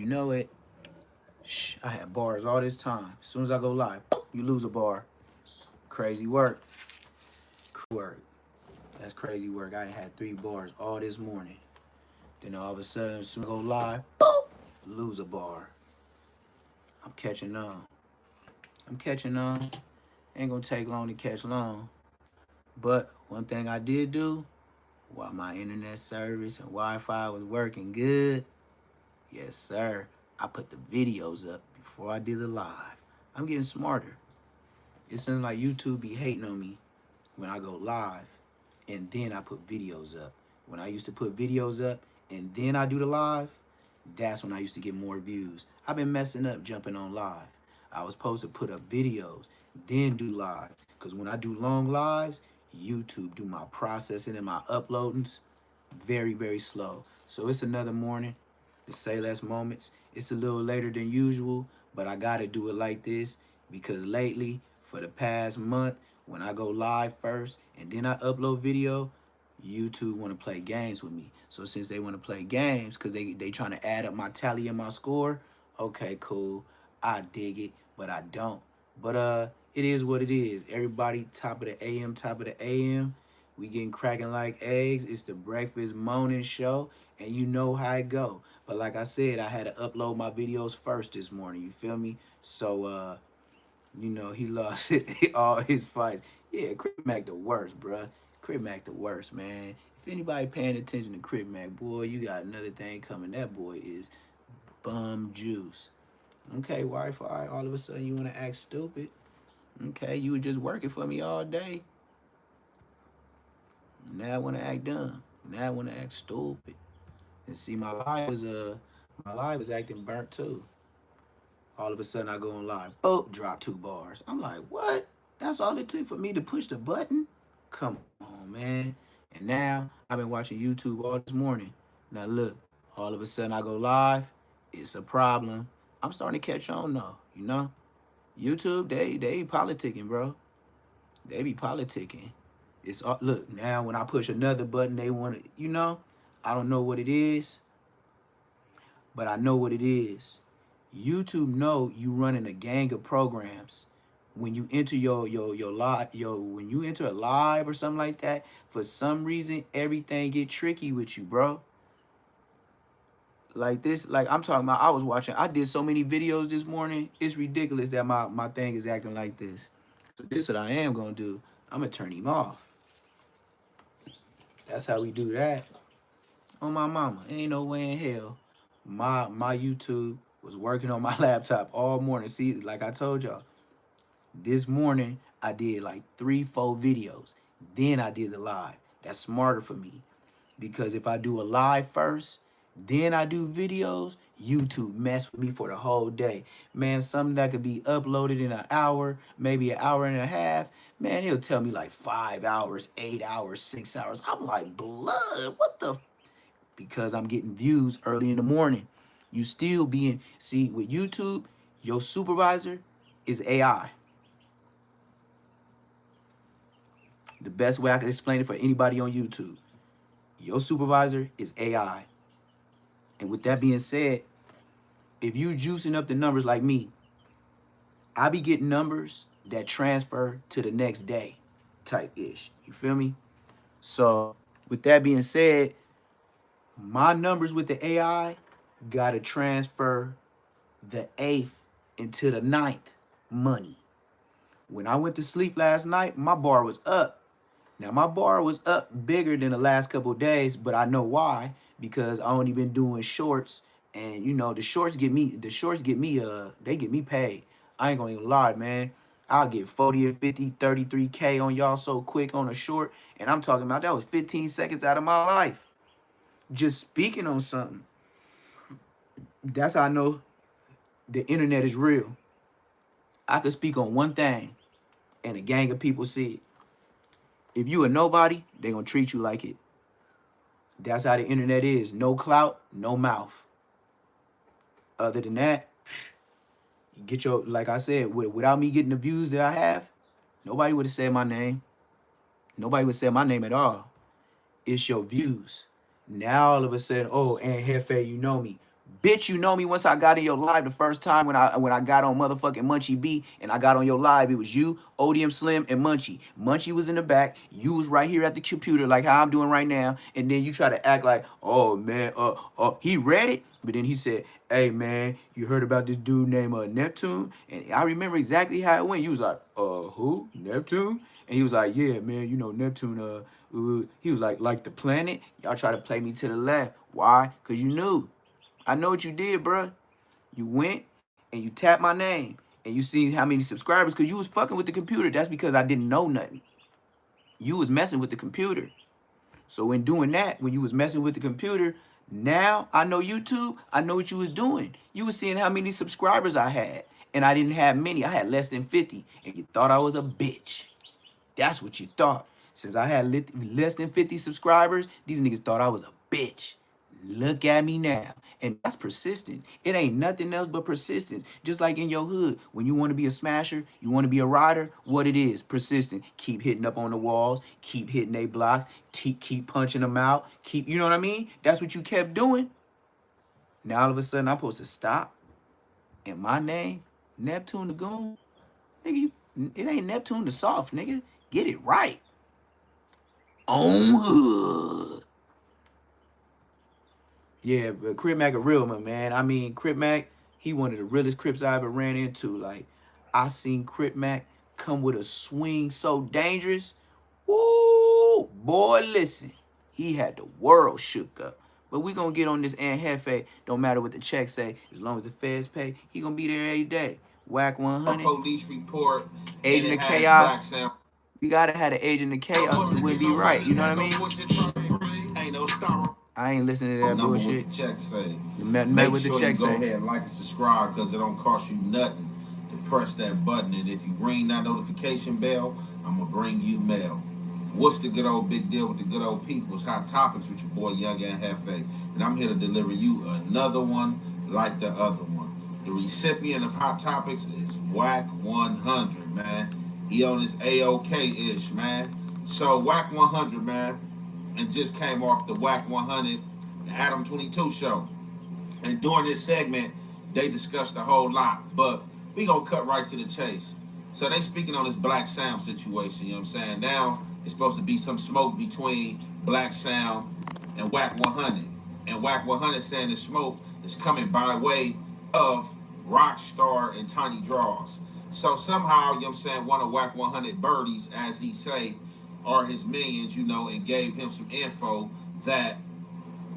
You know it. Shh, I had bars all this time. As soon as I go live, you lose a bar. Crazy work. Work. That's crazy work. I had 3 bars all this morning. Then all of a sudden, as soon as I go live, lose a bar. I'm catching on. I'm catching on. Ain't gonna take long to catch long. But one thing I did do, while my internet service and Wi-Fi was working good, yes sir, I put the videos up before I did the live. I'm getting smarter. It seems like YouTube be hating on me when I go live and then I put videos up. When I used to put videos up and then I do the live, that's when I used to get more views. I've been messing up jumping on live. I was supposed to put up videos, then do live. Because when I do long lives, YouTube do my processing and my uploadings very, very slow. So it's another morning to say less moments. It's a little later than usual, but I gotta do it like this because lately, for the past month, when I go live first and then I upload video, YouTube want to play games with me. So since they want to play games, because they trying to add up my tally and my score, okay, cool. I dig it, but I don't. But it is what it is. Everybody, top of the AM, top of the AM. We getting cracking like eggs. It's the breakfast morning show, and you know how it go. But like I said, I had to upload my videos first this morning. You feel me? So he lost all his fights. Yeah, Crip Mac the worst, bruh. Crip Mac the worst, man. If anybody paying attention to Crip Mac, boy, you got another thing coming. That boy is bum juice. Okay, Wi-Fi, all of a sudden you want to act stupid. Okay, you were just working for me all day. Now I want to act dumb. Now I want to act stupid. And see, my live was acting burnt too. All of a sudden I go on live, boop, drop 2 bars. I'm like, what? That's all it took for me to push the button? Come on, man. And now I've been watching YouTube all this morning. Now look, all of a sudden I go live. It's a problem. I'm starting to catch on though, you know? YouTube, they politicking, bro. They be politicking. It's look, now when I push another button, they want to, I don't know what it is, but I know what it is. YouTube know you running a gang of programs. When you enter your live when you enter a live or something like that, for some reason everything get tricky with you, bro. Like this, like I'm talking about, I did so many videos this morning. It's ridiculous that my thing is acting like this. So this is what I am gonna do. I'm gonna turn him off. That's how we do that. On my mama, ain't no way in hell. My YouTube was working on my laptop all morning. See, like I told y'all, this morning I did like 3, 4 videos. Then I did the live. That's smarter for me. Because if I do a live first, then I do videos, YouTube mess with me for the whole day. Man, something that could be uploaded in an hour, maybe an hour and a half, man, he'll tell me like 5 hours, 8 hours, 6 hours. I'm like, blood, what the? Because I'm getting views early in the morning. You still being, see, with YouTube, your supervisor is AI. The best way I can explain it for anybody on YouTube. Your supervisor is AI. And with that being said, if you juicing up the numbers like me, I be getting numbers that transfer to the next day type ish. You feel me? So with that being said, my numbers with the AI gotta transfer the 8th into the 9th money. When I went to sleep last night, my bar was up. Now my bar was up bigger than the last couple of days, but I know why, because I only been doing shorts, and the shorts get me they get me paid. I ain't gonna even lie, man. I'll get 40 or 50, 33K on y'all so quick on a short, and I'm talking about that was 15 seconds out of my life. Just speaking on something. That's how I know the internet is real. I could speak on one thing and a gang of people see it. If you a nobody, they gonna treat you like it. That's how the internet is. No clout, no mouth. Other than that, you get your, like I said, without me getting the views that I have, nobody would have said my name. Nobody would say my name at all. It's your views. Now all of a sudden, oh, and Jefe, you know me. Bitch, you know me once I got in your live the first time when I got on motherfucking Munchie B and I got on your live. It was you, Odium Slim, and Munchie. Munchie was in the back. You was right here at the computer like how I'm doing right now. And then you try to act like, oh man, he read it. But then he said, hey man, you heard about this dude named Neptune? And I remember exactly how it went. You was like, who? Neptune? And he was like, yeah, man, you know, Neptune, he was like the planet. Y'all try to play me to the left. Why? Because you knew. I know what you did, bruh. You went and you tapped my name and you see how many subscribers because you was fucking with the computer. That's because I didn't know nothing. You was messing with the computer. So in doing that, when you was messing with the computer, now I know YouTube, I know what you was doing. You was seeing how many subscribers I had. And I didn't have many. I had less than 50. And you thought I was a bitch. That's what you thought. Since I had less than 50 subscribers, these niggas thought I was a bitch. Look at me now. And that's persistence. It ain't nothing else but persistence. Just like in your hood, when you want to be a smasher, you want to be a rider, what it is, persistent. Keep hitting up on the walls, keep hitting they blocks, keep punching them out, you know what I mean? That's what you kept doing. Now all of a sudden I'm supposed to stop. And my name, Neptune the Goon, nigga, it ain't Neptune the Soft, nigga. Get it right. On hood. Yeah, but Crip Mac a real one, man. I mean, Crip Mac, he one of the realest Crips I ever ran into. Like, I seen Crip Mac come with a swing so dangerous. Woo, boy, listen. He had the world shook up. But we gonna get on this Aunt Jefe. Don't matter what the check say. As long as the feds pay, he gonna be there every day. Whack 100. Police report. Agent of Chaos. We gotta have an Agent of Chaos. It wouldn't be right. You know what I mean? I ain't listening to that bullshit. What the check say. Make what the check say. Go ahead and like and subscribe because it don't cost you nothing to press that button. And if you ring that notification bell, I'm gonna bring you mail. What's the good old big deal with the good old people's hot topics with your boy Young and Jefe? And I'm here to deliver you another one like the other one. The recipient of hot topics is Whack 100, man. He on his AOK-ish, man. So Whack 100, man, and just came off the Whack 100, the Adam 22 show. And during this segment, they discussed a whole lot, but we gonna cut right to the chase. So they speaking on this Blacc Sound situation, you know what I'm saying? Now, it's supposed to be some smoke between Blacc Sound and Whack 100. And Whack 100 saying the smoke is coming by way of Rockstar and Tiny Draws. So somehow, you know what I'm saying, one of Whack 100 birdies, as he say, are his minions, you know, and gave him some info that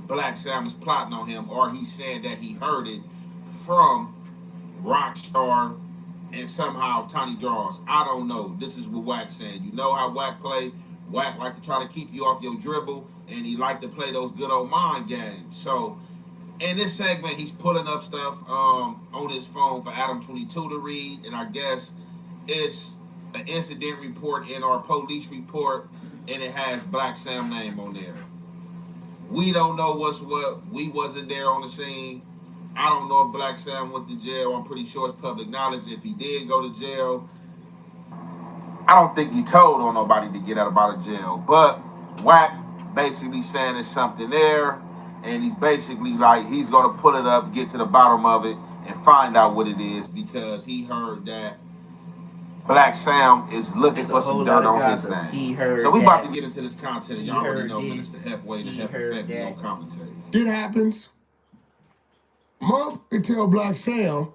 Blacc Sound is plotting on him, or he said that he heard it from Rockstar and somehow Tiny Draws. I don't know. This is what Whack saying. You know how Whack play? Whack like to try to keep you off your dribble, and he like to play those good old mind games. So in this segment, he's pulling up stuff on his phone for Adam 22 to read, and I guess it's an incident report in our police report, and it has Blacc Sound name on there. We don't know what's what. We wasn't there on the scene. I don't know if Blacc Sound went to jail. I'm pretty sure it's public knowledge. If he did go to jail, I don't think he told on nobody to get out of jail. But Whack basically saying there's something there, and he's basically like he's gonna pull it up, get to the bottom of it, and find out what it is because he heard that Blacc Sound is looking for some dirt on his name. He heard so we that. about to get into this content. Y'all already know Mr. Halfway to Half Effect. We don't commentate. It happens. Mom can tell Blacc Sound,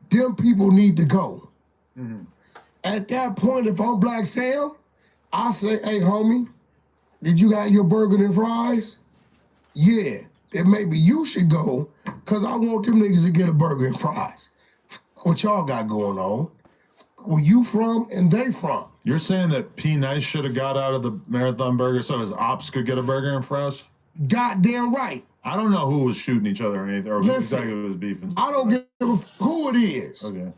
them people need to go. Mm-hmm. At that point, if I'm Blacc Sound, I say, hey, homie, did you got your burger and fries? Yeah, then maybe you should go, because I want them niggas to get a burger and fries. What y'all got going on? Where you from and they from? You're saying that P. Nice should have got out of the Marathon Burger so his ops could get a burger and fries? Goddamn right. I don't know who was shooting each other or anything, or who exactly was beefing. I don't give a who it is. Okay.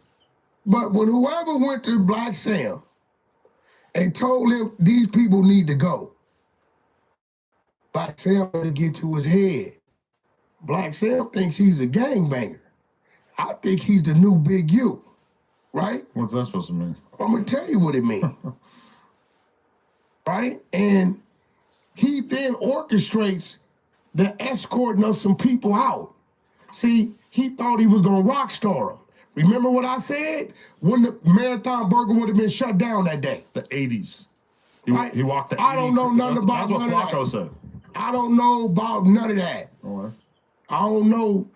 But when whoever went to Blacc Sound and told him these people need to go, Blacc Sound to get to his head. Blacc Sound thinks he's a gangbanger. I think he's the new Big U, right? What's that supposed to mean? I'm going to tell you what it means. Right? And he then orchestrates the escorting of some people out. See, he thought he was gonna rock star him. Remember what I said? When the Marathon Burger would have been shut down that day. The 80s. Right? He walked the 80s. I don't know nothing about that's what none of Flacco that. said. I don't know about none of that. Okay. I don't know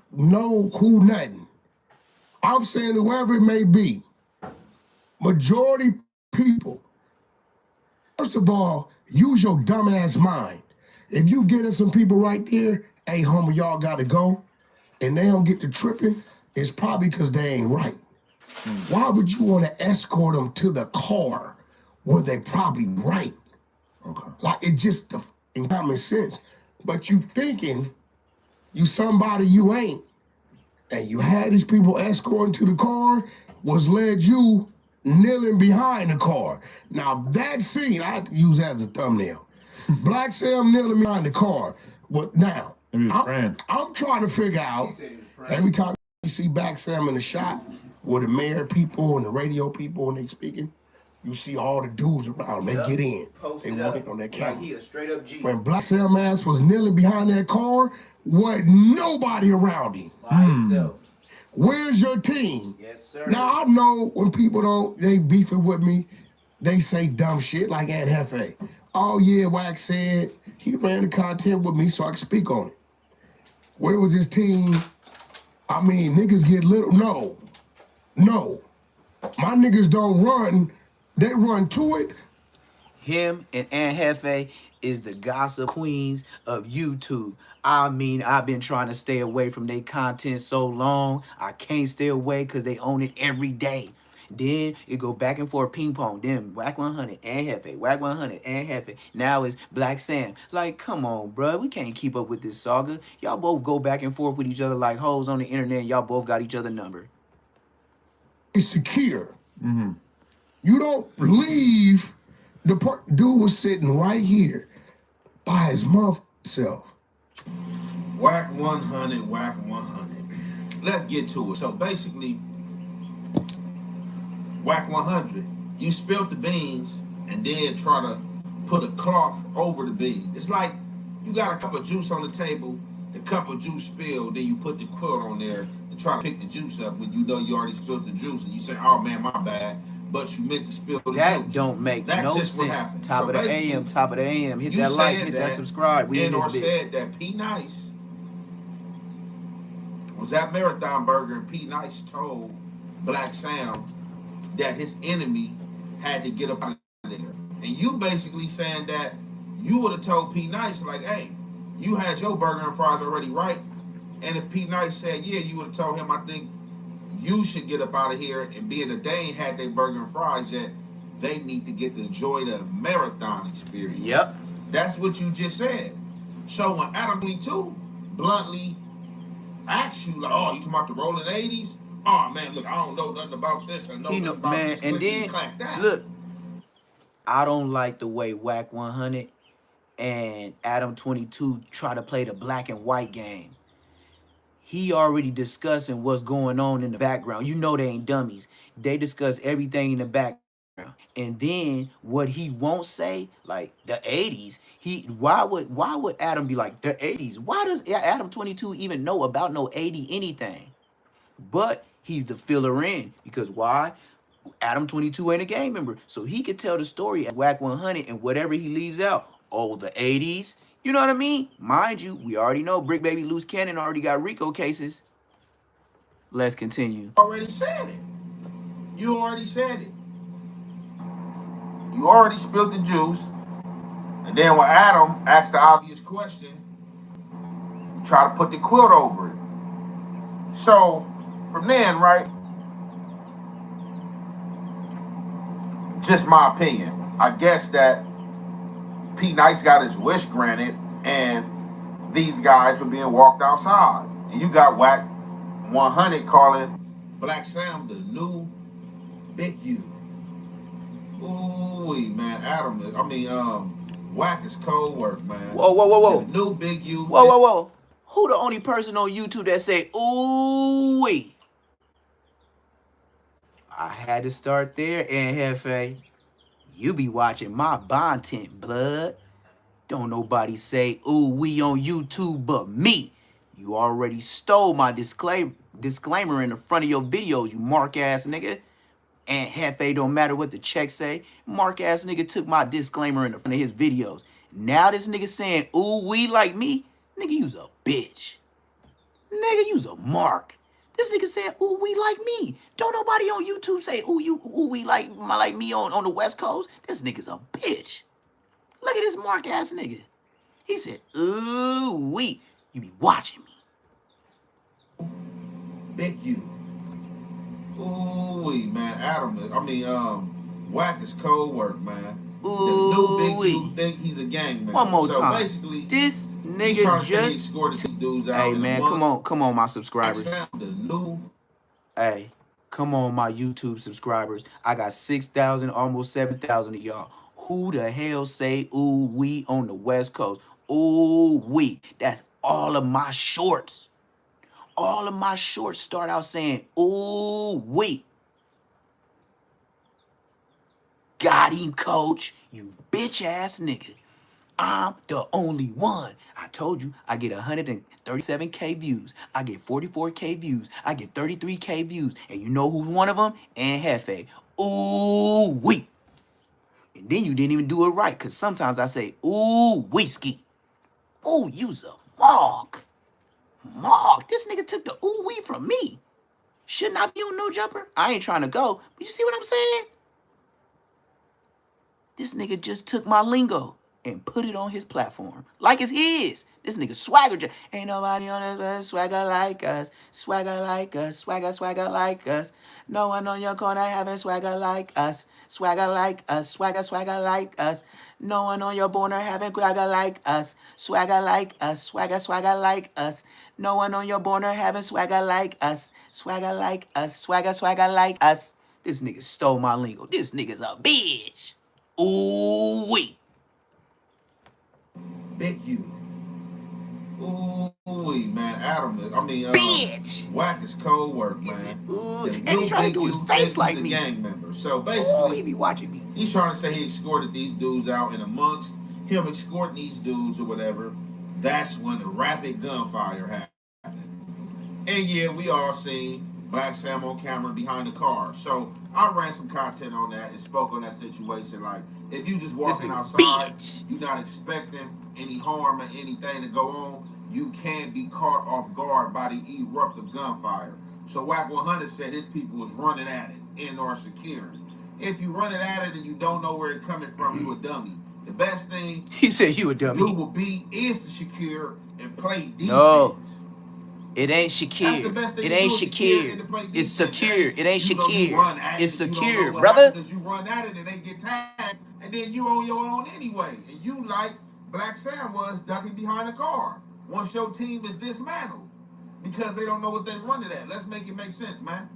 who nothing. I'm saying whoever it may be, majority people, first of all, use your dumbass mind. If you getting some people right there, hey, homie, y'all gotta go, and they don't get to tripping, it's probably because they ain't right. Why would you want to escort them to the car where they probably right? Okay. Like, it just in common sense. But you thinking you somebody you ain't, and you had these people escorting to the car, was led you kneeling behind the car. Now that scene, I use that as a thumbnail. Blacc Sam kneeling behind the car. But now, I'm trying to figure out, every time you see Blacc Sam in the shot with the mayor people and the radio people and they speaking, you see all the dudes around. They get in. They want it on their camera. Like he a straight up G. When Blacc Sam ass was kneeling behind that car, wasn't nobody around him. By himself. Where's your team? Yes, sir. Now I know when people they beefing with me, they say dumb shit like Aunt Jefe. Oh yeah, Wax said he ran the content with me so I could speak on it. Where was his team? I mean, niggas get little. No. My niggas don't run. They run to it. Him and Aunt Jefe is the gossip queens of YouTube. I mean, I've been trying to stay away from their content so long. I can't stay away because they own it every day. Then it go back and forth ping pong. Then Whack 100 and Jefe. Whack 100 and Jefe. Now it's Blacc Sam. Like, come on, bro. We can't keep up with this saga. Y'all both go back and forth with each other like hoes on the internet. And y'all both got each other number. It's secure. You don't leave. The dude was sitting right here by his mother self. Whack 100, Whack 100. Let's get to it. So basically, Whack 100, you spilled the beans and then try to put a cloth over the beans. It's like you got a cup of juice on the table, the cup of juice spilled, then you put the quilt on there and try to pick the juice up when you know you already spilled the juice and you say, oh man, my bad. But you meant to spill the juice. That don't make no just what sense. happened. Top of the AM, top of the AM. Hit that like, hit that subscribe. We in this or bitch. said that P Nice was at Marathon Burger and P Nice told Blacc Sam that his enemy had to get up out of there. And you basically saying that you would have told P Nice, like, hey, you had your burger and fries already, right? And if P Nice said, yeah, you would have told him, I think you should get up out of here, and being that they ain't had their burger and fries yet, they need to get to enjoy the marathon experience. Yep. That's what you just said. So when Adam 22 bluntly asks you, like, oh, you talking about the rolling 80s? Oh, man, look, I don't know nothing about this. I know nothing about man, this. and then, look, I don't like the way Whack 100 and Adam 22 try to play the black and white game. He already discussing what's going on in the background. You know they ain't dummies. They discuss everything in the background. And then what he won't say, like the 80s, why would Adam be like the 80s? Why does Adam 22 even know about no 80 anything? But he's the filler in because why? Adam 22 ain't a gang member. So he could tell the story at Whack 100 and whatever he leaves out. Oh, the 80s. You know what I mean? Mind you, we already know Brick Baby Loose Cannon already got RICO cases. Let's continue. Already said it. You already said it. You already spilled the juice. And then when Adam asked the obvious question, you try to put the quilt over it. So from then, right? Just my opinion. I guess that P Nice got his wish granted, and these guys were being walked outside. And you got Whack 100 calling Blacc Sam the new Big U. Ooh, man, Whack is cold work, man. Whoa. The new Big U. Whoa. Who the only person on YouTube that say, ooh wee? I had to start there, and Jefe, you be watching my content, blood. Don't nobody say, ooh, we on YouTube but me. You already stole my disclaimer in the front of your videos, you mark ass nigga. And Jefe don't matter what the check say. Mark ass nigga took my disclaimer in the front of his videos. Now this nigga saying, ooh, we like me. Nigga, you's a bitch. Nigga, you's a mark. This nigga said, ooh, we like me. Don't nobody on YouTube say, ooh, we like me on the West Coast. This nigga's a bitch. Look at this mark ass nigga. He said, ooh, we. You be watching me. Big you. Ooh, man. Blacc is cold work, man. Ooh, the new Big you think he's a gang member. One more so time. Basically, this he's nigga trying to just escort these dudes out. Hey in man, a month. come on, my subscribers. The new. Hey, come on, my YouTube subscribers. I got 6,000, almost 7,000 of y'all. Who the hell say ooh we on the West Coast? Ooh we. That's all of my shorts. All of my shorts start out saying ooh we. Got him, coach. You bitch ass nigga. I'm the only one. I told you I get 137K views. I get 44K views. I get 33K views. And you know who's one of them? And Jefe. Ooh wee. And then you didn't even do it right, because sometimes I say, ooh whiskey. Ooh, you's a mark. Mark. This nigga took the ooh wee from me. Shouldn't I be on No Jumper? I ain't trying to go. But you see what I'm saying? This nigga just took my lingo and put it on his platform like it's his. This nigga swagger. Ain't nobody on this swagger like us. Swagger like us. Swagger like us. No one on your corner having swagger like us. Swagger like us. Swagger like us. No one on your border having swagger like us. Swagger like us. Swagger like us. No one on your border having swagger like us. Swagger like us. Swagger like us. This nigga stole my lingo. This nigga's a bitch. Ooh wee. Big you. Ooh man. Bitch. Blacc is cold work, man. Said, ooh, The and he new trying Big to do you his face think like he's me. a gang member. So Ooh, basically, he be watching me. he's trying to say he escorted these dudes out, and amongst him escorting these dudes or whatever, that's when the rapid gunfire happened. And yeah, we all seen Blacc Sam on camera behind the car. So I ran some content on that and spoke on that situation. Like, if you just walking outside, you're not expecting any harm or anything to go on, you can be caught off guard by the eruptive gunfire. So Wack 100 said his people was running at it and or securing. If you running at it and you don't know where it's coming from, you a dummy. The best thing he said you a dummy. do will be is to secure and play defense. No. It ain't Shakir. It ain't Shakir. It's secure. It ain't Shakir. It's secure, brother. Because you run at it and they get tagged, and then you on your own anyway. And you like Blacc Sam was ducking behind the car once your team is dismantled because they don't know what they running at. Let's make it make sense, man.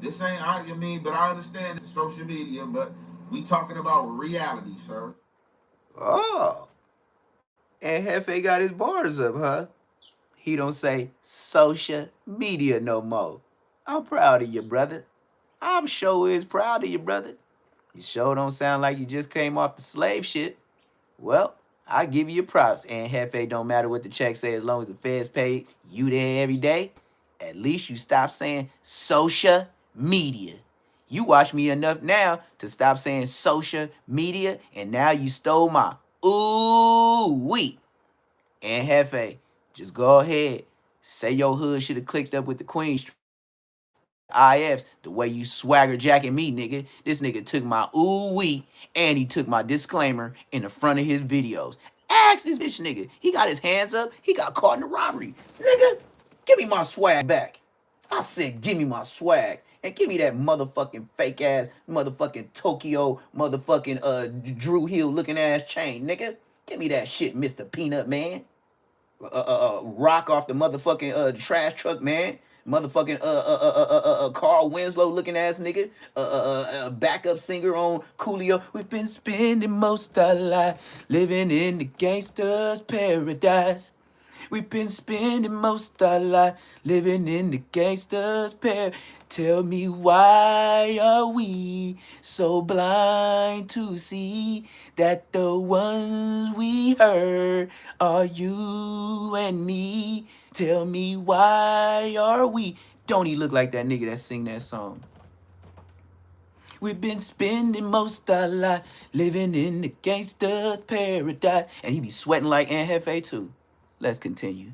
This ain't but I understand it's social media, but we talking about reality, sir. Oh. And Jefe got his bars up, huh? He don't say social media no more. I'm proud of you, brother. I'm sure is proud of you, brother. You sure don't sound like you just came off the slave shit. Well, I give you your props. And Jefe, don't matter what the check say as long as the feds pay you there every day. At least you stop saying social media. You watch me enough now to stop saying social media, and now you stole my ooh wee. And Jefe, just go ahead. Say your hood should have clicked up with the Queen's IFs the way you swagger jacking me, nigga. This nigga took my ooh wee and he took my disclaimer in the front of his videos. Ask this bitch nigga. He got his hands up. He got caught in the robbery. Nigga, give me my swag back. I said, give me my swag. And give me that motherfucking fake ass, motherfucking Tokyo, motherfucking Drew Hill looking ass chain, nigga. Give me that shit, Mr. Peanut Man. Rock off the motherfucking trash truck, man. Motherfucking Carl Winslow looking ass nigga. Backup singer on Coolio. We've been spending most our life living in the gangster's paradise. We've been spending most our life living in the gangster's paradise. Tell me why are we so blind to see that the ones we hurt are you and me? Tell me why are we? Don't he look like that nigga that sing that song? We've been spending most our life living in the gangster's paradise. And he be sweating like Aunt Jefe too. Let's continue.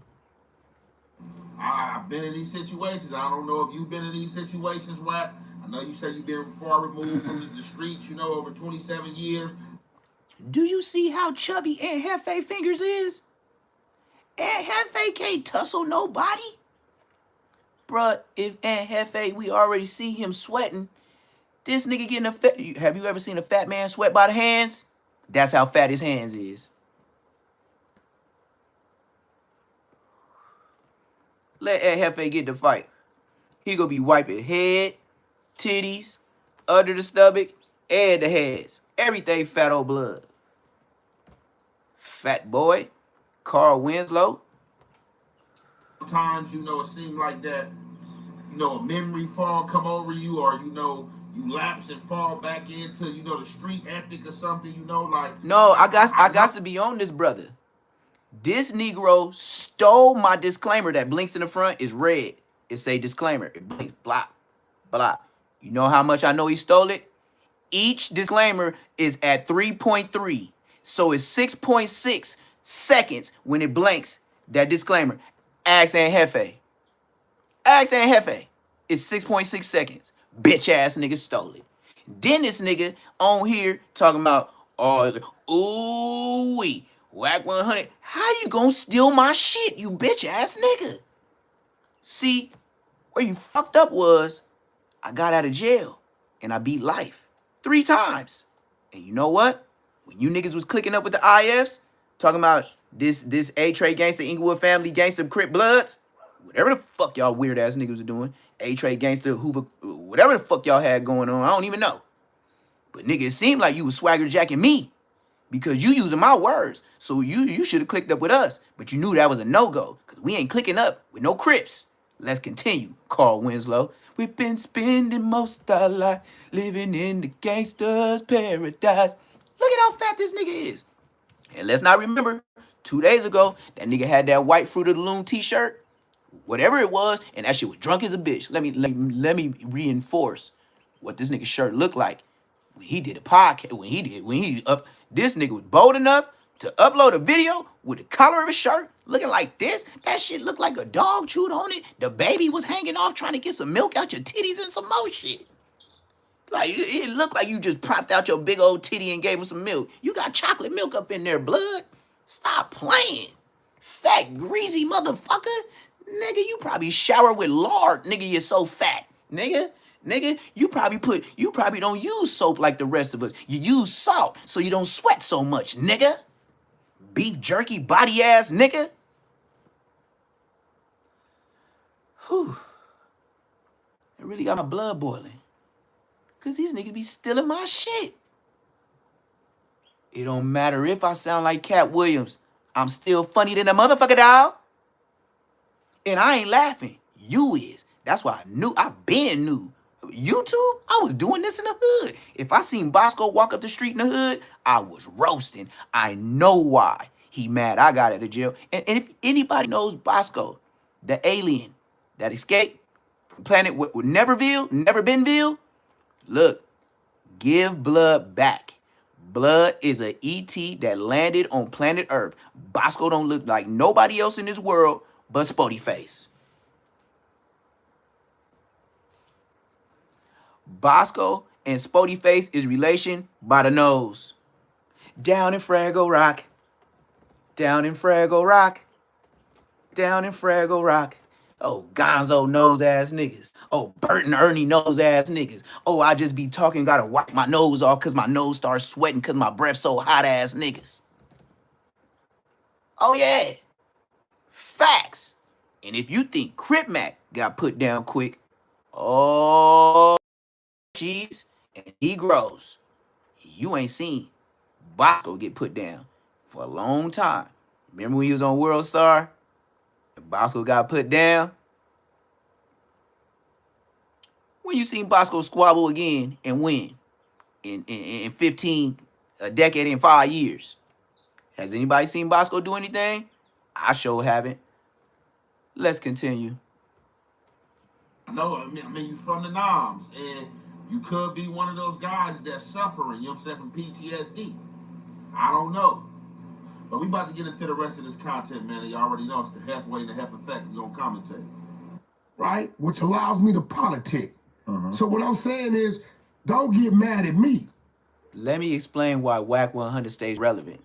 I've been in these situations. I don't know if you've been in these situations, Wack. I know you say you've been far removed from the streets, over 27 years. Do you see how chubby Aunt Jefe fingers is? Aunt Jefe can't tussle nobody. Bruh, if Aunt Jefe, we already see him sweating. This nigga getting a fat. Have you ever seen a fat man sweat by the hands? That's how fat his hands is. Let Aunt Jefe get the fight. He gonna be wiping head, titties, under the stomach, and the heads. Everything fat old blood. Fat boy, Carl Winslow. Sometimes, it seems like that, a memory fog come over you, or, you lapse and fall back into, the street ethic or something, like. No, I got to be on this, brother. This Negro stole my disclaimer that blinks in the front is red. It say disclaimer. It blinks, blah, blah. You know how much I know he stole it? Each disclaimer is at 3.3. So it's 6.6 seconds when it blinks that disclaimer. Ask Aunt Jefe. Ask Aunt Jefe. It's 6.6 seconds. Bitch ass nigga stole it. Then this nigga on here talking about, ooh wee, Wack 100. How you gonna steal my shit, you bitch ass nigga? See, where you fucked up was, I got out of jail and I beat life 3 times. And you know what? When you niggas was clicking up with the IFs, talking about this A-Trade gangster, Inglewood family gangster, Crip Bloods, whatever the fuck y'all weird ass niggas was doing, A-Trade gangster, Hoover, whatever the fuck y'all had going on, I don't even know. But nigga, it seemed like you was swagger jacking me because you using my words. So you should have clicked up with us, but you knew that was a no-go because we ain't clicking up with no Crips. Let's continue, Carl Winslow. We've been spending most our life living in the gangster's paradise. Look at how fat this nigga is. And let's not remember, 2 days ago, that nigga had that white Fruit of the Loom t-shirt, whatever it was, and that shit was drunk as a bitch. Let me reinforce what this nigga shirt looked like when he did a podcast. This nigga was bold enough to upload a video with the collar of his shirt looking like this. That shit looked like a dog chewed on it. The baby was hanging off trying to get some milk out your titties and some more shit. Like, it looked like you just propped out your big old titty and gave him some milk. You got chocolate milk up in there, blood. Stop playing. Fat, greasy motherfucker. Nigga, you probably shower with lard. Nigga, you're so fat. Nigga, you probably don't use soap like the rest of us. You use salt so you don't sweat so much, nigga. Beef jerky body ass nigga. Whew. It really got my blood boiling. Cause these niggas be stealing my shit. It don't matter if I sound like Cat Williams. I'm still funny than a motherfucker, dog. And I ain't laughing. You is. That's why I been knew. YouTube, I was doing this in the hood. If I seen Bosco walk up the street in the hood, I was roasting. I know why. He mad I got out of jail. And if anybody knows Bosco, the alien that escaped from planet with Never-Beenville, look, give blood back. Blood is a ET that landed on planet Earth. Bosco don't look like nobody else in this world but Spody Face. Bosco and Spody Face is relation by the nose. Down in Fraggle Rock. Down in Fraggle Rock. Down in Fraggle Rock. Oh, Gonzo nose ass niggas. Oh, Bert and Ernie nose ass niggas. Oh, I just be talking, gotta wipe my nose off because my nose starts sweating because my breath so hot ass niggas. Oh, yeah. Facts. And if you think Crip Mac got put down quick, oh, cheese and Negroes, you ain't seen Bosco get put down for a long time. Remember when he was on World Star? And Bosco got put down? When you seen Bosco squabble again and win in 15, a decade and 5 years? Has anybody seen Bosco do anything? I sure haven't. Let's continue. No, I mean you from the noms, and you could be one of those guys that's suffering, you know what I'm saying, from PTSD. I don't know. But we about to get into the rest of this content, man, and you already know it's the halfway and the half effect. We're gonna commentate. Right? Which allows me to politic. So what I'm saying is, don't get mad at me. Let me explain why Whack 100 stays relevant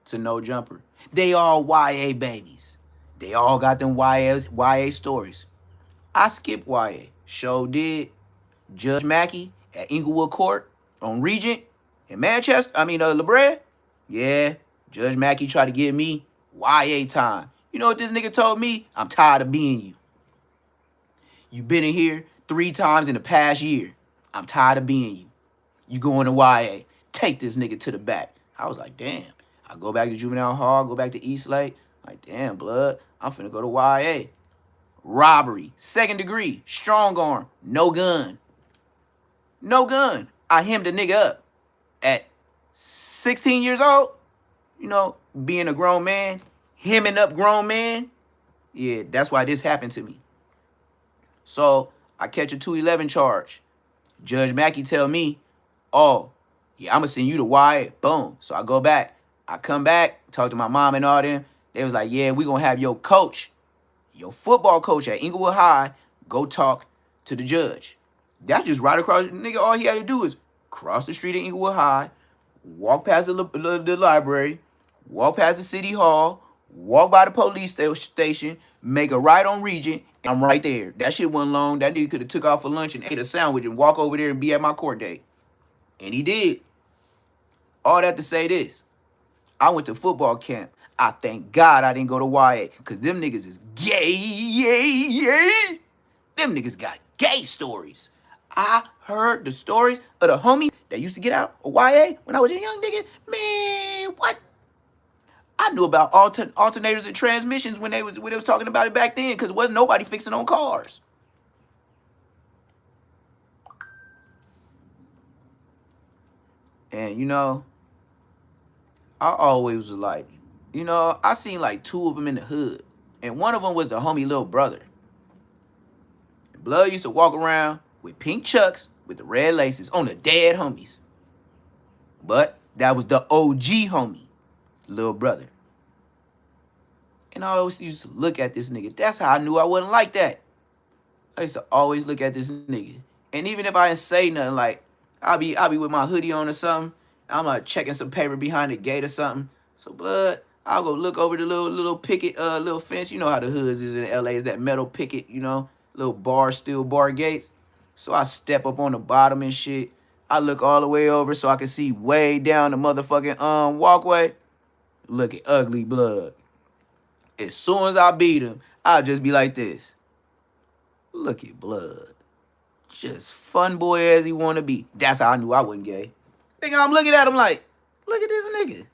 to No Jumper. They all YA babies. They all got them YA stories. I skipped YA. Show did. Judge Mackey at Inglewood Court on Regent in Manchester. La Brea. Yeah, Judge Mackey tried to give me YA time. You know what this nigga told me? I'm tired of being you. You been in here 3 times in the past year. I'm tired of being you. You going to YA. Take this nigga to the back. I was like, damn. I go back to juvenile hall, go back to East Lake. Like, damn, blood. I'm finna go to YA. Robbery, 2nd degree, strong arm, no gun. No gun. I hemmed a nigga up at 16 years old. You know, being a grown man, hemming up grown men. Yeah, that's why this happened to me. So I catch a 211 charge. Judge Mackey tell me, oh, yeah, I'm going to send you to YA. Boom. So I go back. I come back, talk to my mom and all them. They was like, yeah, we going to have your coach, your football coach at Inglewood High, go talk to the judge. That's just right across. Nigga, all he had to do is cross the street at Inglewood High, walk past the library, walk past the city hall, walk by the police station, make a right on Regent, and I'm right there. That shit wasn't long. That nigga could have took off for lunch and ate a sandwich and walk over there and be at my court date. And he did. All that to say this. I went to football camp. I thank God I didn't go to YA, because them niggas is gay. Them niggas got gay stories. I heard the stories of the homies that used to get out of YA when I was a young nigga. Man, what? I knew about alternators and transmissions when they was talking about it back then, because wasn't nobody fixing on cars. And, you know, I always was like, you know, I seen like 2 of them in the hood. And one of them was the homie little brother. Blood used to walk around with pink chucks with the red laces on the dead homies. But that was the OG homie, little brother. And I always used to look at this nigga. That's how I knew I wasn't like that. I used to always look at this nigga. And even if I didn't say nothing, like, I'll be with my hoodie on or something. I'm like checking some paper behind the gate or something. So blood, I'll go look over the little picket, little fence. You know how the hoods is in LA, is that metal picket, you know, little steel bar gates. So I step up on the bottom and shit. I look all the way over so I can see way down the motherfucking walkway. Look at ugly blood. As soon as I beat him, I'll just be like this. Look at blood. Just fun boy as he wanna be. That's how I knew I wasn't gay. Nigga, I'm looking at him like, look at this nigga.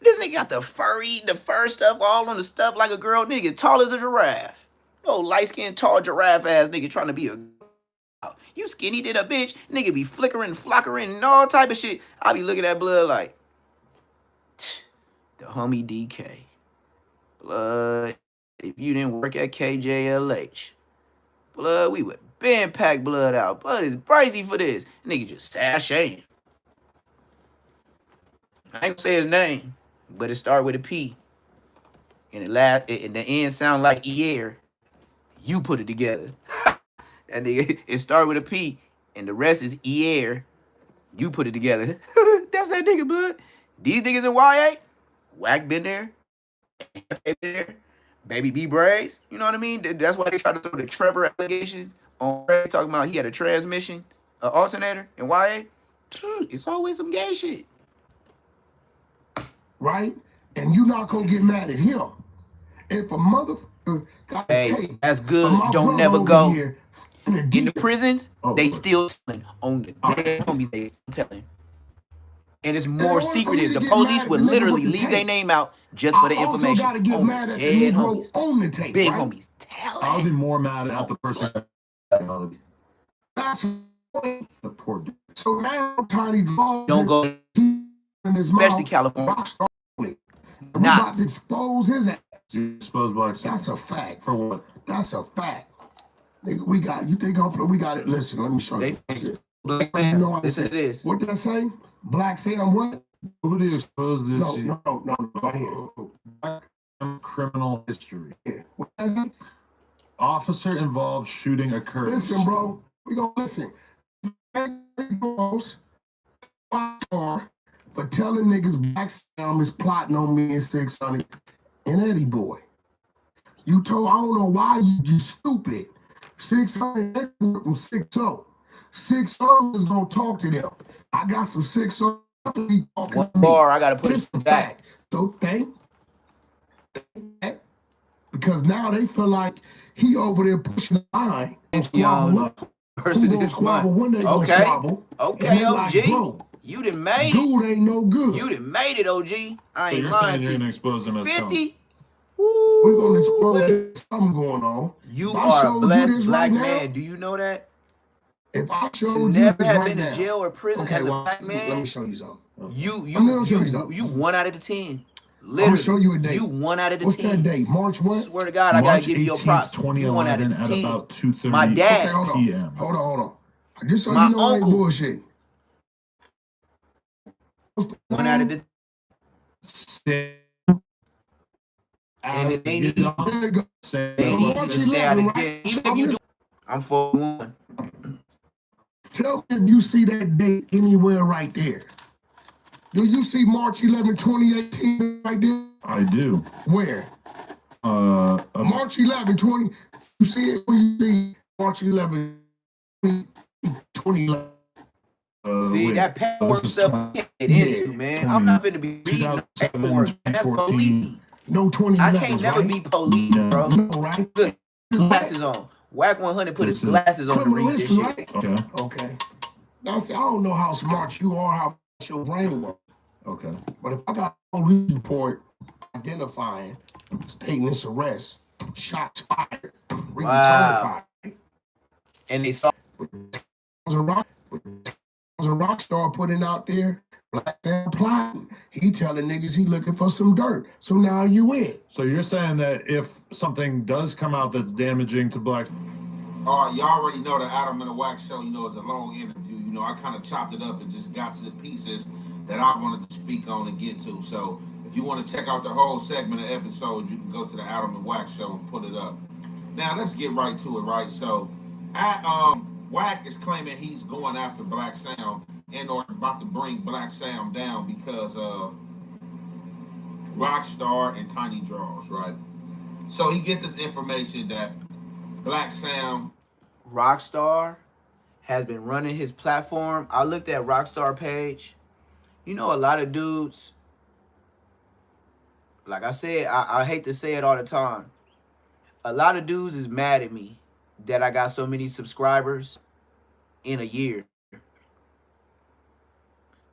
This nigga got the fur stuff all on the stuff like a girl. Nigga tall as a giraffe. Oh, light-skinned, tall giraffe-ass nigga trying to be a... You skinny than a bitch. Nigga be flickering, flockering, and all type of shit. I be looking at blood like, the homie DK. Blood, if you didn't work at KJLH, blood, we would been pack blood out. Blood is crazy for this. Nigga just sashaying. I ain't gonna say his name, but it started with a P. And the end sound like Ear. You put it together. That nigga, it started with a P, and the rest is Ear. You put it together. That's that nigga, blood. These niggas in YA, Whack been there, Jefe been there, Baby B Braids. You know what I mean? That's why they try to throw the Trevor allegations on Braids, talking about he had a transmission, an alternator in YA. It's always some gay shit. Right? And you're not going to get mad at him. If a mother got Hey, tape that's good. of my Don't brother never over go. here In the prisons, Oh, they Lord. still telling on the dead homies. They still telling, and it's in more order for me secretive. to The get police mad at would the nigga literally with the leave their tape, name out just for the I also information. got to get On mad the at the dead Negro homies, on the tape, big right? homies I would be telling. more mad at the person. That's the point. The poor dude. So now Tiny draws Don't his go, teeth in his especially mouth. California. Box on it. We about Not to expose his ass. You expose Black That's a fact. for what? That's a fact. Nigga, we got you think we got it. Listen, let me show They you. fixed Shit. Blacc. You know what I Listen said? to this. What did I say? Blacc Sam what? Nobody exposed this. No, right here. Black criminal history. Yeah. What did I say? Officer involved shooting occurs. Listen, bro. We gonna listen. For telling niggas Blacc Sam is plotting on me and 600 and Eddie Boy. You told, I don't know why you stupid. 600 from 60. 600 is gonna talk to them. I got some 600 talking One to me. bar, I gotta put Just it a back. fact. So thank that. Because now they feel like he over there pushing the line and squabble up. Person Who gonna this squabble month. when they gonna Okay. squabble? Okay, And they OG. like, bro, You done made it. dude ain't no good. You done made it, OG. I So ain't you're lying saying to you're you. gonna expose them as 50. We're gonna Woo. expose something going on. You If I are a showed you blessed this black right now, man. Do you know that? if I To showed you never this have right been now, in jail or prison okay, as a well, black let me man, show you something. you gonna show you something. 1 out of the 10. I'm gonna show Literally, you a date. you 1 out of the What's 10. that date? March what? Swear to God, I gotta March give you your 18th, props. You 1 out of 2011 the at 10. about 2:30 My Okay, dad, hold on. p.m. Hold on. Just so my you know I ain't uncle, bullshit. What's the 1 out of name? the, and it ain't easy. There you go. It ain't easy March to stay out 11, of jail. right? Even if you do, I'm 41. Tell me if you see that date anywhere right there. Do you see March 11, 2018 right there? I do. Where? March. March 11, 20. You see it when you see March 11, 2011. See, wait, that paperwork this is stuff I can't get Yeah, into, man. I'm not finna be reading no 2007, paperwork. That's 2014. police. No I 2011, can't never right? be police, No. bro. No, right? Look, glasses on. Whack 100 put his This is glasses on to Criminal read this history, shit. right? Okay. Okay. Now, see, I don't know how smart you are, how fast your brain works. Okay. But if I got a police report identifying, stating this arrest, shots fired, return Wow. fired, And they saw a rock star putting out there, Blacc Sam plotting. He telling niggas he looking for some dirt. So now you in. So you're saying that if something does come out that's damaging to Blacc, All right, y'all already know the Adam and the Wax show, is a long interview. I kind of chopped it up and just got to the pieces that I wanted to speak on and get to. So if you want to check out the whole segment of episodes, you can go to the Adam and Wax show and put it up. Now let's get right to it, right? So Wack is claiming he's going after Blacc Sam or about to bring Blacc Sam down because of Rockstar and Tiny Draws, right? So he get this information that Blacc Sam Rockstar has been running his platform. I looked at Rockstar page. A lot of dudes, like I said, I hate to say it all the time. A lot of dudes is mad at me that I got so many subscribers in a year.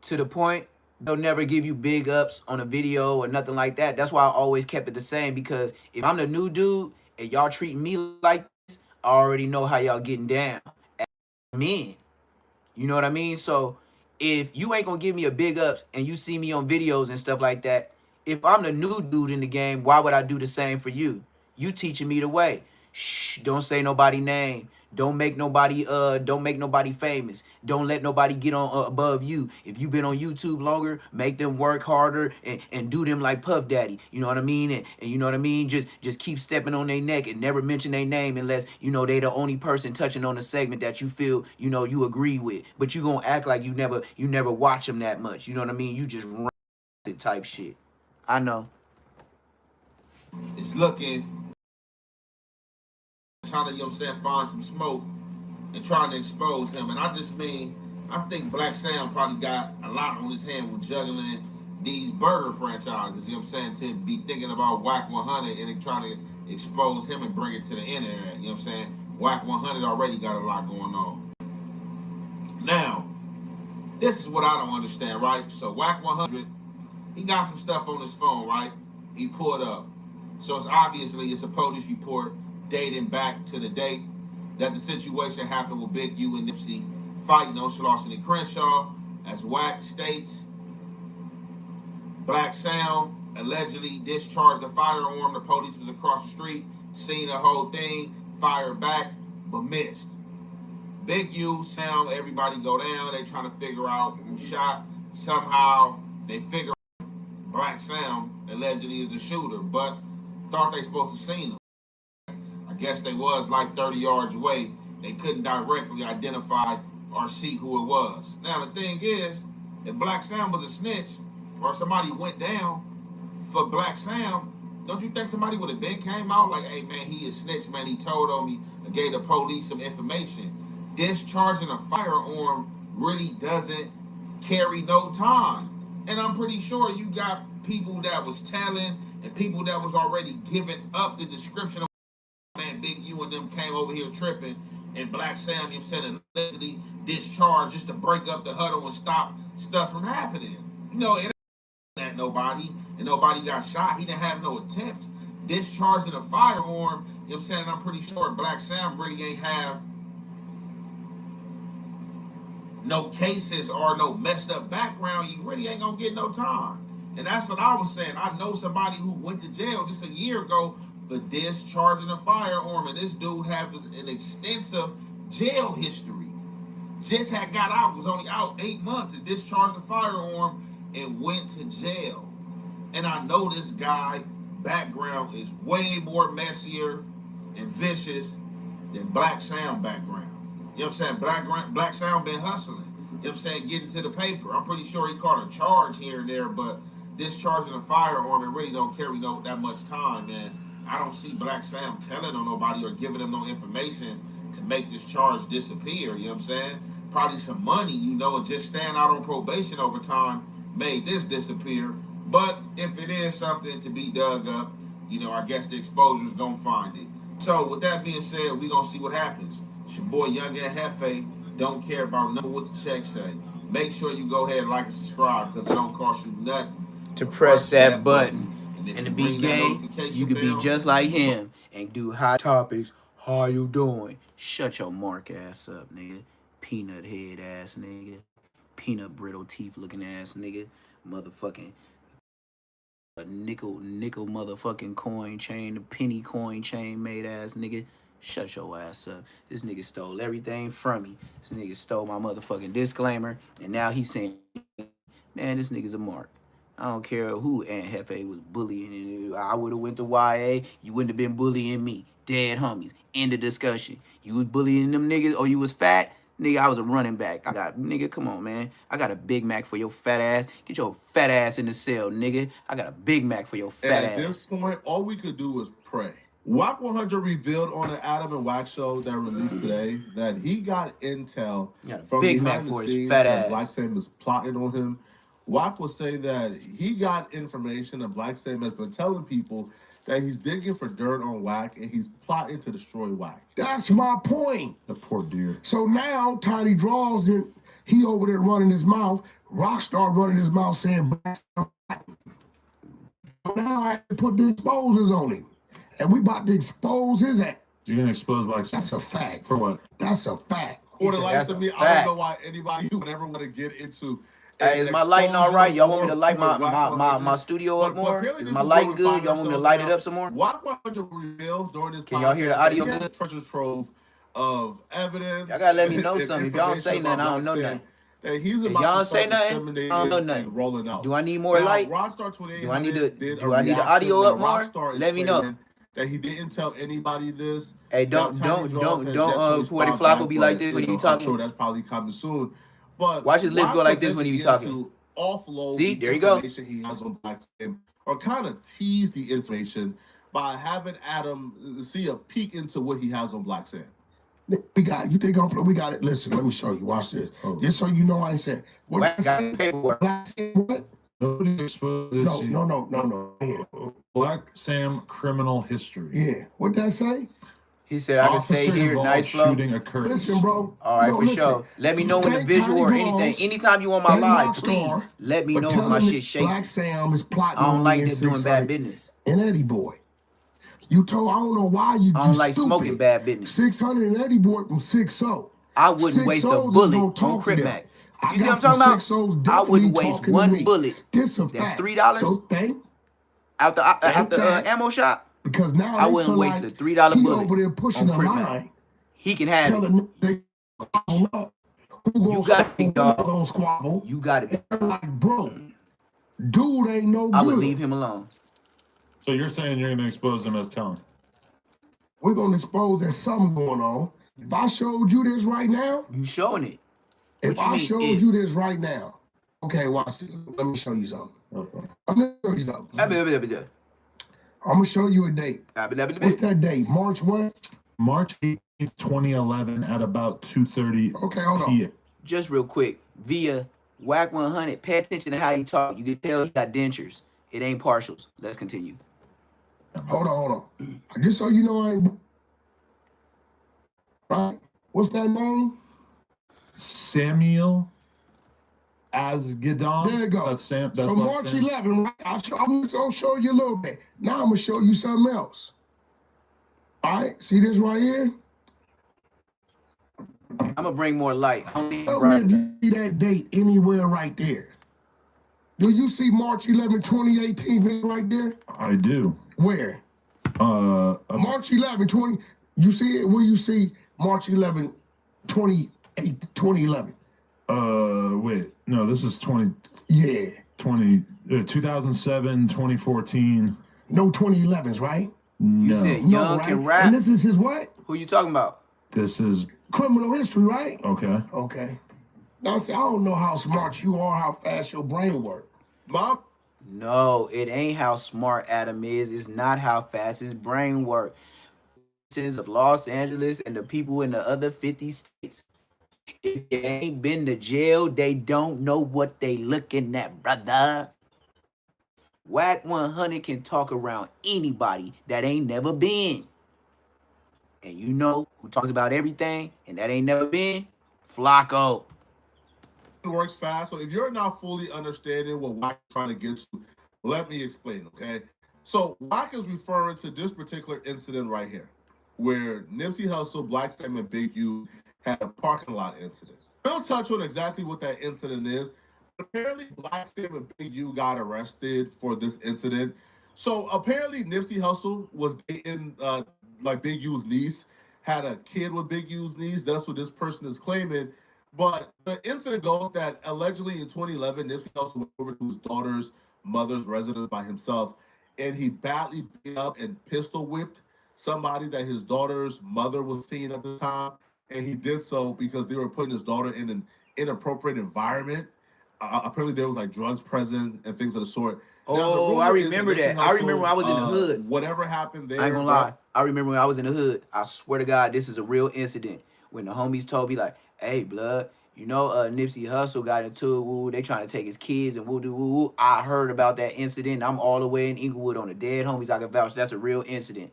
To the point, they'll never give you big ups on a video or nothing like that. That's why I always kept it the same, because if I'm the new dude and y'all treating me like this, I already know how y'all getting down. Men. You know what I mean? So if you ain't gonna give me a big ups and you see me on videos and stuff like that, if I'm the new dude in the game, why would I do the same for you? You teaching me the way. Shh, don't say nobody name. Don't make nobody famous. Don't let nobody get on above you. If you've been on YouTube longer, make them work harder and do them like Puff Daddy. You know what I mean? And you know what I mean? Just keep stepping on their neck and never mention their name unless they the only person touching on the segment that you feel you agree with. But you gonna act like you never watch them that much. You know what I mean? You just run it type shit. I know. is looking, trying to, find some smoke and trying to expose him. And I think Blacc Sam probably got a lot on his hand with juggling these burger franchises, to be thinking about Whack 100 and trying to expose him and bring it to the internet, Whack 100 already got a lot going on. Now, this is what I don't understand, right? So Whack 100, he got some stuff on his phone, right? He pulled up. So it's a police report dating back to the date that the situation happened with Big U and Nipsey fighting on Slauson and Crenshaw. As Wack states, Blacc Sam allegedly discharged a firearm. The police was across the street. seen the whole thing, fired back, but missed. Big U, Sam, everybody go down. They trying to figure out who shot. Somehow they figure out Blacc Sam allegedly is the shooter, but thought they supposed to seen him. I guess they was like 30 yards away. They couldn't directly identify or see who it was. Now the thing is, if Blacc Sam was a snitch or somebody went down for Blacc Sam, don't you think somebody would have been came out like, hey man, he is snitch, man, he told on me and gave the police some information. Discharging a firearm really doesn't carry no time. And I'm pretty sure you got people that was telling and people that was already giving up the description of man, Big U and them came over here tripping and Blacc Sam, you said, allegedly discharged just to break up the huddle and stop stuff from happening. You know, it ain't at nobody and nobody got shot. He didn't have no attempts. Discharging a firearm, you know what I'm saying? I'm pretty sure Blacc Sam really ain't have no cases or no messed up background. You really ain't gonna get no time. And that's what I was saying. I know somebody who went to jail just a year ago for discharging a firearm, and this dude has an extensive jail history. Just had got out, was only out 8 months, and discharged a firearm and went to jail. And I know this guy background is way more messier and vicious than Blacc Sam background. You know what I'm saying? Blacc Sam been hustling. You know what I'm saying? Getting to the paper. I'm pretty sure he caught a charge here and there, but discharging a firearm, it really don't carry that much time, man. I don't see Blacc Sam telling on nobody or giving them no information to make this charge disappear. You know what I'm saying? Probably some money, you know, just staying out on probation over time made this disappear. But if it is something to be dug up, you know, I guess the exposure's gonna find it. So with that being said, we gonna see what happens. It's your boy Young and Jefe. Don't care about nothing what the check say. Make sure you go ahead and like and subscribe because it don't cost you nothing to press that button. And to be gay, you could be just like him and do hot topics. How you doing? Shut your mark ass up, nigga. Peanut head ass nigga. Peanut brittle teeth looking ass nigga. Motherfucking a nickel motherfucking coin chain, the penny coin chain made ass nigga. Shut your ass up. This nigga stole everything from me. This nigga stole my motherfucking disclaimer, and now he's saying, man, this nigga's a mark. I don't care who Aunt Jefe was bullying. I would have went to YA. You wouldn't have been bullying me. Dead homies. End of discussion. You was bullying them niggas or you was fat? Nigga, I was a running back. Nigga, come on, man. I got a Big Mac for your fat ass. Get your fat ass in the cell, nigga. I got a Big Mac for your fat ass. At this point, all we could do was pray. WAC 100 revealed on the Adam and Wack show that released today that he got intel from Big Mac behind for the his scenes fat that ass. Blacc Sam was plotting on him. WAC will say that he got information that Blacc Sam has been telling people that he's digging for dirt on WAC and he's plotting to destroy WAC. That's my point. The poor dear. So now Tiny Draws and he over there running his mouth. Rockstar running his mouth saying Blacc Sam. So now I have to put the exposures on him. And we about to expose his ass. You're gonna expose Blacc Sam? That's a fact. For what? That's a fact. For the life of me, I fact. don't know why anybody would ever want to get into. Hey, is my lighting all right? Y'all want me to light my studio up more? Is my lighting good? Y'all want me to light it up some more? WAC 100 revealed during this Can y'all hear the audio good? good? Treasure trove of evidence. Y'all gotta let me know something. If y'all don't say nothing, I don't know nothing. That he's If about y'all to don't say start nothing, I disseminating don't know and nothing. rolling out. Do I need more Now, light? Rockstar 28 Do I need did do I need the reaction. audio Now, up more? Rockstar is Let me know. claiming that he didn't tell anybody this. Hey, Now, don't Tiny Draws has yet to Poetic respond Flacco back, be like but, this when you he know, talking. I'm sure that's probably coming soon. But Watch his lips WAC go like will this when he be begin talking. to offload See, the there you go. information he has on Blacc Sam, or kind of tease the information by having Adam see a peek into what he has on Blacc Sam. We got it. You think we got it? Listen, let me show you. Watch this. Just so you know I ain't saying. What Black I got said? paperwork. Blacc Sam what? Nobody exposes No. Yeah. Blacc Sam criminal history. Yeah. What that say? He said I can Officer stay here. involved Nice flow. shooting occurs. Listen, bro. All right, No, for listen. sure. Let me know in the Thank visual or Tiny anything. Draws Anytime you on my and live, Rockstar please let me for know if my telling shit me shaking. Blacc Sam is plotting I don't on like me that and doing bad 600 business. and Eddie Boy. You told I don't know why you. I don't like stupid. smoking bad business. 600 and Eddie Boy from 6-0. I wouldn't waste a 6-0 is bullet gonna on talk to Crip them. Mac. I You see got what I'm some talking 6-0s about? I definitely wouldn't waste talking to one me. bullet. This a That's fact. $3 So thank out the that. ammo shop. Because now I they wouldn't feel waste like a $3 he bullet over there pushing on the Crip Mac. line, He can have it. telling they squabble up. Who You gonna got it, squabble? When they dog. gonna squabble? You got it. And they're like, bro, dude ain't no I good. would leave him alone. So you're saying you're going to expose him as talent? We're gonna expose there's something going on. If I showed you this right now, You showing it. if What you I mean, showed if? you this right now, okay, watch this. Let me show you something. Okay. I'm gonna show you something. I'm gonna show you a date. What's that date? March what? March 18th, 2011 at about 2:30 Okay, hold on. p.m. Just real quick, via Whack 100, pay attention to how he talk. You can tell he got dentures. It ain't partials. Let's continue. Hold on. Just so you know, I ain't right. What's that name? Samuel Asgidon. There you go. That's Sam. That's So what March Sam. 11, right? I'm just gonna show you a little bit. Now I'm gonna show you something else. All right, see this right here? I'm gonna bring more light. I don't think Tell me if you see that date anywhere right there. Do you see March 11, 2018 right there? I do. Where? March 11, 20. You see it? Where you see March 11, 2011? Wait. No, this is 20. Yeah. 2007, 2014. No 2011s, right? You No. said No, Young right? can rap. And this is his what? Who you talking about? This is Criminal history, right? okay. Okay. Now, see, I don't know how smart you are, how fast your brain works. Mom, No, it ain't how smart Adam is. It's not how fast his brain work. Citizens of Los Angeles and the people in the other 50 states. If they ain't been to jail, they don't know what they looking at, brother. Whack 100 can talk around anybody that ain't never been. And you know who talks about everything and that ain't never been? Flacco. it works fast. So if you're not fully understanding what Wack is trying to get to, let me explain, okay? So Wack is referring to this particular incident right here, where Nipsey Hussle, Blacc Sam, and Big U had a parking lot incident. We'll touch on exactly what that incident is. Apparently, Blacc Sam and Big U got arrested for this incident. So apparently, Nipsey Hussle was dating like Big U's niece, had a kid with Big U's niece. That's what this person is claiming. But the incident goes that allegedly in 2011, Nipsey Hussle went over to his daughter's mother's residence by himself, and he badly beat up and pistol whipped somebody that his daughter's mother was seeing at the time. And he did so because they were putting his daughter in an inappropriate environment. Apparently, there was like drugs present and things of the sort. Oh, I remember that. I remember when I was in the hood. Whatever happened there. I ain't gonna lie. I remember when I was in the hood. I swear to God, this is a real incident. When the homies told me like, "Hey, blood, you know, Nipsey Hussle got into it. Woo, they trying to take his kids and woo do woo." I heard about that incident. I'm all the way in Inglewood on the dead homies. I can vouch. That's a real incident.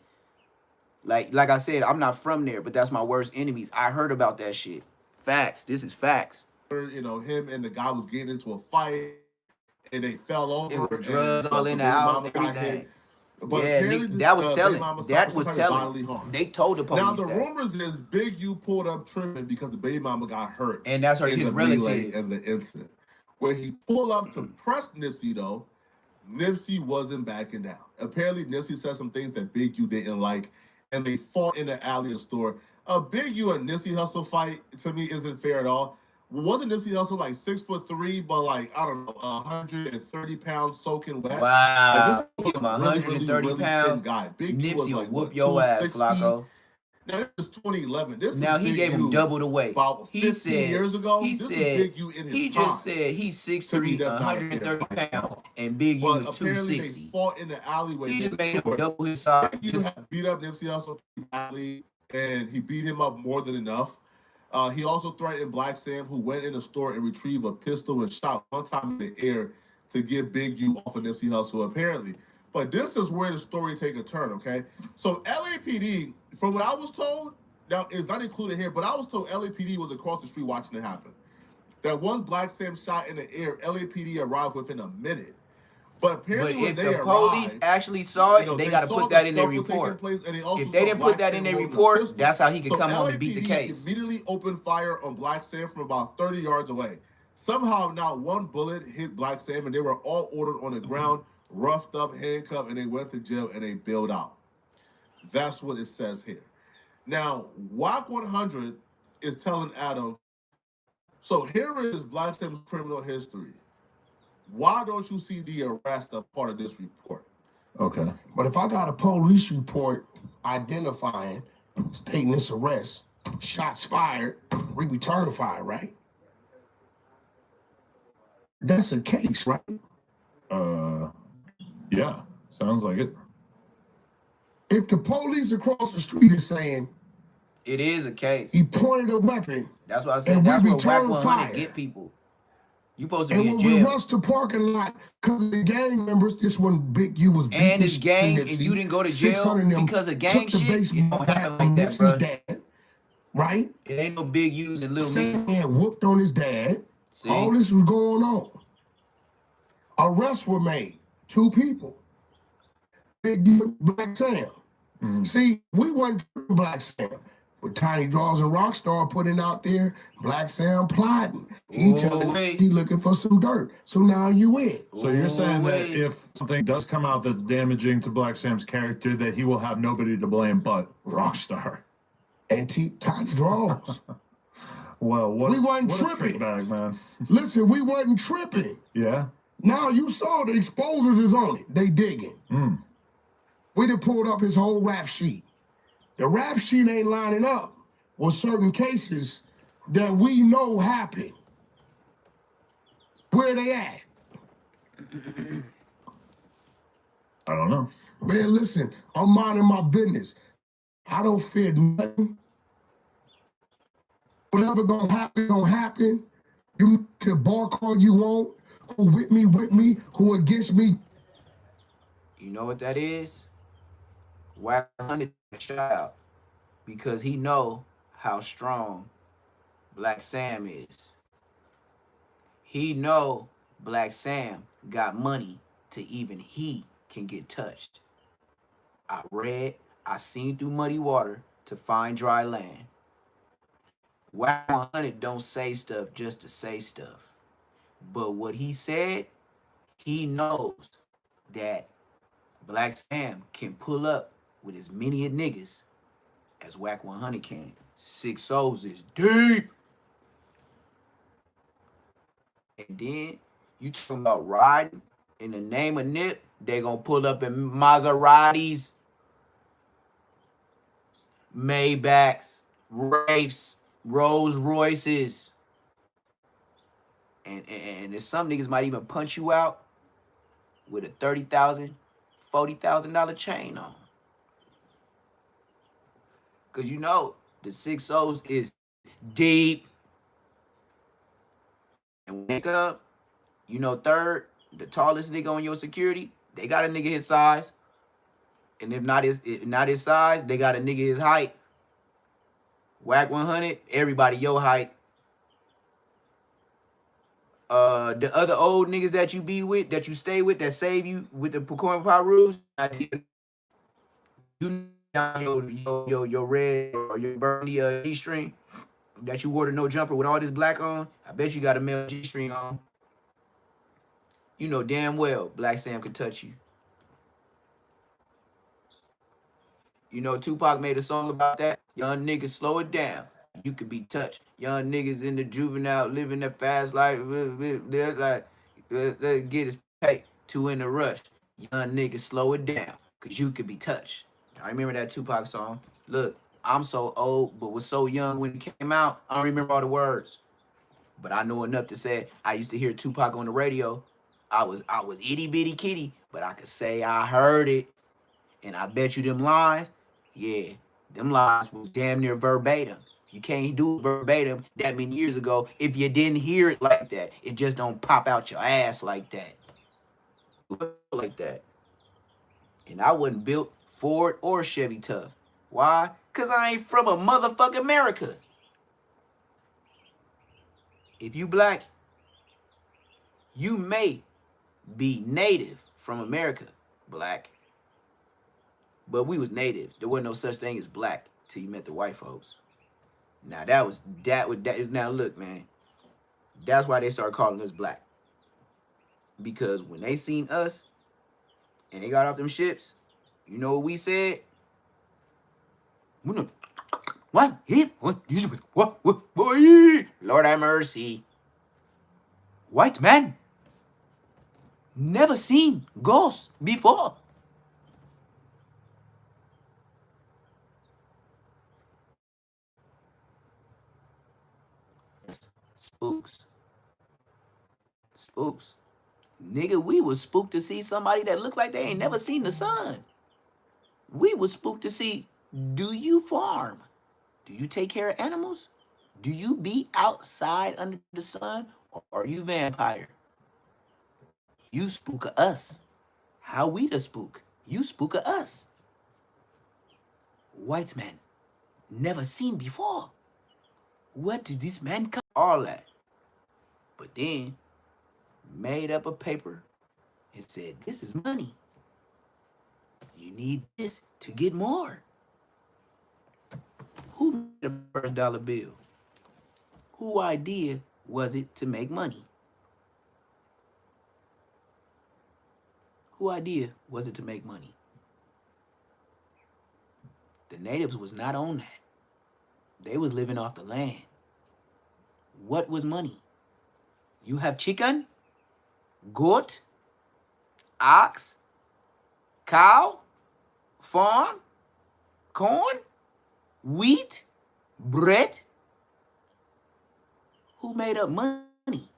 Like I said, I'm not from there, but that's my worst enemies. I heard about that shit. Facts. This is facts. You know, him and the guy was getting into a fight, and they fell over. It was drugs all in the baby house, mama got everything. hit. But Yeah, apparently nigga, that was baby telling. mama That suffered was some type of bodily telling. harm. They told the police Now the that. rumors is Big U pulled up tripping because the baby mama got hurt, And that's her in his the melee relative. and the incident. When he pulled up to press Nipsey though, Nipsey wasn't backing down. Apparently Nipsey said some things that Big U didn't like, and they fought in the alley of store. A Big U and Nipsey Hussle fight to me isn't fair at all. Wasn't Nipsey Hussle like 6'3", but like I don't know, 130 pounds soaking wet? Wow. Like, Give him 130 pounds. thin guy. Big U was Nipsey will like whoop what, your ass, 260? Flacco. Now this is 2011. This Now is he Big gave him U double the weight. about 15 years ago. He This is said Big U in his he prime. just said he's To me, 6'3", that's not a fair 130 fight. pounds, and Big U But is apparently 260. they fought in the alleyway. He just made him Big double his size. U had beat up Nipsey Hussle badly, and he beat him up more than enough. He also threatened Blacc Sam, who went in the store and retrieved a pistol and shot one time in the air to get Big U off of Nipsey Hussle, apparently. But this is where the story take a turn, okay? So LAPD, from what I was told, now it's not included here, but I was told LAPD was across the street watching it happen. That once Blacc Sam shot in the air, LAPD arrived within a minute. But apparently But when if they the police arrived, actually saw it, they got to saw put the that in their scuffle taking report. place, and also If they saw didn't put Blacc that Sam in their holding a report, pistol. that's how he could So come home and beat the LAPD case. immediately opened fire on Blacc Sam from about 30 yards away. Somehow, not one bullet hit Blacc Sam, and they were all ordered on the ground, roughed up, handcuffed, and they went to jail and they bailed out. That's what it says here. Now, WAC 100 is telling Adam, so here is Black Sam's criminal history. Why don't you see the arrest of part of this report? Okay. But if I got a police report identifying, stating this arrest, shots fired, return fire, right? That's a case, right? Yeah, sounds like it. If the police across the street is saying It is a case. he pointed a weapon, That's what I said. and That's we what WAC return 100 fire, get people. You supposed to and be in when we jail. rushed the parking lot because the gang members, this one Big U was beating And it's gang, Nipsey, and you didn't go to 600 jail of them because of gang took the shit. It baseball don't bat happen from like that, Nipsey's bro. dad, right? It ain't no big U's and little Sam me. had whooped on his dad. See? All this was going on. Arrests were made. 2 people. Big U and Black Sam. See, we weren't Black Sam. With Tiny Draws and Rockstar putting out there, Black Sam plotting. He telling he looking for some dirt. So now you in. So you're saying that Ooh-wee. if something does come out that's damaging to Black Sam's character, that he will have nobody to blame but Rockstar. And Tiny Draws. Well, what We wasn't what a tripping. trickbag, man. Listen, we wasn't tripping. Yeah. Now you saw the exposers is on it. They digging. We done pulled up his whole rap sheet. The rap sheet ain't lining up with certain cases that we know happened. Where they at? I don't know. Man, listen, I'm minding my business. I don't fear nothing. Whatever gonna happen. You can bark all you want. Who with me, who against me. You know what that is? WAC 100 shout out because he know how strong Black Sam is. He know Black Sam got money to even he can get touched. I seen through muddy water to find dry land. WAC 100 don't say stuff just to say stuff. But what he said, he knows that Black Sam can pull up with as many niggas as WAC 100 can. 6 souls is deep. And then you talking about riding in the name of Nip, they gonna pull up in Maseratis, Maybachs, Wraiths, Rolls Royces. And some niggas might even punch you out with a $30,000, $40,000 chain on. Cause you know the 6 O's is deep. And wake up, you know, third, the tallest nigga on your security, they got a nigga his size. And if not his size, they got a nigga his height. WAC 100, everybody your height. The other old niggas that you be with, that you stay with, that save you with the Percoin Power rules, you your red or your burgundy G-string that you wore to no jumper with all this black on. I bet you got a male G-string on. You know damn well Black Sam could touch you. You know Tupac made a song about that. Young niggas, slow it down. You could be touched. Young niggas in the juvenile living that fast life. They're like, let's get his pay. 2 in a rush. Young niggas, slow it down. Cause you could be touched. I remember that Tupac song. Look, I'm so old, but was so young when it came out. I don't remember all the words. But I know enough to say I used to hear Tupac on the radio. I was itty bitty kitty, but I could say I heard it. And I bet you them lines, yeah, them lines was damn near verbatim. You can't do it verbatim that many years ago if you didn't hear it like that. It just don't pop out your ass like that. Like that. And I wasn't built Ford or Chevy tough. Why? Because I ain't from a motherfucking America. If you black, you may be native from America, black. But we was native. There wasn't no such thing as black till you met the white folks. Now now look, man. That's why they started calling us black. Because when they seen us and they got off them ships, you know what we said? What? What? Boy? Lord have mercy. White man never seen ghosts before. Spooks. Spooks. Nigga, we was spooked to see somebody that looked like they ain't never seen the sun. We was spooked to see, do you farm? Do you take care of animals? Do you be outside under the sun? Or are you vampire? You spook of us. How we the spook? You spook of us. White man, never seen before. What did this man come? All that. But then made up a paper and said, this is money. You need this to get more. Who made the first dollar bill? Who idea was it to make money? Who idea was it to make money? The natives was not on that. They was living off the land. What was money? You have chicken, goat, ox, cow, farm, corn, wheat, bread. Who made up money?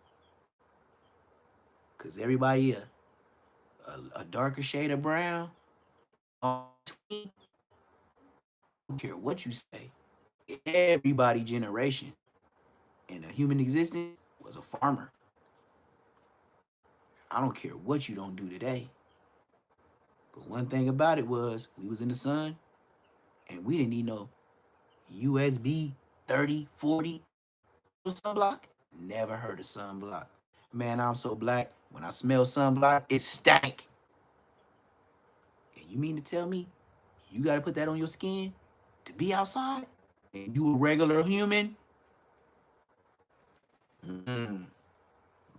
Because everybody a darker shade of brown. I don't care what you say. Everybody generation in a human existence was a farmer. I don't care what you don't do today. But one thing about it was we was in the sun and we didn't need no USB 30, 40 sunblock. Never heard of sunblock. Man, I'm so black. When I smell sunblock, it stank. And you mean to tell me you got to put that on your skin to be outside? And you a regular human?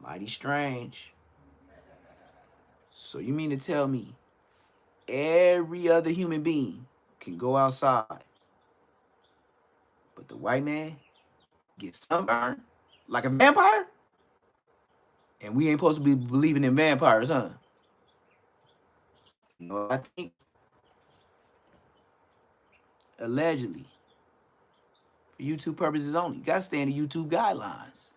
Mighty strange. So you mean to tell me every other human being can go outside, but the white man gets sunburned like a vampire? And we ain't supposed to be believing in vampires, huh? No, I think allegedly, for YouTube purposes only, you gotta stay in the YouTube guidelines.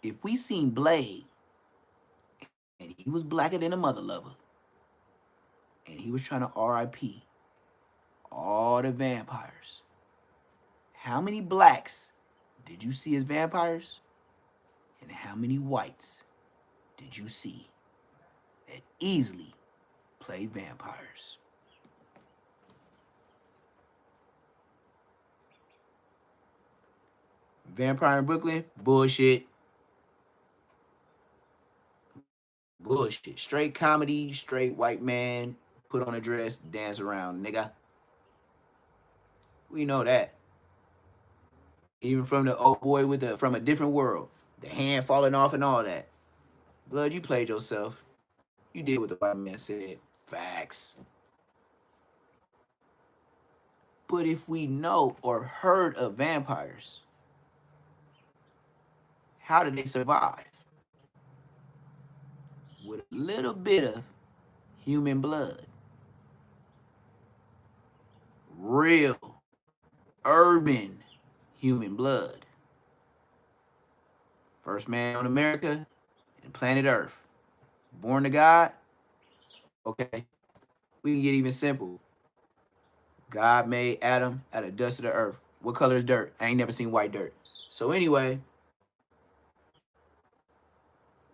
If we seen Blade and he was blacker than a mother lover, and he was trying to RIP all the vampires, how many blacks did you see as vampires? And how many whites did you see that easily played vampires? Vampire in Brooklyn? Bullshit. Bullshit. Straight comedy, straight white man, put on a dress, dance around, nigga. We know that. Even from the old boy from a different world, the hand falling off and all that. Blood, you played yourself. You did what the white man said. Facts. But if we know or heard of vampires, how did they survive? With a little bit of human blood. Real, urban human blood. First man on America and planet Earth. Born to God? Okay. We can get even simple. God made Adam out of dust of the earth. What color is dirt? I ain't never seen white dirt. So anyway,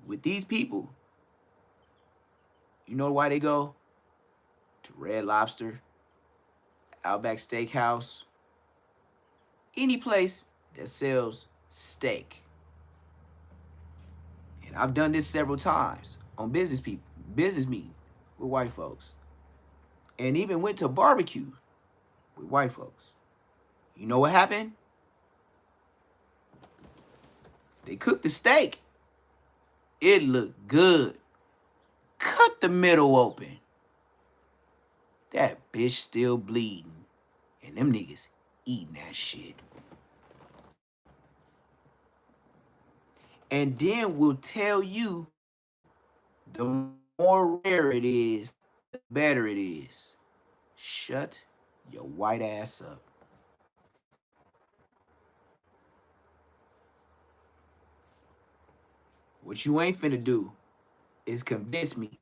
with these people, you know why they go to Red Lobster, Outback Steakhouse, any place that sells steak. And I've done this several times on business meeting with white folks. And even went to barbecue with white folks. You know what happened? They cooked the steak. It looked good. Cut the middle open. That bitch still bleeding. And them niggas eating that shit. And then we'll tell you the more rare it is, the better it is. Shut your white ass up. What you ain't finna do is convince me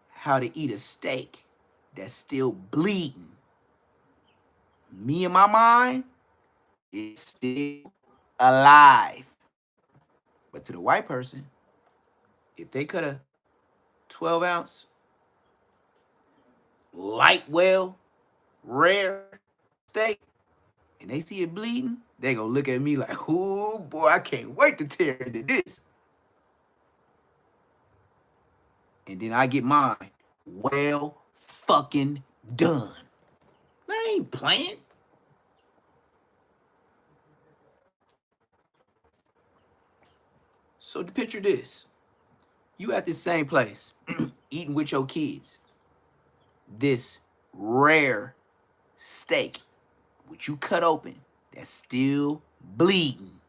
how to eat a steak that's still bleeding. Me in my mind, it's still alive. But to the white person, if they cut a 12-ounce, light well, rare steak, and they see it bleeding, they gonna look at me like, oh boy, I can't wait to tear into this. And then I get mine well fucking done. I ain't playing. So picture this. You at this same place, eating with your kids. This rare steak, which you cut open, that's still bleeding.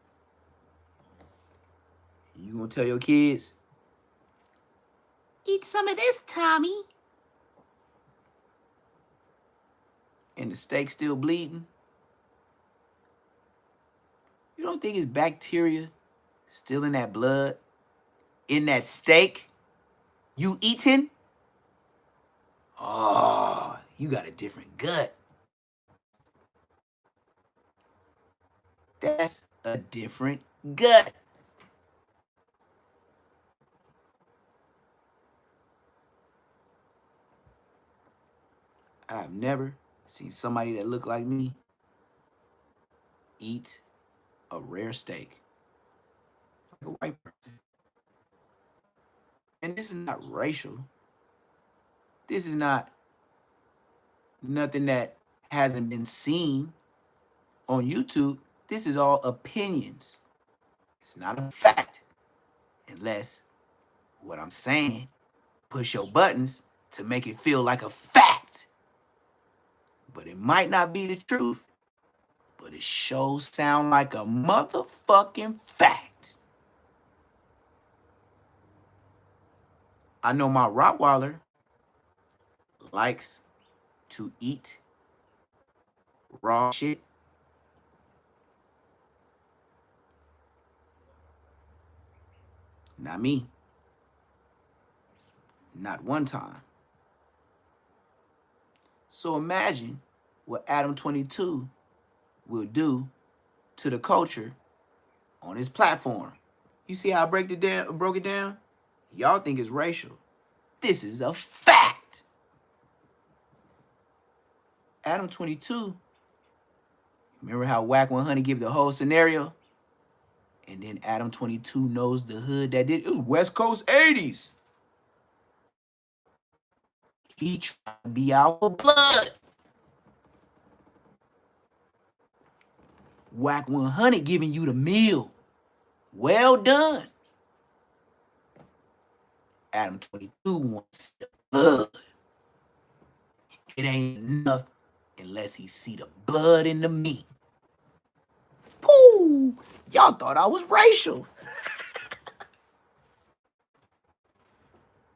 You gonna tell your kids, eat some of this, Tommy. And the steak still bleeding? You don't think it's bacteria still in that blood? In that steak you eating? Oh, you got a different gut. That's a different gut. I've never seen somebody that looked like me eat a rare steak. Like a white person. And this is not racial. This is not nothing that hasn't been seen on YouTube. This is all opinions. It's not a fact. Unless what I'm saying push your buttons to make it feel like a fact. But it might not be the truth. But it sure sound like a motherfucking fact. I know my Rottweiler likes to eat raw shit. Not me. Not one time. So imagine what Adam 22 will do to the culture on his platform. You see how I broke it down? Y'all think it's racial. This is a fact. Adam 22, remember how Whack 100 give the whole scenario? And then Adam 22 knows the hood that did it. Was West Coast 80s. He tried to be our blood. Whack 100 giving you the meal. Well done. Adam 22 wants the blood. It ain't enough unless he see the blood in the meat. Pooh! Y'all thought I was racial.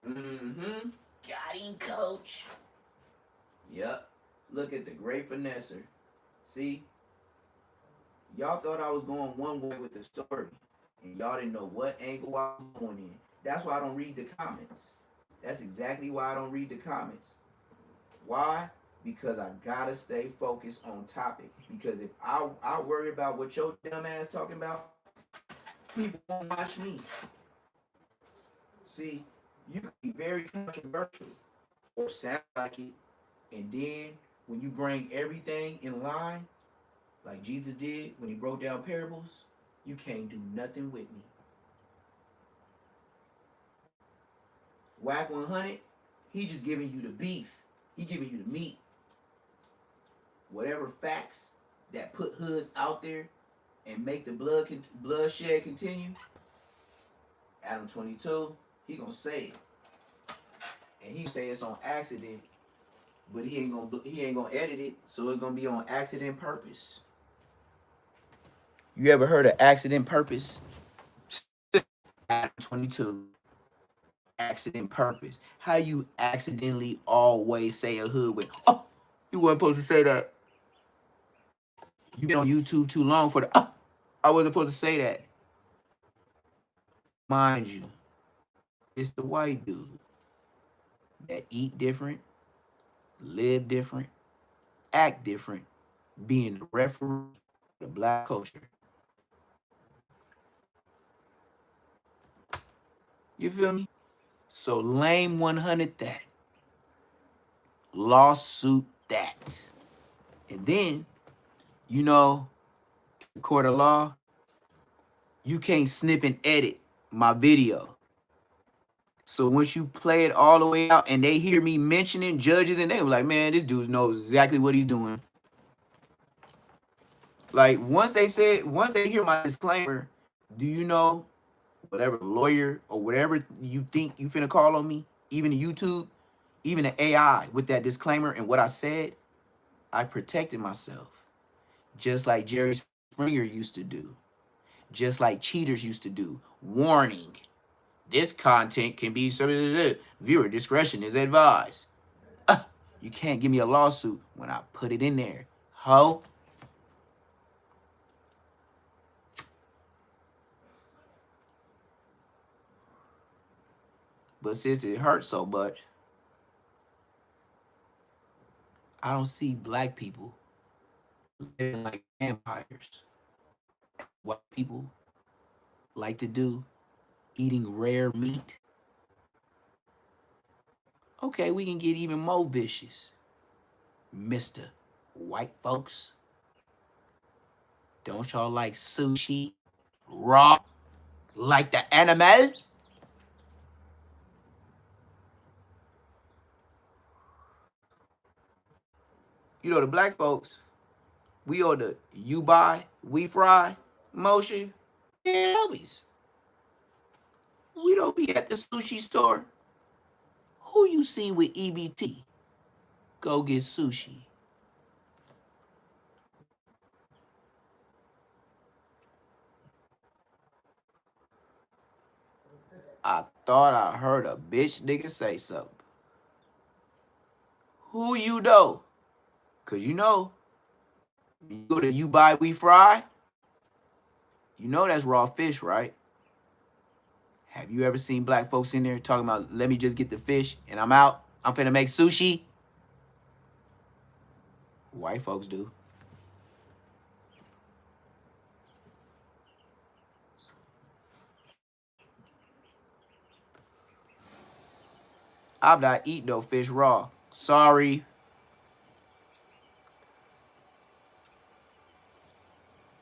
Mm-hmm. Got him, coach. Yep. Look at the great finesser. See? Y'all thought I was going one way with the story. And y'all didn't know what angle I was going in. That's why I don't read the comments. That's exactly why I don't read the comments. Why? Because I gotta stay focused on topic. Because if I worry about what your dumb ass talking about, people won't watch me. See, you can be very controversial or sound like it, and then when you bring everything in line, like Jesus did when he broke down parables, you can't do nothing with me. Whack 100, he just giving you the beef. He giving you the meat. Whatever facts that put hoods out there and make the bloodshed continue, Adam 22, he gonna say it. And he say it's on accident But he ain't gonna edit it, so it's gonna be on accident purpose. You ever heard of accident purpose? 22. Accident purpose. How you accidentally always say a hood with, oh, you weren't supposed to say that. You been on YouTube too long for the, oh, I wasn't supposed to say that. Mind you, it's the white dude that eat different, live different, act different, being the referee of the black culture. You feel me? So lame 100 that. Lawsuit that. And then, you know, the court of law, you can't snip and edit my video. So once you play it all the way out and they hear me mentioning judges and they were like, man, this dude knows exactly what he's doing. Like once they hear my disclaimer, do you know whatever lawyer or whatever you think you finna call on me, even the YouTube, even the AI with that disclaimer and what I said, I protected myself. Just like Jerry Springer used to do. Just like cheaters used to do. Warning. This content can be viewer discretion is advised. You can't give me a lawsuit when I put it in there. Ho. But since it hurts so much, I don't see black people living like vampires. What people like to do, eating rare meat. Okay, we can get even more vicious. Mr. White folks, don't y'all like sushi raw like the animal? You know the black folks, we on the you buy, we fry motion. Yeah, homies. We don't be at the sushi store. Who you see with EBT? Go get sushi. I thought I heard a bitch nigga say something. Who you know? Cause you know, you go to you buy, we fry. You know that's raw fish, right? Have you ever seen black folks in there talking about, let me just get the fish and I'm out? I'm finna make sushi? White folks do. I'm not eating no fish raw. Sorry.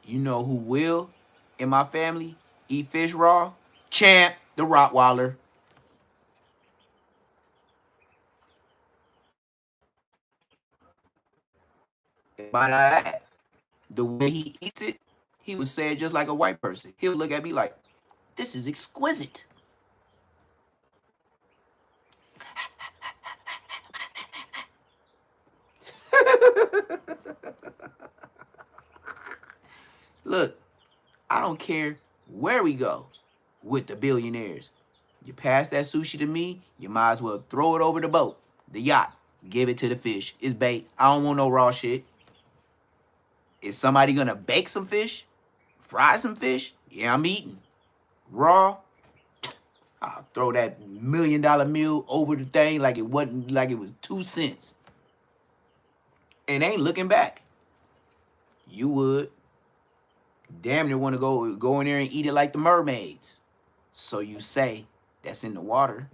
You know who will in my family eat fish raw? Champ, the Rottweiler. Might I add, the way he eats it, he would say it just like a white person. He would look at me like, this is exquisite. Look, I don't care where we go with the billionaires. You pass that sushi to me, you might as well throw it over the boat, the yacht. Give it to the fish. It's bait. I don't want no raw shit. Is somebody gonna bake some fish? Fry some fish? Yeah, I'm eating. Raw? I'll throw that $1 million meal over the thing like it wasn't, like it was 2 cents. And ain't looking back. You would. Damn near want to go in there and eat it like the mermaids. So you say that's in the water.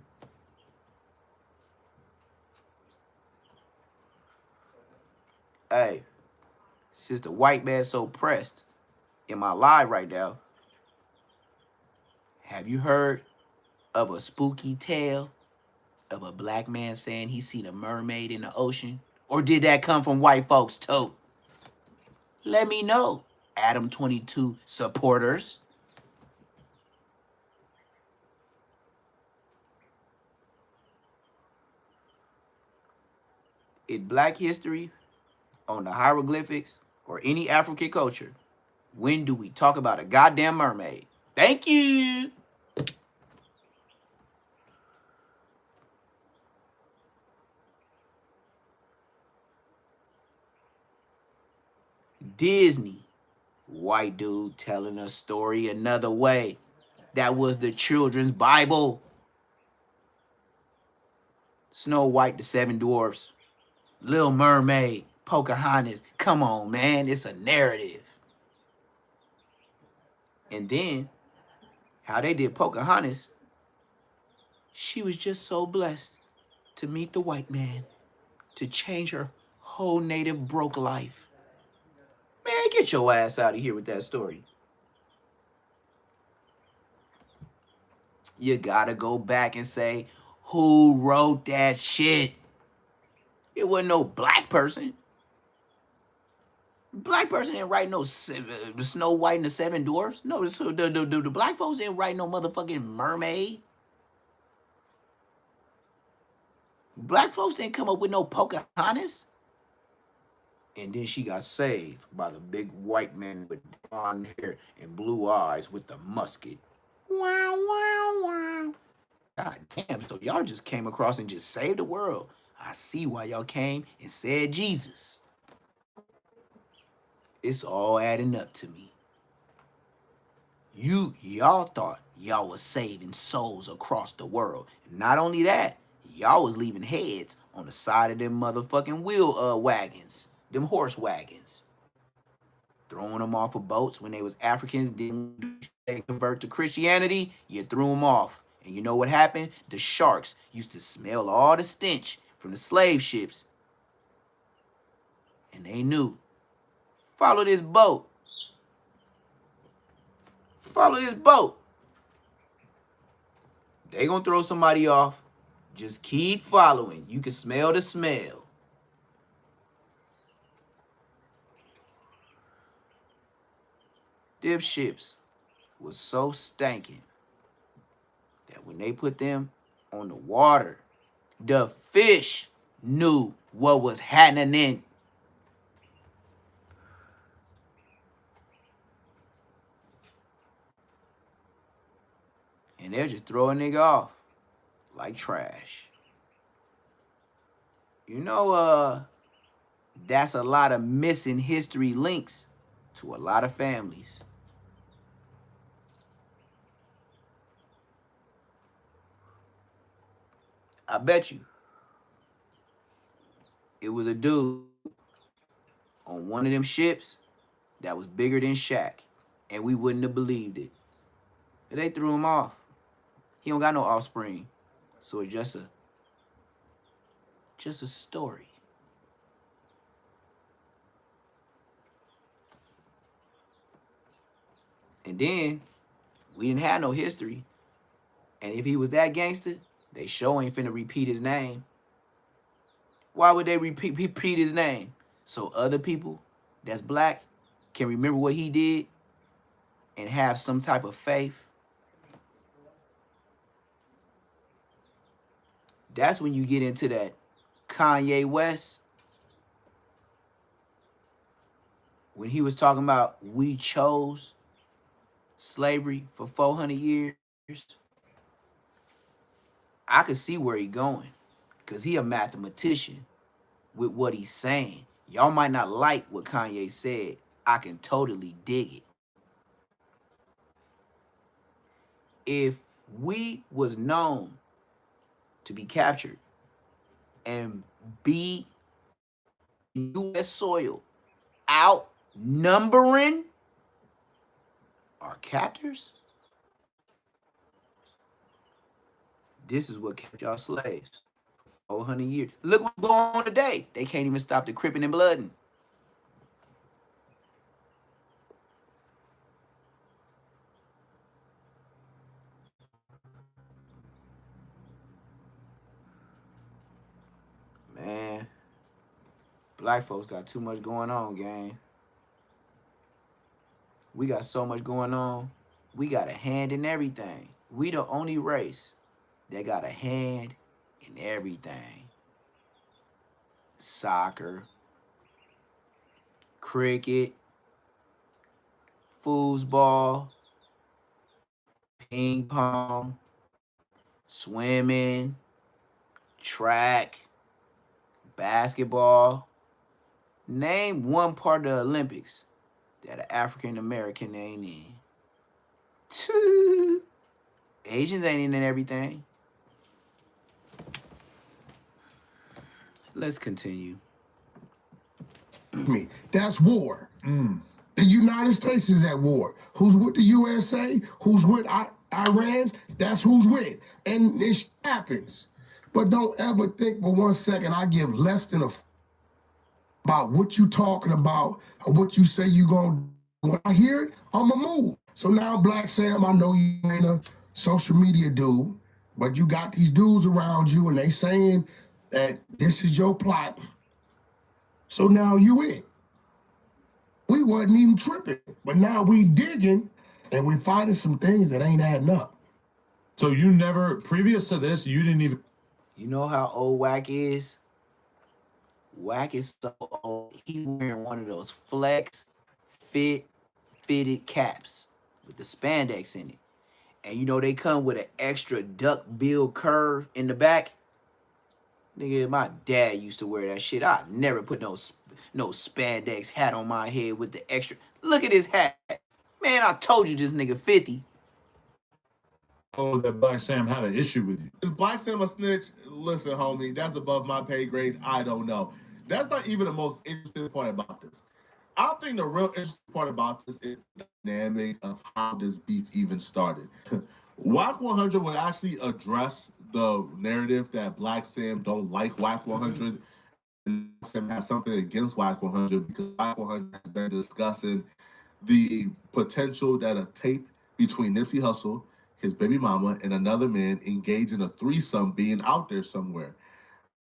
Hey, since the white man's so pressed in my live right now, have you heard of a spooky tale of a black man saying he seen a mermaid in the ocean? Or did that come from white folks too? Let me know, Adam 22 supporters. in Black history, on the hieroglyphics, or any African culture, when do we talk about a goddamn mermaid? Thank you. Disney. White dude telling a story another way. That was the children's Bible. Snow White, the Seven Dwarfs, Little Mermaid, Pocahontas. Come on, man. It's a narrative. And then, how they did Pocahontas, she was just so blessed to meet the white man, to change her whole native broke life. Man, get your ass out of here with that story. You gotta go back and say, who wrote that shit? It wasn't no black person. Black person didn't write no Snow White and the Seven Dwarfs. No, the black folks didn't write no motherfucking mermaid. Black folks didn't come up with no Pocahontas. And then she got saved by the big white man with blonde hair and blue eyes with the musket. Wow, wow, wow. God damn, so y'all just came across and just saved the world. I see why y'all came and said Jesus. It's all adding up to me. Y'all thought y'all was saving souls across the world. Not only that, y'all was leaving heads on the side of them motherfucking wheel wagons, them horse wagons. Throwing them off of boats when they was Africans, didn't they convert to Christianity, you threw them off. And you know what happened? The sharks used to smell all the stench from the slave ships. And they knew, follow this boat. Follow this boat. They gonna throw somebody off. Just keep following. You can smell the smell. Them ships was so stankin' that when they put them on the water, the fish knew what was happening. And they'll just throw a nigga off like trash. You know, that's a lot of missing history links to a lot of families. I bet you it was a dude on one of them ships that was bigger than Shaq, and we wouldn't have believed it. But they threw him off. He don't got no offspring, so it's just a story. And then we didn't have no history, and if he was that gangster, they sure ain't finna repeat his name. Why would they repeat his name? So other people that's black can remember what he did and have some type of faith. That's when you get into that Kanye West. When he was talking about we chose slavery for 400 years, I could see where he going, because he a mathematician with what he's saying. Y'all might not like what Kanye said. I can totally dig it. If we was known to be captured and be U.S. soil outnumbering our captors, this is what kept y'all slaves for 400 years. Look what's going on today. They can't even stop the cripping and blooding. Man, black folks got too much going on, gang. We got so much going on. We got a hand in everything. We the only race that got a hand in everything. soccer, cricket, foosball, ping pong, swimming, track, basketball. Name one part of the Olympics that an African American ain't in. Asians ain't in everything. Let's continue. Me. That's war. The United States is at war. Who's with the USA? Who's with Iran? That's who's with. And it happens. But don't ever think for 1 second I give less than about what you talking about or what you say you gonna do. When I hear it, I'ma move. So now, Blacc Sam, I know you ain't a social media dude, but you got these dudes around you and they saying that this is your plot. So now you it. We wasn't even tripping, but now we digging and we finding some things that ain't adding up. So you never, previous to this, you didn't even. You know how old Wack is? Wack is so old. He wearing one of those flex fitted caps with the spandex in it. And you know they come with an extra duck bill curve in the back. Nigga, my dad used to wear that shit. I never put no spandex hat on my head with the extra. Look at his hat. Man, I told you this nigga 50. Oh, that Blacc Sam had an issue with you. Is Blacc Sam a snitch? Listen, homie, that's above my pay grade. I don't know. That's not even the most interesting part about this. I think the real interesting part about this is the dynamic of how this beef even started. Wack 100 would actually address the narrative that Blacc Sam don't like Wack 100 and Sam has something against Wack 100 because Wack 100 has been discussing the potential that a tape between Nipsey Hussle, his baby mama, and another man engage in a threesome being out there somewhere.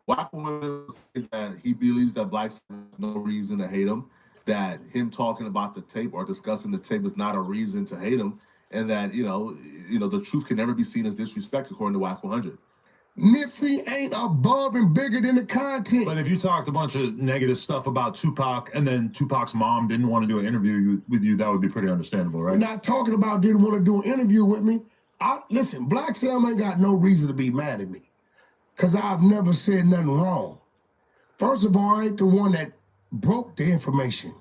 Wack 100 says that he believes that Blacc Sam has no reason to hate him, that him talking about the tape or discussing the tape is not a reason to hate him, and that you know the truth can never be seen as disrespect according to Wack 100. Nipsey ain't above and bigger than the content. But if you talked a bunch of negative stuff about Tupac and then Tupac's mom didn't want to do an interview with you, that would be pretty understandable, right? We're not talking about didn't want to do an interview with me. Listen, Blacc Sam ain't got no reason to be mad at me because I've never said nothing wrong. First of all, I ain't the one that broke the information.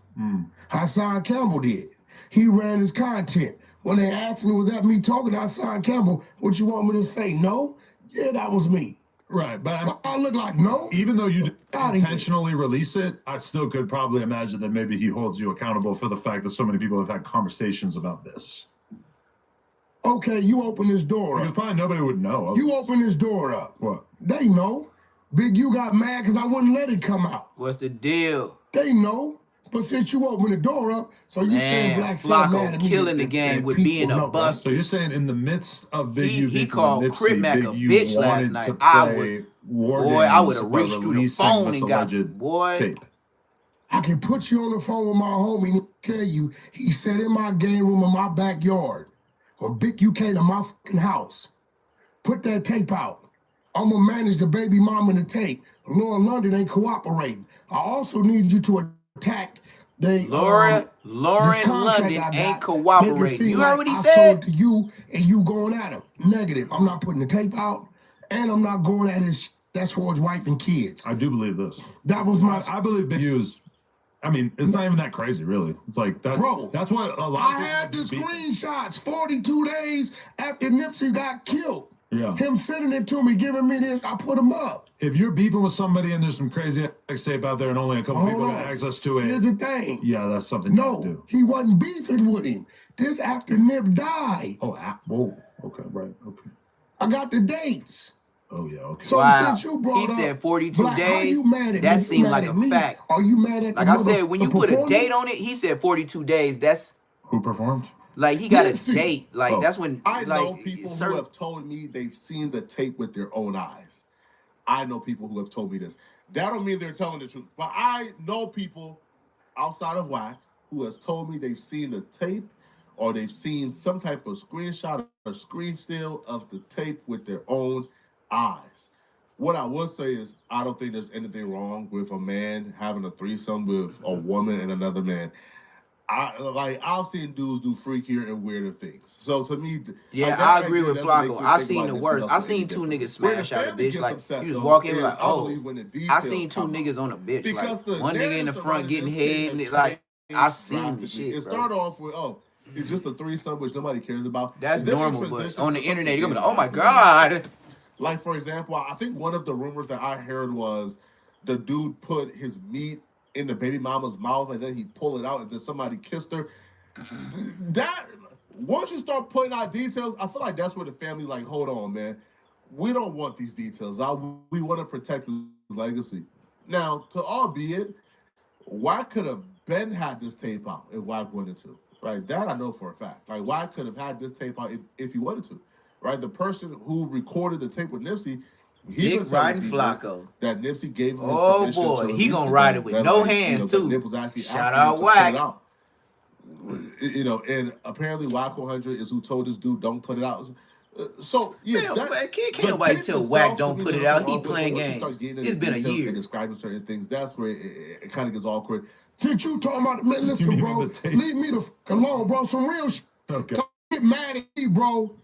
Hassan Campbell did. He ran his content. When they asked me, was that me talking to Hassan Campbell? What you want me to say? No? Yeah, that was me. Right, but I look like no? even though you didn't intentionally release it, I still could probably imagine that maybe he holds you accountable for the fact that so many people have had conversations about this. Okay, you open this door Because up. probably nobody would know. You open this door up. What? They know. Big U got mad because I wouldn't let it come out. What's the deal? They know. But since you open the door up, so you saying Man, Blacc Sam mad Flacco at me. killing the that game with people being a know, right? buster. So you're saying in the midst of Big U He beefing called with Crip Nipsey, Mac Big a U bitch last wanted night. to I play war Boy, I games would have by reached through the releasing phone this and got alleged boy. tape. I can put you on the phone with my homie and tell you he sat in my game room in my backyard. When Big U came to my fucking house, put that tape out. I'm gonna manage the baby mama in the tape. Laura London ain't cooperating. I also need you to attack the Lauren this contract London I got, ain't make it cooperating. seem You heard like what he I said? sold to you and you going at him. Negative. I'm not putting the tape out, and I'm not going at his. That's for his wife and kids. I do believe this. That was my. I believe Big U is. I mean, it's not even that crazy, really. It's like that. Bro, that's what a lot. I had the screenshots 42 days after Nipsey got killed. Yeah. Him sending it to me, giving me this, I put him up. If you're beefing with somebody and there's some crazy X tape out there and only a couple people got access to it, Here's the thing. Yeah, that's something you can do. No, he wasn't beefing with him. This after Nip died. Oh, whoa. Okay, right. Okay. I got the dates. Oh, yeah, okay. So Wow. since you brought He said up, 42 Blacc, days. How you mad at That me? seemed You like mad a at me? fact. Are you mad at Like the I said, when you put a performer? date on it, he said 42 days. That's Who performed? like he got Nipsey. a date. Like that's when I like know people who have told me they've seen the tape with their own eyes. I know people who have told me this. That don't mean they're telling the truth. But I know people outside of Wack who has told me they've seen the tape or they've seen some type of screenshot or screen still of the tape with their own eyes. What I would say is, I don't think there's anything wrong with a man having a threesome with a woman and another man. I've seen dudes do freakier and weirder things. So to me, Yeah, like that I right agree there with doesn't make Flacco. me I think seen about the Nipsey worst. I Hussle seen any two different. niggas Where the smash out a family bitch gets like upset he was though walking is, like, I oh. believe, when the I details seen two come out. niggas on a bitch Because like the one nigga in the narrative front surrounding getting this case head has and like I changed seen the drastically. shit, It bro. started off with, oh, it's just a threesome, which nobody cares about. That's And then it normal, but transitioned on to the something internet, you're gonna be like, oh my dangerous. god. Like, for example, I think one of the rumors that I heard was the dude put his meat in the baby mama's mouth and then he pulled it out and then somebody kissed her. That, once you start putting out details, I feel like that's where the family like, hold on, man. We don't want these details. We want to protect his legacy. Now, to albeit, Wack could have been had this tape out if Wack wanted to. Right? That I know for a fact. Like, Wack could have had this tape out if he wanted to. Right? The person who recorded the tape with Nipsey, he Dick been telling riding people Flacco. that Nipsey gave him his Oh permission to boy, he release gonna it. ride it with That, no like, hands that too. Nip was actually Shout asking him out to put it Wack. out. And apparently Wack 100 is who told this dude don't put it out. So yeah, Man, can't nobody tell Wack don't put it out. He playing games. It's been a year. And describing certain things, that's where it kind of gets awkward. Since you talking about, man, listen, bro, leave me the fuck alone, bro. Some real shit. Okay. Don't get mad at me, bro,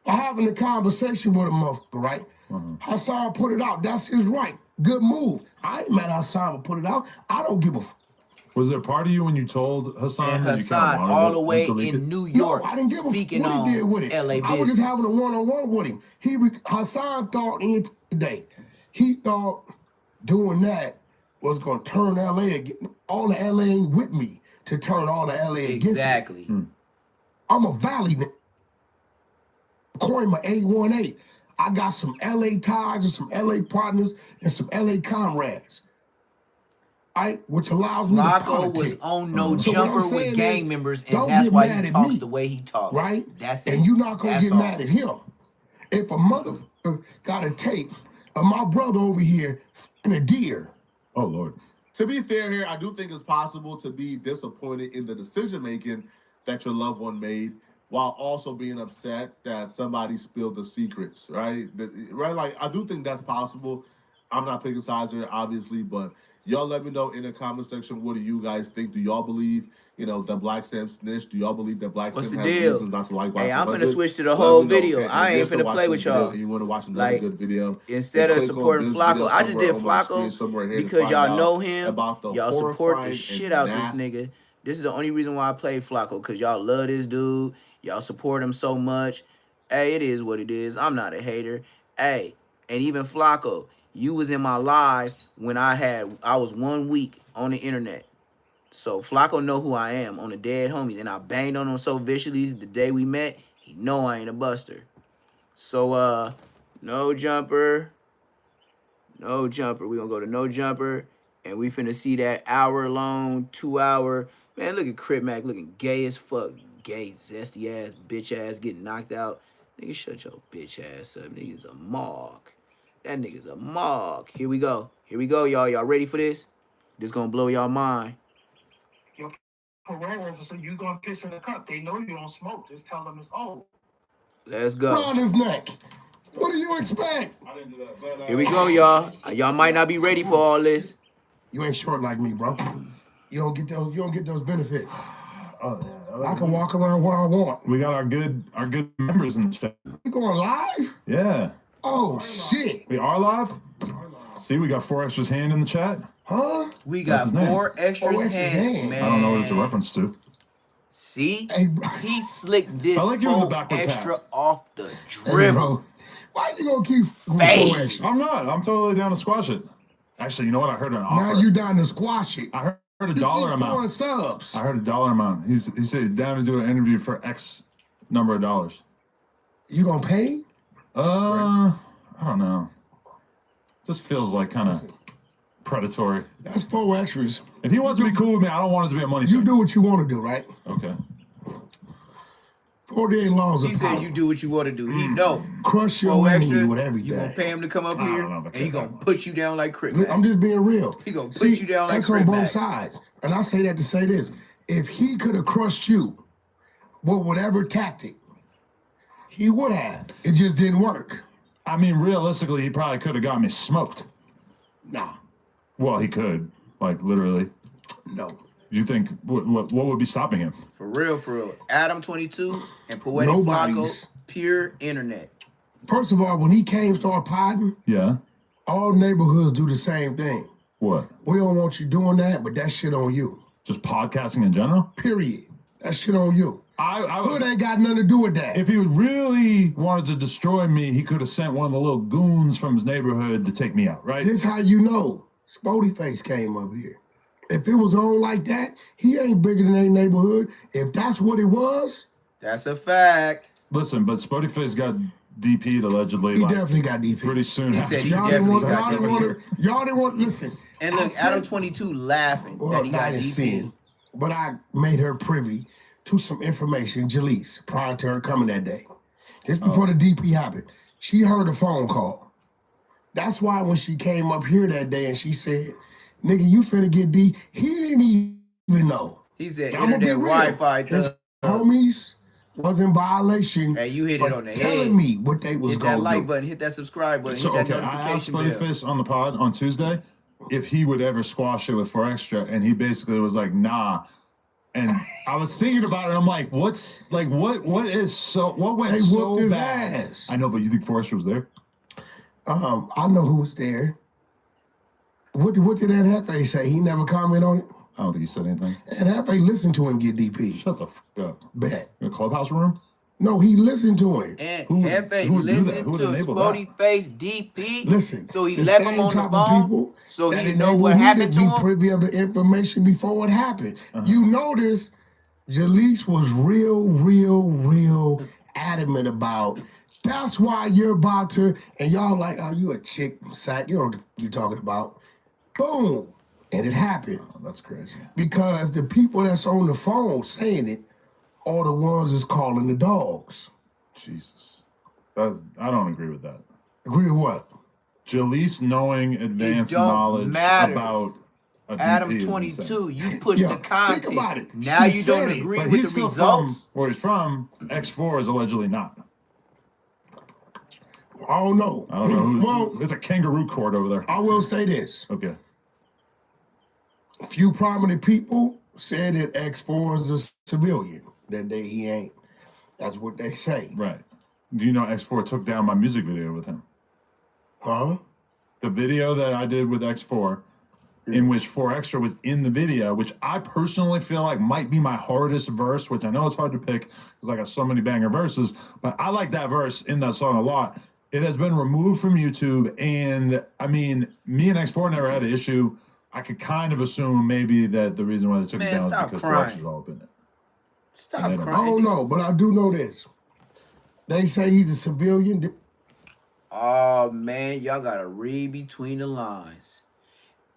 for having a conversation with a motherfucker, right? Hassan put it out. That's his right. Good move. I ain't mad at Hassan for put it out. I don't give a fuck. Was there part of you when you told Hassan And that you kind Hassan of wanted all the him way to leak in it? New York, No, I didn't give a speaking fuck what he did with it. on LA I was just business. having a one-on-one with him. Hassan thought today. He thought doing that was going to turn LA against all the LA ain't with me to turn all the LA against me. Exactly. I'm a Valley nigga. Coin my 818. I got some LA ties and some LA partners and some LA comrades. Right? Which allows me to Flacco was politic. on No So what I'm Jumper with saying gang is, members, and don't that's get why mad he at talks me, the way he talks. right? That's it. And you're not gonna That's get all. mad at him. If a motherfucker got a tape of my brother over here f***ing a deer, Oh Lord. To be fair here, I do think it's possible to be disappointed in the decision making that your loved one made, while also being upset that somebody spilled the secrets, right? Right? Like, I do think that's possible. I'm not picking sides here, obviously, but y'all let me know in the comment section, what do you guys think? Do y'all believe, that Blacc Sam snitched? Do y'all believe that Blacc What's Sam the has deal? reasons not to like Wack Hey, I'm 100? finna switch to the Let whole me know, video. okay? And I if you're ain't still finna watching play this with video y'all. and you want to watch another Like, good video, instead then of click on supporting this Flacco, video I just somewhere did on my screen Flacco somewhere here to because find y'all out know him. about the Y'all support the horrifying shit and out this nasty nigga. This is the only reason why I play Flacco, because y'all love this dude. Y'all support him so much. Hey, it is what it is. I'm not a hater. Hey, and even Flacco, you was in my live when I was 1 week on the internet. So Flacco know who I am on the Dead Homies, and I banged on him so viciously the day we met. He know I ain't a buster. So no jumper. No jumper. We gonna go to no jumper, and we finna see that hour-long, 2-hour. Man, look at Crip Mac looking gay as fuck. Gay, zesty ass, bitch ass, getting knocked out. Nigga, shut your bitch ass up. Nigga's a mark. That nigga's a mark. Here we go. Here we go, y'all. Y'all ready for this? This gonna blow y'all mind. Your parole officer, you gonna piss in the cup. They know you don't smoke. Just tell them it's old. Let's go. around his neck. What do you expect? I didn't do that, but Here we go, y'all. Y'all might not be ready for all this. You ain't short like me, bro. You don't get those benefits. Oh, I can walk around where I want. We got our good members in the chat. You going live? Yeah. Oh shit. We are live? See, we got 4 extras hand in the chat. Huh? We That's got his name. 4 extras Extra hands, hand. man. I don't know what it's a reference to. See? Hey, bro. He slicked this I like you in the 4 backwards extra hat. off the Hey, dribble. bro. Why you gonna keep Fade. 4 extra? I'm not. I'm totally down to squash it. Actually, you know what? I heard an offer. Now you down to squash it. I heard a You dollar keep throwing amount. subs. I heard a dollar amount. He said he's down to do an interview for X number of dollars. You gonna pay? I don't know. Just feels like kind of predatory. That's 4 extras. If he wants to be cool with me, I don't want it to be a money You thing. do what you want to do, right? Okay. 48 laws He of said power. you do what you want to do. He know. Crush your 4 enemy extra, with you everything. gonna pay him to come up I don't here, know about and he that gonna much. put you down like Crip I'm Mac. just being real. He gonna put you down like that's on Crip both Mac. sides. And I say that to say this. If he could have crushed you with whatever tactic, he would have. It just didn't work. I mean, realistically, he probably could have got me smoked. Nah, Well, he could, like literally. no. You think what would be stopping him? For real. Adam 22 and Poetic Nobody's. Flacco, pure internet. First of all, when he came start potting, Yeah. all neighborhoods do the same thing. What? We don't want you doing that, but that shit on you. Just podcasting in general? Period. That shit on you. Hood ain't got nothing to do with that. If he really wanted to destroy me, he could have sent one of the little goons from his neighborhood to take me out, right? This how you know Spody Face came up here. If it was on like that, he ain't bigger than any neighborhood. If that's what it was, That's a fact. Listen, but Spotify's got DP'd allegedly. he like, definitely got DP. pretty soon. He after said he you- definitely got Y'all didn't want to listen. And I look, said- Adam 22 laughing Well, that he got not in DP. sin, but I made her privy to some information, Jaleese, prior to her coming that day. Just before the DP happened. She heard a phone call. That's why when she came up here that day and she said, nigga, you finna get D, he didn't even know. He said I'ma be internet real. Wi-Fi. His homies was in violation Hey, you hit for it on the telling head. me what they was Hit that going to like do. button, hit that subscribe button, So, hit that okay, I asked notification Buddy bell. Fist on the pod on Tuesday if he would ever squash it with 4Extra, and he basically was like, nah. And I was thinking about it, and I'm like, what went They so whooped his bad? ass. I know, but you think 4Extra was there? I know who was there. What did that Jefe say? He never comment on it? I don't think he said anything. And Jefe listened to him get DP. Shut the fuck up. Bet. In a clubhouse room? No, he listened to him. And Who- Jefe who would do that? listened Who would to enable Spody Face DP. Listen, So he the left same him on the type of phone. people So that he know enabled what me happened to be him. privy of the information before it happened. You notice Jaleese was real adamant about. That's why you're about to, and y'all like, oh, you a chick, sack. You know what you're talking about. Boom. And it happened. Oh, that's crazy. Because the people that's on the phone saying it are the ones that's calling the dogs. Jesus. I don't agree with that. Agree with what? Jaleese knowing advanced don't knowledge matter. about a DP Adam is 22, insane. you push Yo, the content. think about it. Now She you don't said it, agree But with he's the still results. from where he's from. X4 is allegedly not. I don't know. I don't know who. Well, There's a kangaroo court over there. I will say this. Okay. A few prominent people said that X4 is a civilian. That day he ain't. That's what they say. Right. Do you know X4 took down my music video with him? Huh? The video that I did with X4, in which 4Extra was in the video, which I personally feel like might be my hardest verse, which I know it's hard to pick because I got so many banger verses, but I like that verse in that song a lot. It has been removed from YouTube, and I mean, me and X4 never had an issue. I could kind of assume maybe that the reason why they took Man, it down stop is because crying. 4Extra's all up in it. Stop I I crying. don't know, but I do know this. They say he's a civilian. Oh man, y'all gotta read between the lines.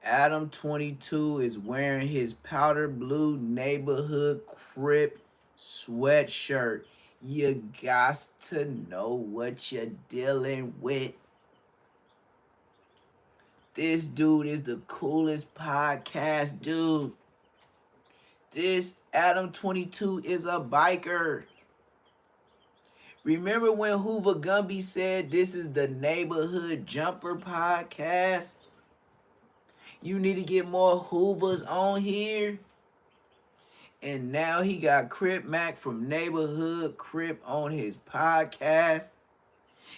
Adam 22 is wearing his powder blue neighborhood Crip sweatshirt. You got to know what you're dealing with. This dude is the coolest podcast dude. This Adam 22 is a biker. Remember when Hoover Gumby said this is the Neighborhood Jumper podcast? You need to get more Hoovers on here. And now he got Crip Mac from Neighborhood Crip on his podcast.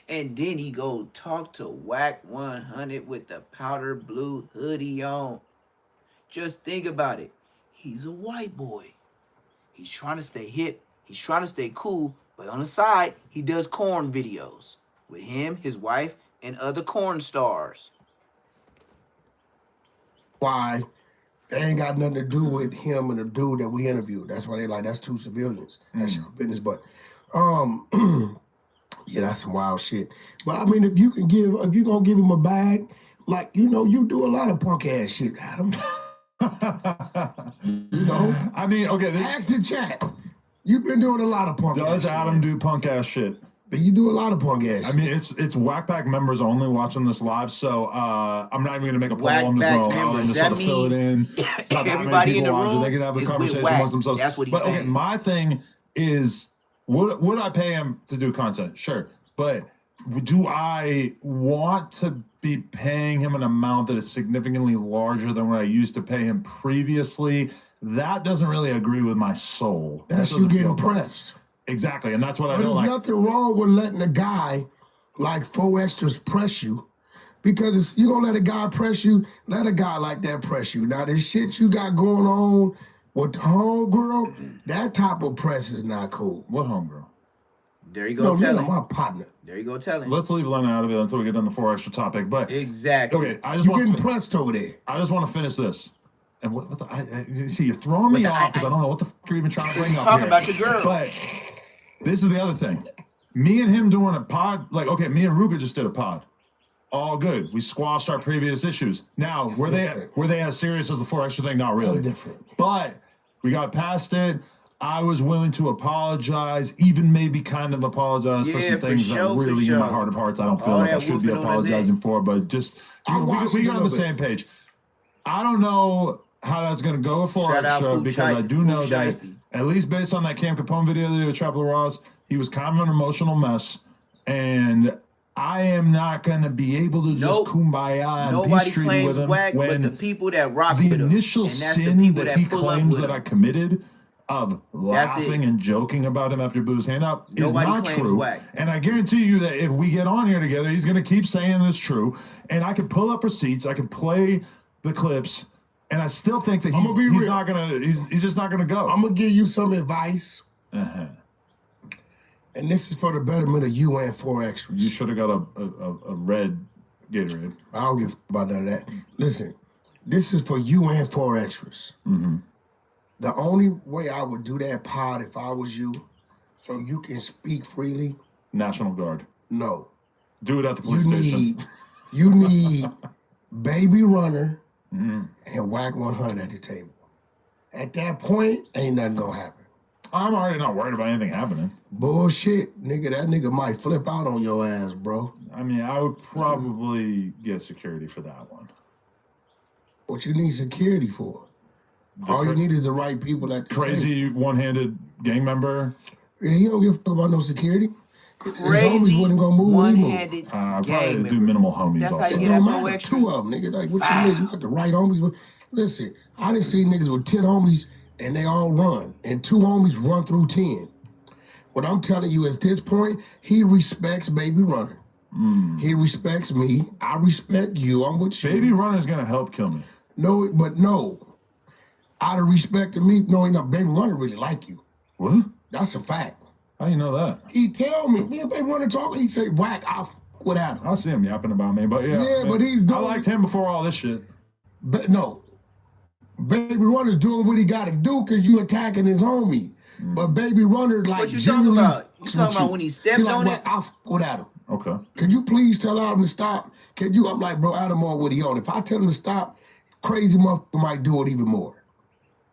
And then he go talk to Whack 100 with the powder blue hoodie on. Just think about it. He's a white boy. He's trying to stay hip. He's trying to stay cool. But on the side, he does corn videos with him, his wife, and other corn stars. Why? They ain't got nothing to do with him and the dude that we interviewed. That's why they like, that's two civilians. That's your business. But yeah, that's some wild shit. But I mean, if you're gonna give him a bag, like, you know, you do a lot of punk ass shit, Adam. You know? I mean, okay, this Ask the chat. You've been doing a lot of punk ass does shit. Adam do punk ass shit. But you do a lot of punk ass I shit. mean, it's Whack Pack members only watching this live, so I'm not even gonna make a poll. Whack I'm just Pack gonna allow them to members. sort That of fill it in. means It's not that many everybody in people the watching. room They can have the is with conversation Whack. amongst themselves. That's what he's but okay, saying. my thing is, would I pay him to do content? Sure, but do I want to be paying him an amount that is significantly larger than what I used to pay him previously? That doesn't really agree with my soul. That's you getting pressed. Exactly, and that's what I But don't there's like. nothing wrong with letting a guy like 4 Extras press you. Because you gonna let a guy press you, let a guy like that press you. Now, this shit you got going on with the homegirl, that type of press is not cool. What homegirl? There you go, Lena, my partner. There you go, telling. Let's leave Lena out of it until we get on the 4 Extra topic. But exactly. Okay, I just You want getting pressed over there. I just want to finish this. And what the, you see, you're throwing me off because I don't know what the fuck you're even trying to bring up talking here. about your girl. But this is the other thing. Me and him doing a pod, like, okay, me and Ruga just did a pod. All good. We squashed our previous issues. Now, were they as serious as the 4 Extra thing? Not really. That's different. But we got past it. I was willing to apologize, even maybe kind of apologize for some things that really in my heart of hearts I don't feel like I should be apologizing for, but just we got on the same page. I don't know how that's going to go with 4 Extra because I do know that, at least based on that Cam Capone video that he did with Trapper Ross, he was kind of an emotional mess, and I am not going to be able to just kumbaya and nobody peace treaty claims with him whack, when but the people that rock the with him, initial and that's sin the people that he pull up claims with that him. I committed of laughing and joking about him after he blew his hand up is not true. Whack. And I guarantee you that if we get on here together, he's going to keep saying it's true. And I can pull up receipts, I can play the clips, and I still think that he's not gonna. He's just not gonna go. I'm gonna give you some advice, Uh-huh. and this is for the betterment of you and 4 Extras. You should have got a red Gatorade. I don't give a about none of that. Listen, this is for you and 4 Extras. Mm-hmm. The only way I would do that pod if I was you, so you can speak freely. National Guard. No. Do it at the police station. You need Baby Runner and Whack 100 at the table. At that point, ain't nothing gonna happen. I'm already not worried about anything happening. Bullshit, nigga. That nigga might flip out on your ass, bro. I mean, I would probably get security for that one. What you need security for? All you need is the right people at the crazy one-handed gang member. Yeah, he don't give a fuck about no security. Crazy his homies wouldn't go move. one-handed probably do minimal homies. That's also. how you It get don't that 4 matter. Extra. 2 of them, nigga. Like, what you mean? You got the right homies. Listen, I done seen niggas with 10 homies and they all run, and 2 homies run through 10. What I'm telling you is, this point, he respects Baby Runner. He respects me. I respect you. I'm with you. Baby Runner's gonna help kill me. No, but no. Out of respect to me, no, Baby Runner really like you. What? That's a fact. How you know that? He tell me and Baby Runner talking. He say, Whack, I'll without him. I see him yapping about me, but yeah. But he's doing. I liked him before all this shit. But no. Baby Runner's doing what he got to do because you attacking his homie. But Baby Runner, like, what you talking about? You talking about when he stepped on it? I'll without him. Okay. Could you please tell Adam to stop? I'm like, bro, Adam on what he on. If I tell him to stop, crazy motherfucker might do it even more.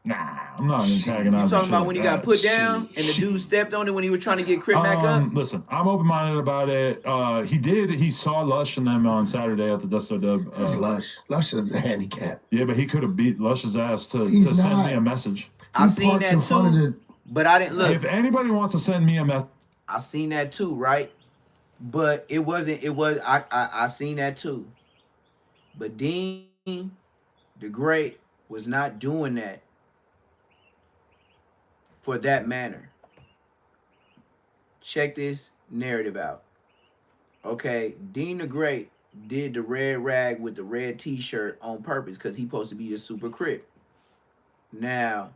Nah, I'm not antagonizing. You talking about when he got put down and the dude stepped on it when he was trying to get Crip back up? Listen, I'm open-minded about it. He saw Lush and them on Saturday at the Dusto Dub. It's Lush. Lush is a handicap. Yeah, but he could have beat Lush's ass to send me a message. I seen that too, but I didn't look. If anybody wants to send me a message, I seen that too, right? But it wasn't. I seen that too. But Dean, the Great, was not doing that for that manner. Check this narrative out. Okay, Dean the Great did the red rag with the red t-shirt on purpose because he's supposed to be the super Crip. Now,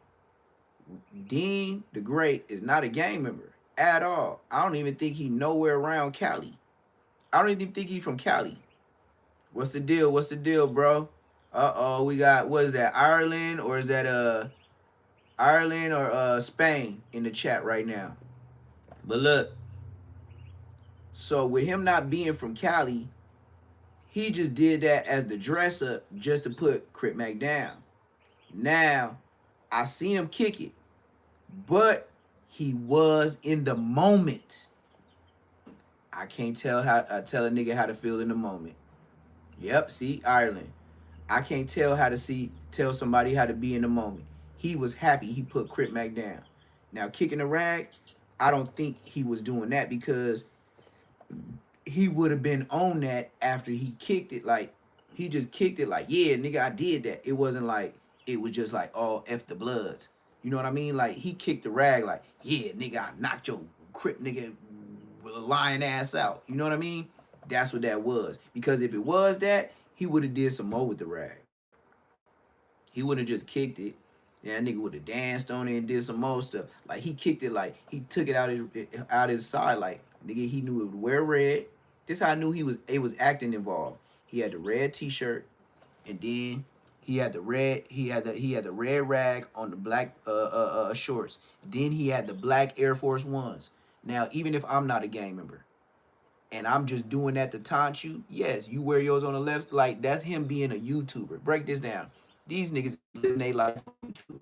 Dean the Great is not a gang member at all. I don't even think he nowhere around Cali. I don't even think he's from Cali. What's the deal? What's the deal, bro? We got, what is that, Ireland, or is that Ireland or Spain in the chat right now? But look, so with him not being from Cali, he just did that as the dress up just to put Crip Mac down. Now, I seen him kick it, but he was in the moment. I can't tell a nigga how to feel in the moment. Yep, see, Ireland. I can't tell tell somebody how to be in the moment. He was happy he put Crip Mac down. Now, kicking the rag, I don't think he was doing that because he would have been on that after he kicked it. Like, he just kicked it like, yeah, nigga, I did that. It wasn't like, it was just like, oh, F the Bloods. You know what I mean? Like, he kicked the rag like, yeah, nigga, I knocked your crip nigga lying ass out. You know what I mean? That's what that was. Because if it was that, he would have did some more with the rag. He wouldn't have just kicked it. Yeah, that nigga would have danced on it and did some more stuff. Like, he kicked it like, he took it out his side. Like, nigga, he knew it would wear red. This how I knew it was acting involved. He had the red t-shirt, and then he had the red rag on the black shorts. Then he had the black Air Force Ones. Now, even if I'm not a gang member and I'm just doing that to taunt you, yes, you wear yours on the left. Like, that's him being a YouTuber. Break this down. These niggas living their life on YouTube.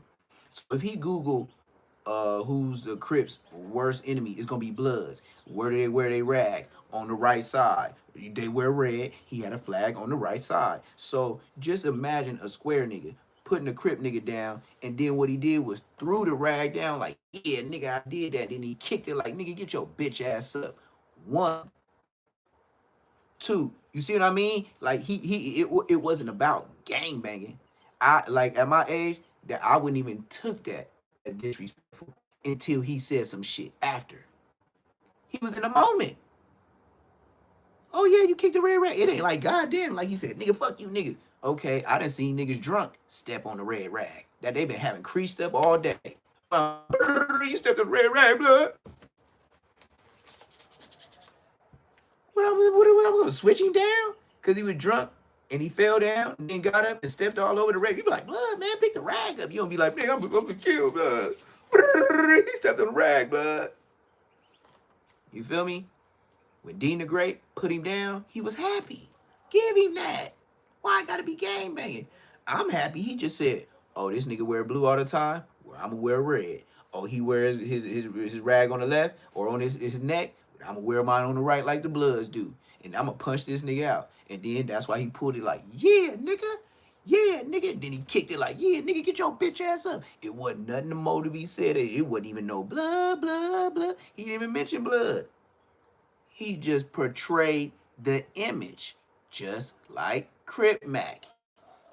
So if he Google who's the Crips' worst enemy, it's gonna be Bloods. Where do they wear they rag? On the right side. They wear red. He had a flag on the right side. So just imagine a square nigga putting a Crip nigga down, and then what he did was threw the rag down like, yeah, nigga, I did that. Then he kicked it like, nigga, get your bitch ass up. One, two. You see what I mean? Like, it wasn't about gang banging. I like at my age that I wouldn't even took that as disrespectful until he said some shit after. He was in the moment. Oh yeah, you kicked the red rag. It ain't like goddamn, like he said, nigga, fuck you, nigga. Okay, I done seen niggas drunk step on the red rag. That they been having creased up all day. You stepped on the red rag, blood. What I'm gonna switch him down? Cause he was drunk and he fell down and then got up and stepped all over the rag. You be like, blood, man, pick the rag up. You don't be like, nigga, I'm gonna kill blood. He stepped on the rag, blood. You feel me? When Dean the Great put him down, he was happy. Give him that. Why I gotta be gang banging? I'm happy. He just said, oh, this nigga wear blue all the time. Well, I'm gonna wear red. Oh, he wears his rag on the left or on his neck. I'm gonna wear mine on the right like the Bloods do. And I'm gonna punch this nigga out. And then that's why he pulled it like, yeah, nigga. Yeah, nigga. And then he kicked it like, yeah, nigga, get your bitch ass up. It wasn't nothing more to be said. It wasn't even no blood, blood, blood. He didn't even mention blood. He just portrayed the image, just like Crip Mac.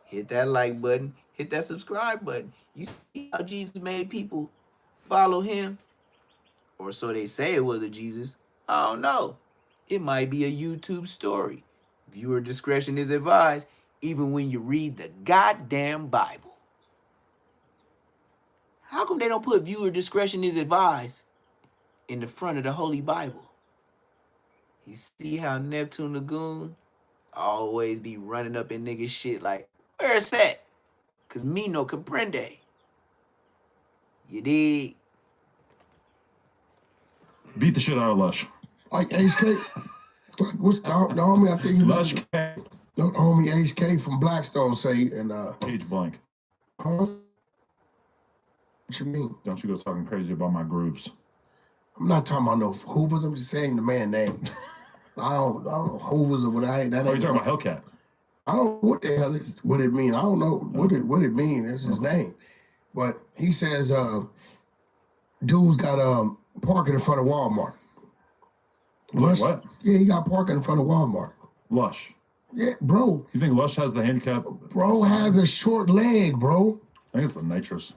Hit that like button, hit that subscribe button. You see how Jesus made people follow him? Or so they say it was a Jesus. I don't know. It might be a YouTube story. Viewer discretion is advised, even when you read the goddamn Bible. How come they don't put viewer discretion is advised in the front of the Holy Bible? You see how Neptune Lagoon always be running up in niggas shit like, where's that? Cause me no comprende. You dig? Beat the shit out of Lush. Like HK, what's the homie? I think he's Lush K. The homie HK from Blackstone say, and Cage blank. huh? What you mean? Don't you go talking crazy about my groups. I'm not talking about no Hoovers. I'm just saying the man name. I don't Hoovers or what I ain't. That Oh, ain't you're talking about Hellcat. I don't know what the hell is what it mean. I don't know what it mean. That's his name. But he says dude's got parking in front of Walmart. Lush, what? Yeah, he got parking in front of Walmart. Lush. Yeah, bro. You think Lush has the handicap? Bro has a short leg, bro. I think it's the nitrous.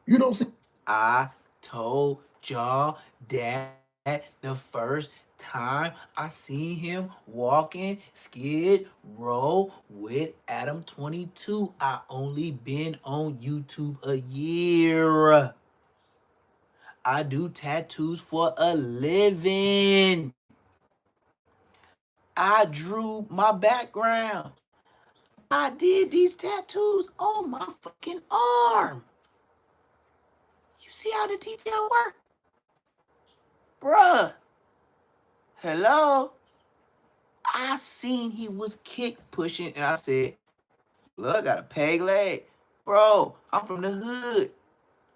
You don't see. I told y'all that the first time I seen him walking Skid Row with Adam 22. I only been on YouTube a year. I do tattoos for a living. I drew my background. I did these tattoos on my fucking arm. You see how the detail work? Bruh. Hello? I seen he was kick pushing and I said, look, I got a peg leg. Bro, I'm from the hood.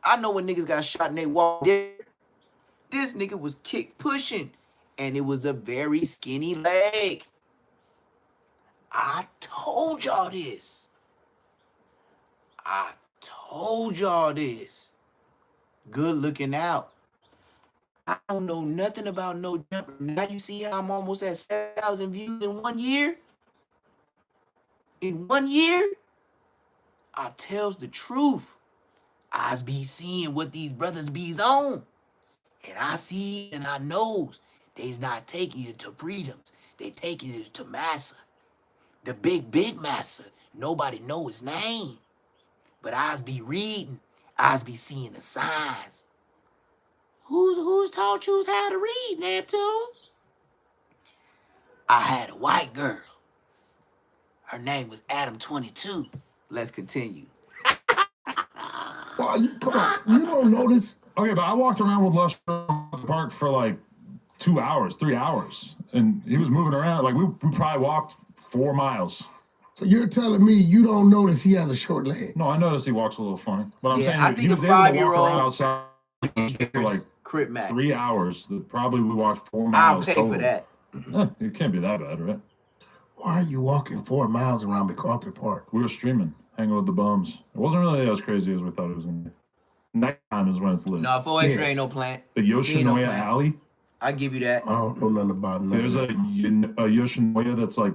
I know when niggas got shot and they walked there. This nigga was kick pushing and it was a very skinny leg. I told y'all this. I told y'all this. Good looking out. I don't know nothing about no jumper. Now you see how I'm almost at 7,000 views in 1 year? In 1 year? I tells the truth. I be seeing what these brothers be's on. And I see and I knows they's not taking you to freedoms. They taking you to massa. The big massa. Nobody know his name. But I be reading. I be seeing the signs. Who's taught you how to read, Neptune? I had a white girl. Her name was Adam 22. Let's continue. Well, come on. You don't notice. Okay, but I walked around with Lush Park for like 2 hours, 3 hours, and he was moving around. Like we probably walked 4 miles. So you're telling me you don't notice he has a short leg? No, I noticed he walks a little funny, but I'm Yeah, saying I that think he a was able to walk 5-year-old around outside for like Crip Mac. 3 hours. Probably we walked 4 I'll miles pay total. for that. It can't be that bad, right? Why are you walking 4 miles around MacArthur Park? We were streaming, hanging with the bums. It wasn't really as crazy as we thought it was going to be. Nighttime is when it's lit. No, 4 extra Yeah. ain't no plant. The He ain't no Yoshinoya plant. Alley. I give you that. I don't know nothing about nothing. There's a Yoshinoya that's like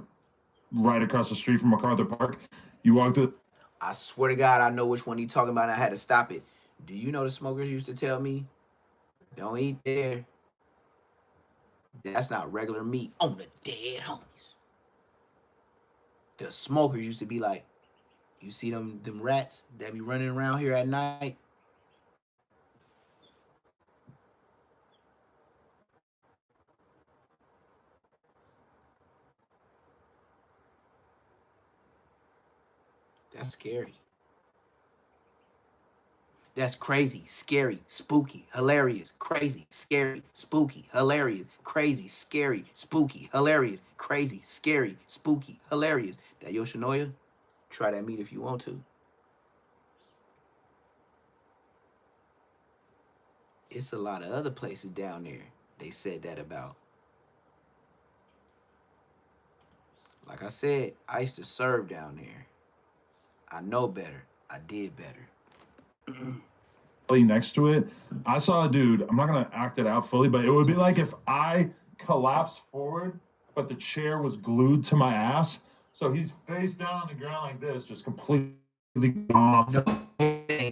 right across the street from MacArthur Park. You walk to. I swear to God, I know which one he talking about, and I had to stop it. Do you know the smokers used to tell me, don't eat there. That's not regular meat on the dead homies. The smokers used to be like, you see them rats that be running around here at night? That's scary. That's crazy, scary, spooky, hilarious, crazy, scary, spooky, hilarious, crazy, scary, spooky, hilarious, crazy, scary, spooky, hilarious. That Yoshinoya, try that meat if you want to. It's a lot of other places down there they said that about. Like I said, I used to serve down there. I know better. I did better. Next to it, I saw a dude. I'm not gonna act it out fully, but it would be like if I collapsed forward, but the chair was glued to my ass. So he's face down on the ground like this, just completely off. No,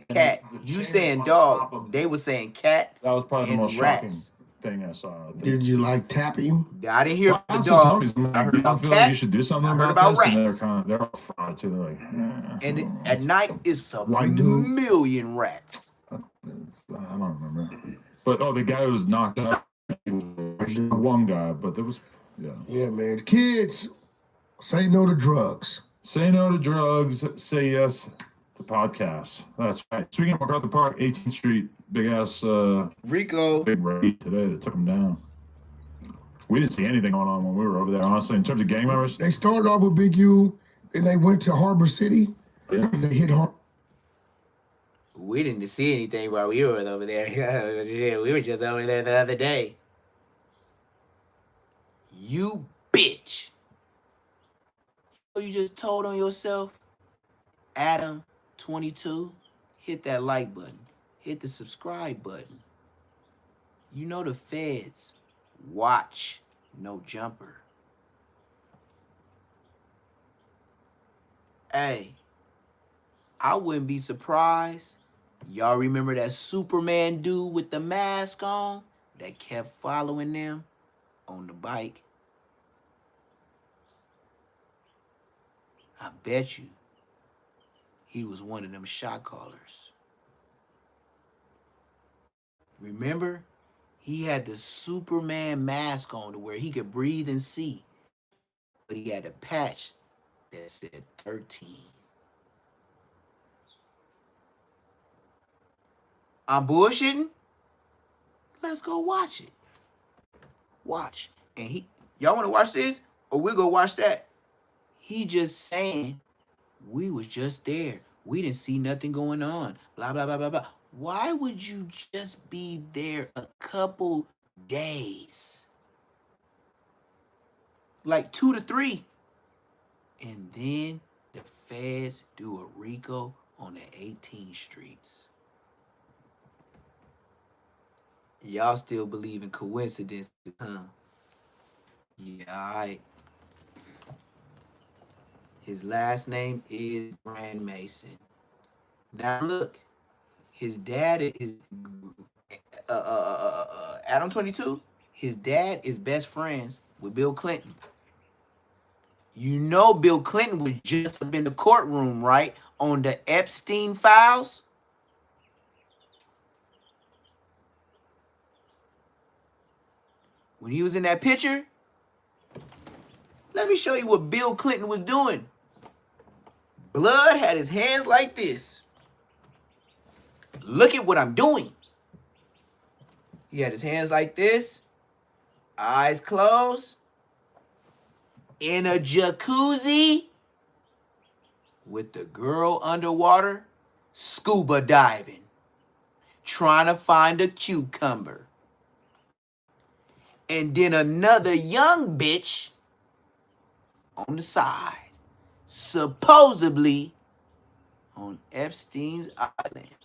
cat. You saying dog? They were saying cat. That was probably the and most rats. shocking thing I saw. Did you like tapping? I didn't hear the Rats is dog. homies. I'm I like, heard you about don't feel like you cats. should do something I heard about about this, rats. and they're all fried too. They're like, And at night, it's a White dude. million rats. I don't remember. But the guy who was knocked out, one guy, but there was, Yeah, man. Kids, say no to drugs. Say no to drugs, say yes to podcasts. That's right. Speaking of MacArthur Park, 18th Street, big ass Rico. big raid today that took them down. We didn't see anything going on when we were over there, honestly, in terms of gang members. They started off with Big U, then they went to Harbor City, Yeah. and they hit Harbor. We didn't see anything while we were over there. We were just over there the other day. You bitch. You just told on yourself? Adam 22, hit that like button. Hit the subscribe button. You know the feds. Watch no jumper. Hey, I wouldn't be surprised. Y'all remember that Superman dude with the mask on that kept following them on the bike? I bet you he was one of them shot callers. Remember? He had the Superman mask on to where he could breathe and see. But he had a patch that said 13. I'm bullshitting? Let's go watch it. Watch. And y'all want to watch this? Or we'll go watch that? He just saying, we was just there. We didn't see nothing going on. Blah, blah, blah, blah, blah. Why would you just be there a couple days? Like 2 to 3. And then the feds do a RICO on the 18 streets. Y'all still believe in coincidences, huh? Yeah, alright. His last name is Brand Mason. Now look, his dad is Adam 22. His dad is best friends with Bill Clinton. You know Bill Clinton was just up in the courtroom, right? On the Epstein files. When he was in that picture, let me show you what Bill Clinton was doing. Blood had his hands like this. Look at what I'm doing. He had his hands like this, eyes closed, in a jacuzzi with the girl underwater, scuba diving, trying to find a cucumber. And then another young bitch on the side, supposedly on Epstein's island.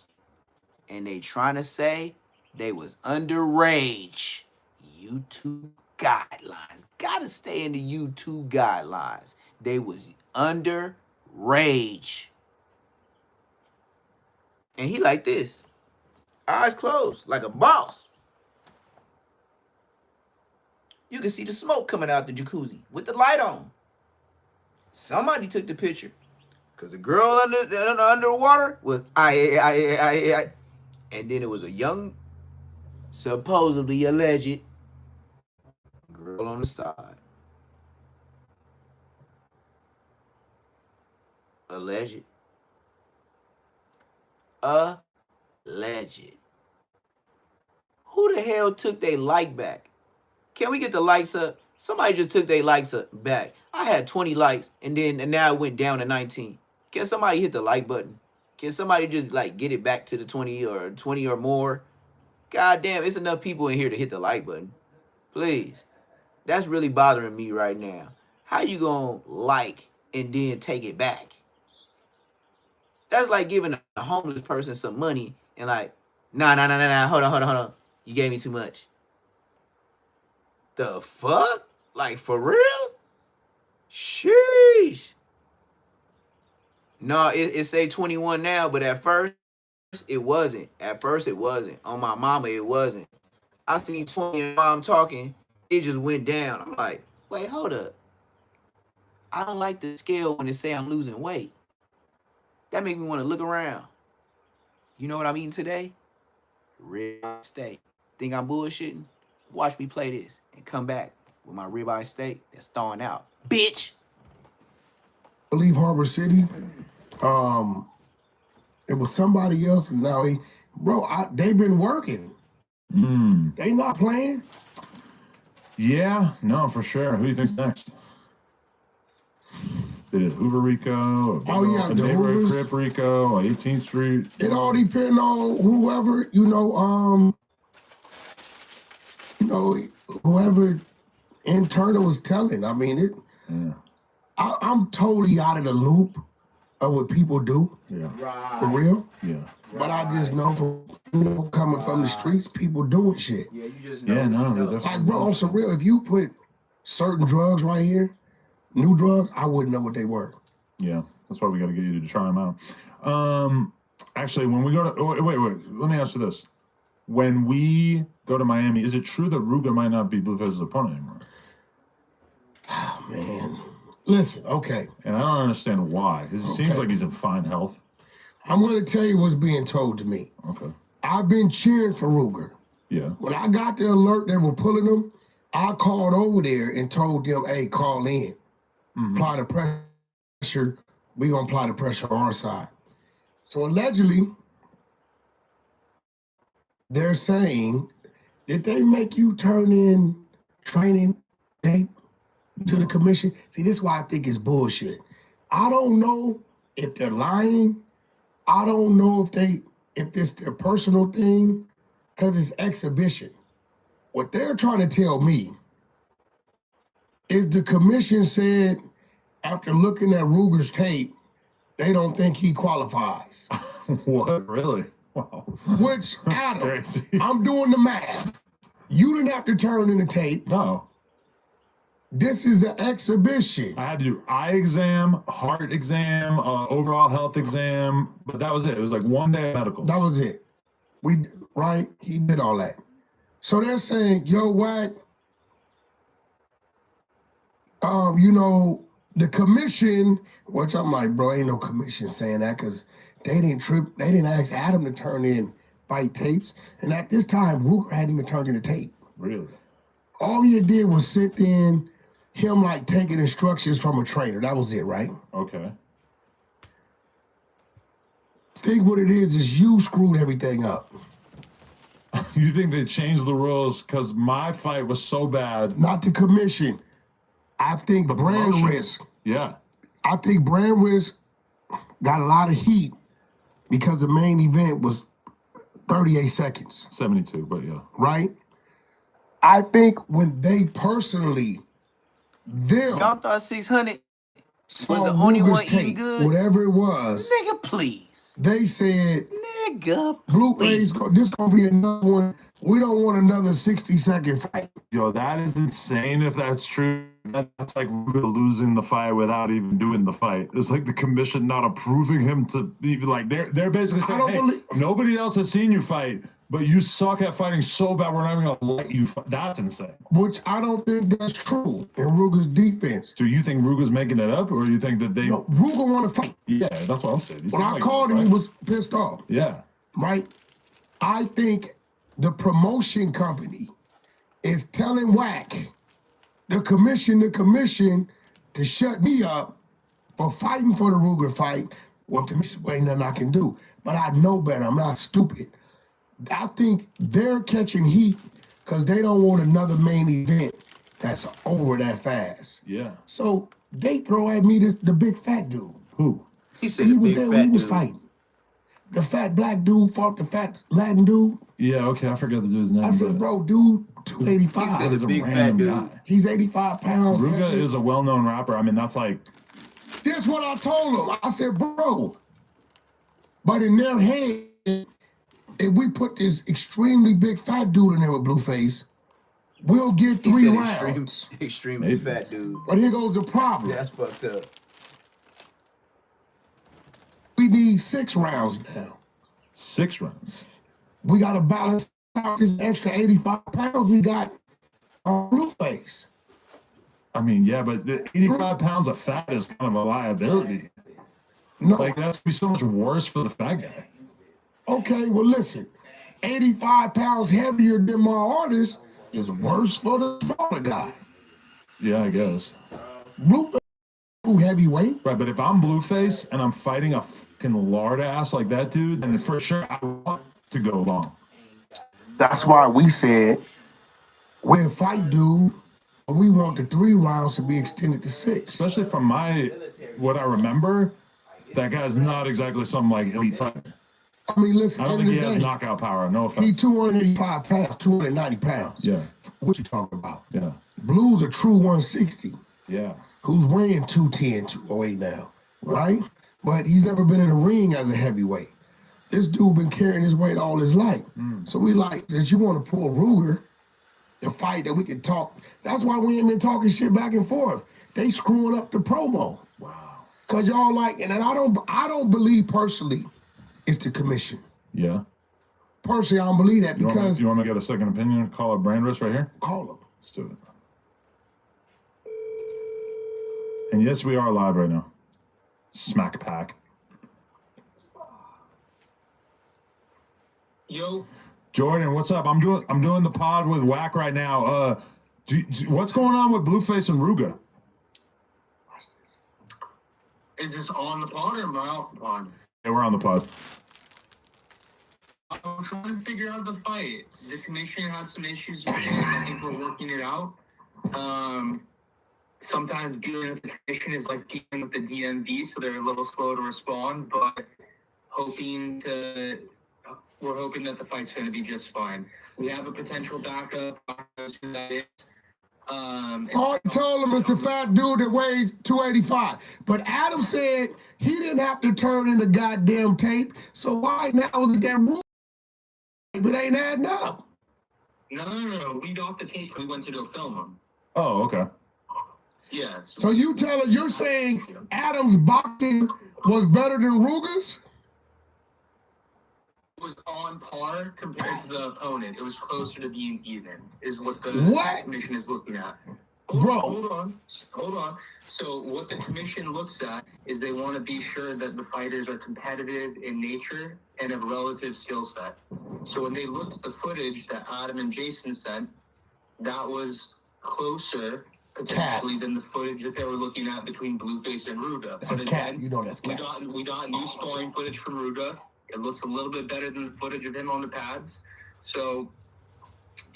And they trying to say they was underage. YouTube guidelines. Gotta stay in the YouTube guidelines. They was underage. And he like this. Eyes closed, like a boss. You can see the smoke coming out the jacuzzi with the light on. Somebody took the picture. Because the girl underwater was I. And then it was a young, supposedly alleged girl on the side. Alleged. Alleged. Who the hell took their like back? Can we get the likes up? Somebody just took their likes up back. I had 20 likes and now it went down to 19. Can somebody hit the like button? Can somebody just like get it back to the 20 or more? God damn, it's enough people in here to hit the like button. Please. That's really bothering me right now. How you gonna like and then take it back? That's like giving a homeless person some money and like, nah, hold on. You gave me too much. The fuck? Like, for real? Sheesh. No, it say 21 now, but at first it wasn't. At first it wasn't. On my mama, it wasn't. I seen 20 and mom talking. It just went down. I'm like, wait, hold up. I don't like the scale when it say I'm losing weight. That make me want to look around. You know what I'm eating today? Ribeye steak. Think I'm bullshitting? Watch me play this and come back with my ribeye steak that's thawing out. Bitch! Leave Harbor City. It was somebody else, and now they've been working. They not playing. Yeah, no, for sure. Who do you think's next? They did Hoover Rico, the neighborhood Hoovers. Crip Rico, 18th Street. It all depends on whoever, whoever internal was telling. I mean, I'm totally out of the loop of what people do. Yeah. Right. For real. Yeah. But I just know from coming from the streets, people doing shit. Yeah, you just know. Yeah, no, you know. they definitely Like, bro, on some real, if you put certain drugs right here, new drugs, I wouldn't know what they were. Yeah, that's why we got to get you to try them out. Actually, when we go to wait, let me ask you this: when we go to Miami, is it true that Ruger might not be Blueface's opponent anymore? Oh, man, listen, okay. And I don't understand why. It seems like he's in fine health. I'm going to tell you what's being told to me. Okay. I've been cheering for Ruger. Yeah. When I got the alert they were pulling him, I called over there and told them, hey, call in. Apply the pressure. We're going to apply the pressure on our side. So allegedly, they're saying, did they make you turn in training tape to the commission? See, this is why I think it's bullshit. I don't know if they're lying. I don't know if it's their personal thing, because it's exhibition. What they're trying to tell me is the commission said, after looking at Ruger's tape, they don't think he qualifies. What? Really? Wow. Which, Adam, Crazy. I'm doing the math. You didn't have to turn in the tape. No. This is an exhibition. I had to do eye exam, heart exam, overall health exam, but that was it. It was like 1 day of medical. That was it. Right? He did all that. So they're saying, yo, Wack, the commission, which I'm like, bro, ain't no commission saying that because they didn't ask Adam to turn in fight tapes. And at this time, Ruger hadn't even turned in the tape. Really? All he did was sit in him like taking instructions from a trainer. That was it, right? Okay. Think what it is you screwed everything up. You think they changed the rules because my fight was so bad? Not the commission. I think brand promotion. risk. Yeah. I think brand risk got a lot of heat because the main event was 38 seconds. 72, but yeah. Right? I think when they personally, Y'all thought 600 saw was the only Ruger's one eating tape, good? whatever it was, Nigga, please. they said, Nigga, Blueface, please. this gonna be another one. We don't want another 60-second fight. Yo, that is insane if that's true. That's like Ruger losing the fight without even doing the fight. It's like the commission not approving him to be like, they're basically saying, hey, nobody else has seen you fight, but you suck at fighting so bad we're not even gonna let you fight. That's insane. Which I don't think that's true in Ruger's defense. Do you think Ruger's making it up, or you think that they? No, Ruger want to fight. Yeah, that's what I'm saying. When I called him, he was pissed off. Yeah. Right? I think the promotion company is telling Wack, the commission, to shut me up for fighting for the Ruger fight. Well, to me, ain't nothing I can do. But I know better. I'm not stupid. I think they're catching heat because they don't want another main event that's over that fast. Yeah. So they throw at me the big fat dude. Who? He said He the was big there fat when he was dude. fighting. The fat black dude fought the fat Latin dude. Yeah, okay, I forget the dude's name. I said, bro, dude, He 285. said He's the a big fat random dude. guy. He's 85 pounds. Ruga heavy. is a well-known rapper. I mean, that's like, That's what I told him. I said, bro, but in their head, if we put this extremely big fat dude in there with Blueface, we'll get He 3 said rounds. extremely Maybe. fat dude. But here goes the problem. That's fucked up. We need 6 rounds now. 6 rounds. We got to balance out this extra 85 pounds we got on Blueface. I mean, yeah, but the 85 pounds of fat is kind of a liability. No. Like, that's gonna be so much worse for the fat guy. Okay, well, listen. 85 pounds heavier than my artist is worse for the smaller guy. Yeah, I guess. Blueface too heavyweight. Right, but if I'm Blueface and I'm fighting a fucking lard ass like that dude, then for sure I want to go long. That's why we said we'll fight dude, but we want the 3 rounds to be extended to 6. Especially from what I remember, that guy's not exactly some like elite fighter. I mean, listen, I at don't the think end he of has the day, knockout power. No he offense. 285 pounds, 290 pounds. Yeah, What you talking about? yeah, Blue's a true 160, yeah. who's weighing 210, 208 now, right? But he's never been in a ring as a heavyweight. This dude been carrying his weight all his life. So we like that you want to pull Ruger, the fight that we can talk. That's why we ain't been talking shit back and forth. They screwing up the promo. Wow. Cause y'all like, and I don't believe personally it's the commission. Yeah. Personally, I don't believe that You because want me to get a second opinion and call it brand risk right here? call them. Let's do it. And yes, we are live right now. Smack pack. Yo, Jordan, what's up? I'm doing the pod with Whack right now. What's going on with Blueface and Ruga? is this on the pod or am I off the pod? Hey, we're on the pod. I'm trying to figure out the fight. The commission had some issues with it. I think we're working it out. Sometimes dealing with the commission is like dealing with the DMV, so they're a little slow to respond, but we're hoping that the fight's going to be just fine. We have a potential backup. I don't know who that is. All he told him is the fat dude that weighs 285. But Adam said he didn't have to turn in the goddamn tape. So why now is it that but ain't adding up. No. We got the tape. We went to go film them. Oh, okay. Yeah. So you're saying Adams' boxing was better than Ruger's? It was on par compared to the opponent. It was closer to being even, is what the commission is looking at. Hold on. So what the commission looks at is they want to be sure that the fighters are competitive in nature and of relative skill set. So when they looked at the footage that Adam and Jason sent, that was closer potentially than the footage that they were looking at between Blueface and Ruga. That's cat. You know that's cat. We got new sparring footage from Ruga. It looks a little bit better than the footage of him on the pads. So,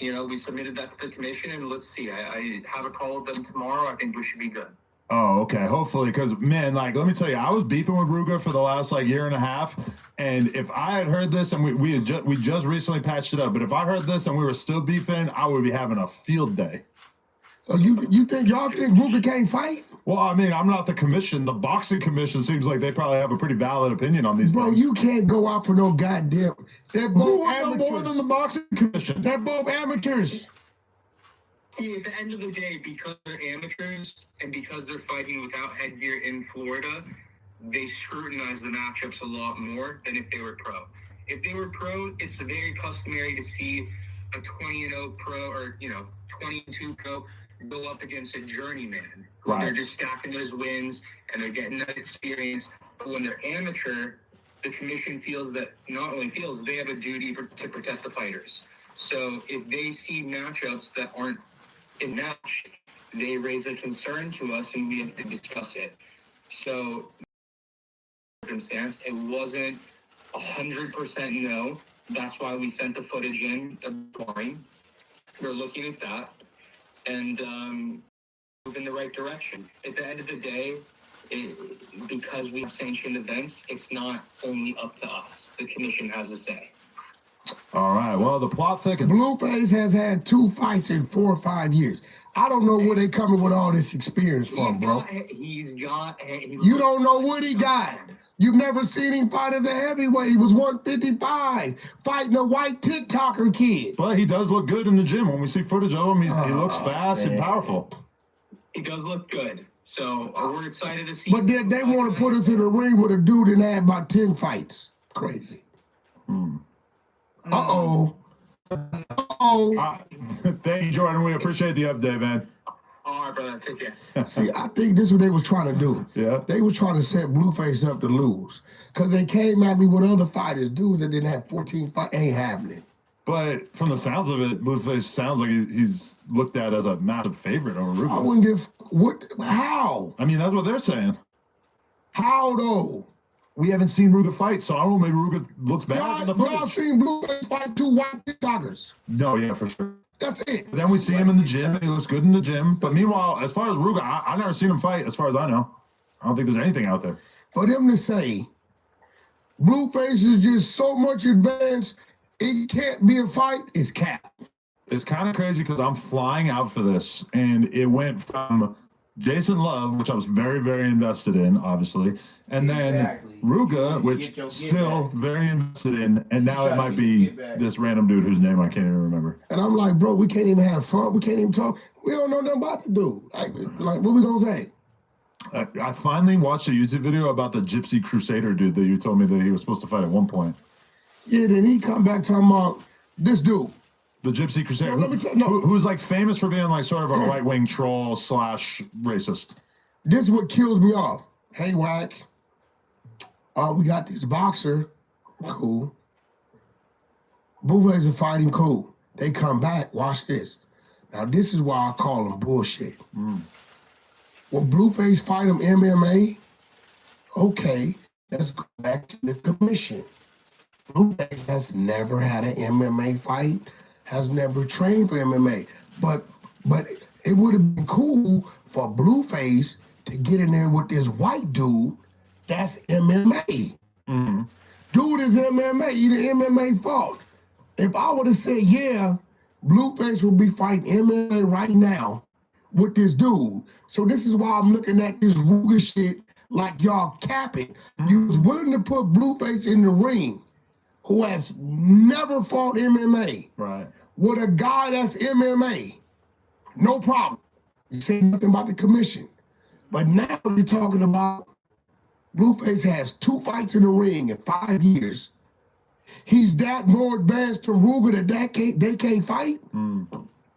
we submitted that to the commission, and let's see. I have a call with them tomorrow. I think we should be good. Oh, okay. Hopefully, because, man, let me tell you, I was beefing with Ruga for the last, year and a half, and if I had heard this, and we just recently patched it up, but if I heard this and we were still beefing, I would be having a field day. So y'all think Ruga can't fight? Well, I mean, I'm not the commission. The boxing commission seems like they probably have a pretty valid opinion on these things. Bro, you can't go out for no goddamn. They're both amateurs. More than the boxing commission. They're both amateurs. See, at the end of the day, because they're amateurs and because they're fighting without headgear in Florida, they scrutinize the matchups a lot more than if they were pro. If they were pro, it's very customary to see a 20-0 pro or, 22 pro go up against a journeyman. Right. They're just stacking those wins and they're getting that experience. But when they're amateur, the commission feels that they have a duty to protect the fighters. So if they see matchups that aren't in match, they raise a concern to us and we have to discuss it. So circumstance, it wasn't 100% no. That's why we sent the footage in of scoring. We're looking at that and move in the right direction. At the end of the day, because we have sanctioned events, it's not only up to us. The commission has a say. All right. Well, the plot thickens. Blueface has had 2 fights in 4 or 5 years. I don't know where they coming with all this experience from, bro. You don't know what he got. You've never seen him fight as a heavyweight. He was 155, fighting a white TikToker kid. But he does look good in the gym. When we see footage of him, he looks fast and powerful. He does look good. So we're excited to see. But they want to put us in a ring with a dude that had about 10 fights. Crazy. Uh-oh. Thank you, Jordan. We appreciate the update, man. All right, brother. Take care. See, I think this is what they was trying to do. Yeah. They was trying to set Blueface up to lose. Because they came at me with other fighters, dudes that didn't have 14 fights. Ain't happening. But from the sounds of it, Blueface sounds like he's looked at as a massive favorite over Ruga. I wouldn't give... How? I mean, that's what they're saying. How, though? We haven't seen Ruga fight, so I don't know, maybe Ruga looks bad in the footage. Y'all seen Blueface fight 2 white TikTokers. No, yeah, for sure. That's it. But then we see him in the gym, and he looks good in the gym. But meanwhile, as far as Ruga, I've never seen him fight, as far as I know. I don't think there's anything out there. For them to say Blueface is just so much advanced, it can't be a fight, is cap. It's kind of crazy because I'm flying out for this, and it went from Jason Love, which I was very, very invested in, obviously, and then Ruga, which still very invested in, and now it might be this random dude whose name I can't even remember. And I'm like, bro, we can't even have fun. We can't even talk. We don't know nothing about the dude. Like what we gonna say? I finally watched a YouTube video about the Gypsy Crusader dude that you told me that he was supposed to fight at one point. Yeah, then he come back talking about this dude. The Gypsy Crusader, who's like famous for being like sort of a right-wing troll / racist. This is what kills me off. Hey, Whack. We got this boxer. Cool. Blueface are fighting cool. They come back. Watch this. Now, this is why I call them bullshit. Will Blueface fight him MMA? Okay, let's go back to the commission. Blueface has never had an MMA fight, has never trained for MMA. But it would have been cool for Blueface to get in there with this white dude that's MMA. Dude is MMA. He the MMA fought. If I would have said, yeah, Blueface will be fighting MMA right now with this dude. So this is why I'm looking at this Ruger shit like y'all capping. You was willing to put Blueface in the ring who has never fought MMA, Right. with a guy that's MMA, no problem. You say nothing about the commission. But now you're talking about Blueface has 2 fights in the ring in 5 years. He's that more advanced to Ruger that they can't fight.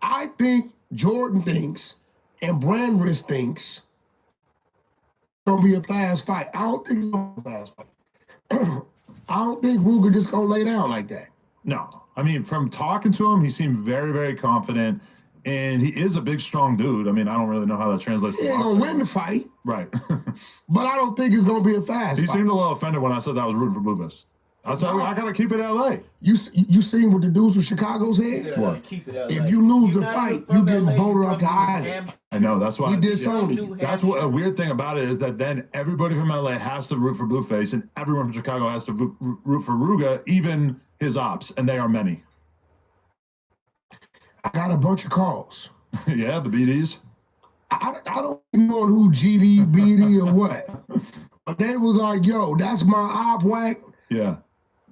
I think Jordan thinks and Brandris thinks it's gonna be a fast fight. I don't think it's gonna be a fast fight. I don't think Ruger just gonna lay down like that. No. I mean, from talking to him, he seemed very, very confident. And he is a big, strong dude. I mean, I don't really know how that translates. He ain't gonna win the fight, Right. but I don't think it's gonna be a fast He fight. seemed a little offended when I said that I was rooting for Blueface. I said, I got to keep it LA. You seen what the dudes from Chicago said? What? If you lose the fight, you getting voted off the island. I know. That's why. We did something. That's what a weird thing about it is that then everybody from LA has to root for Blueface and everyone from Chicago has to root for Ruga, even his ops, and they are many. I got a bunch of calls. Yeah, the BDs. I don't know who GD, BD, or what. But they was like, yo, that's my op whack. Yeah.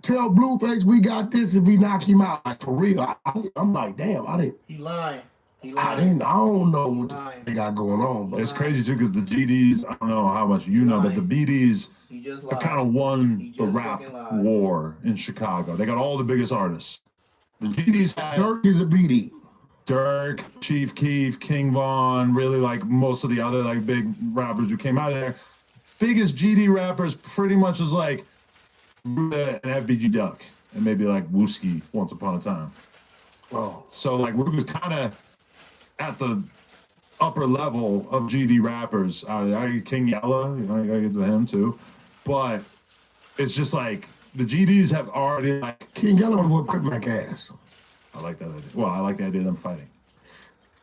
Tell Blueface we got this if he knock him out. Like, for real. I'm like, damn, He lying. I don't know what they got going on. But It's crazy too because the GDs, I don't know how much you know, but the BDs kind of won the rap war in Chicago. They got all the biggest artists. The GDs had Dirk is a BD. Dirk, Chief Keef, King Von, really like most of the other like big rappers who came out of there. Biggest GD rappers pretty much was like Ruga and FBG Duck and maybe like Wooski once upon a time. Oh. So like Ruga's kind of at the upper level of GD rappers. King Yella, you gotta get to him too. But it's just like the GDs have already like King Yella would put my ass. I like that idea. Well, I like the idea of them fighting.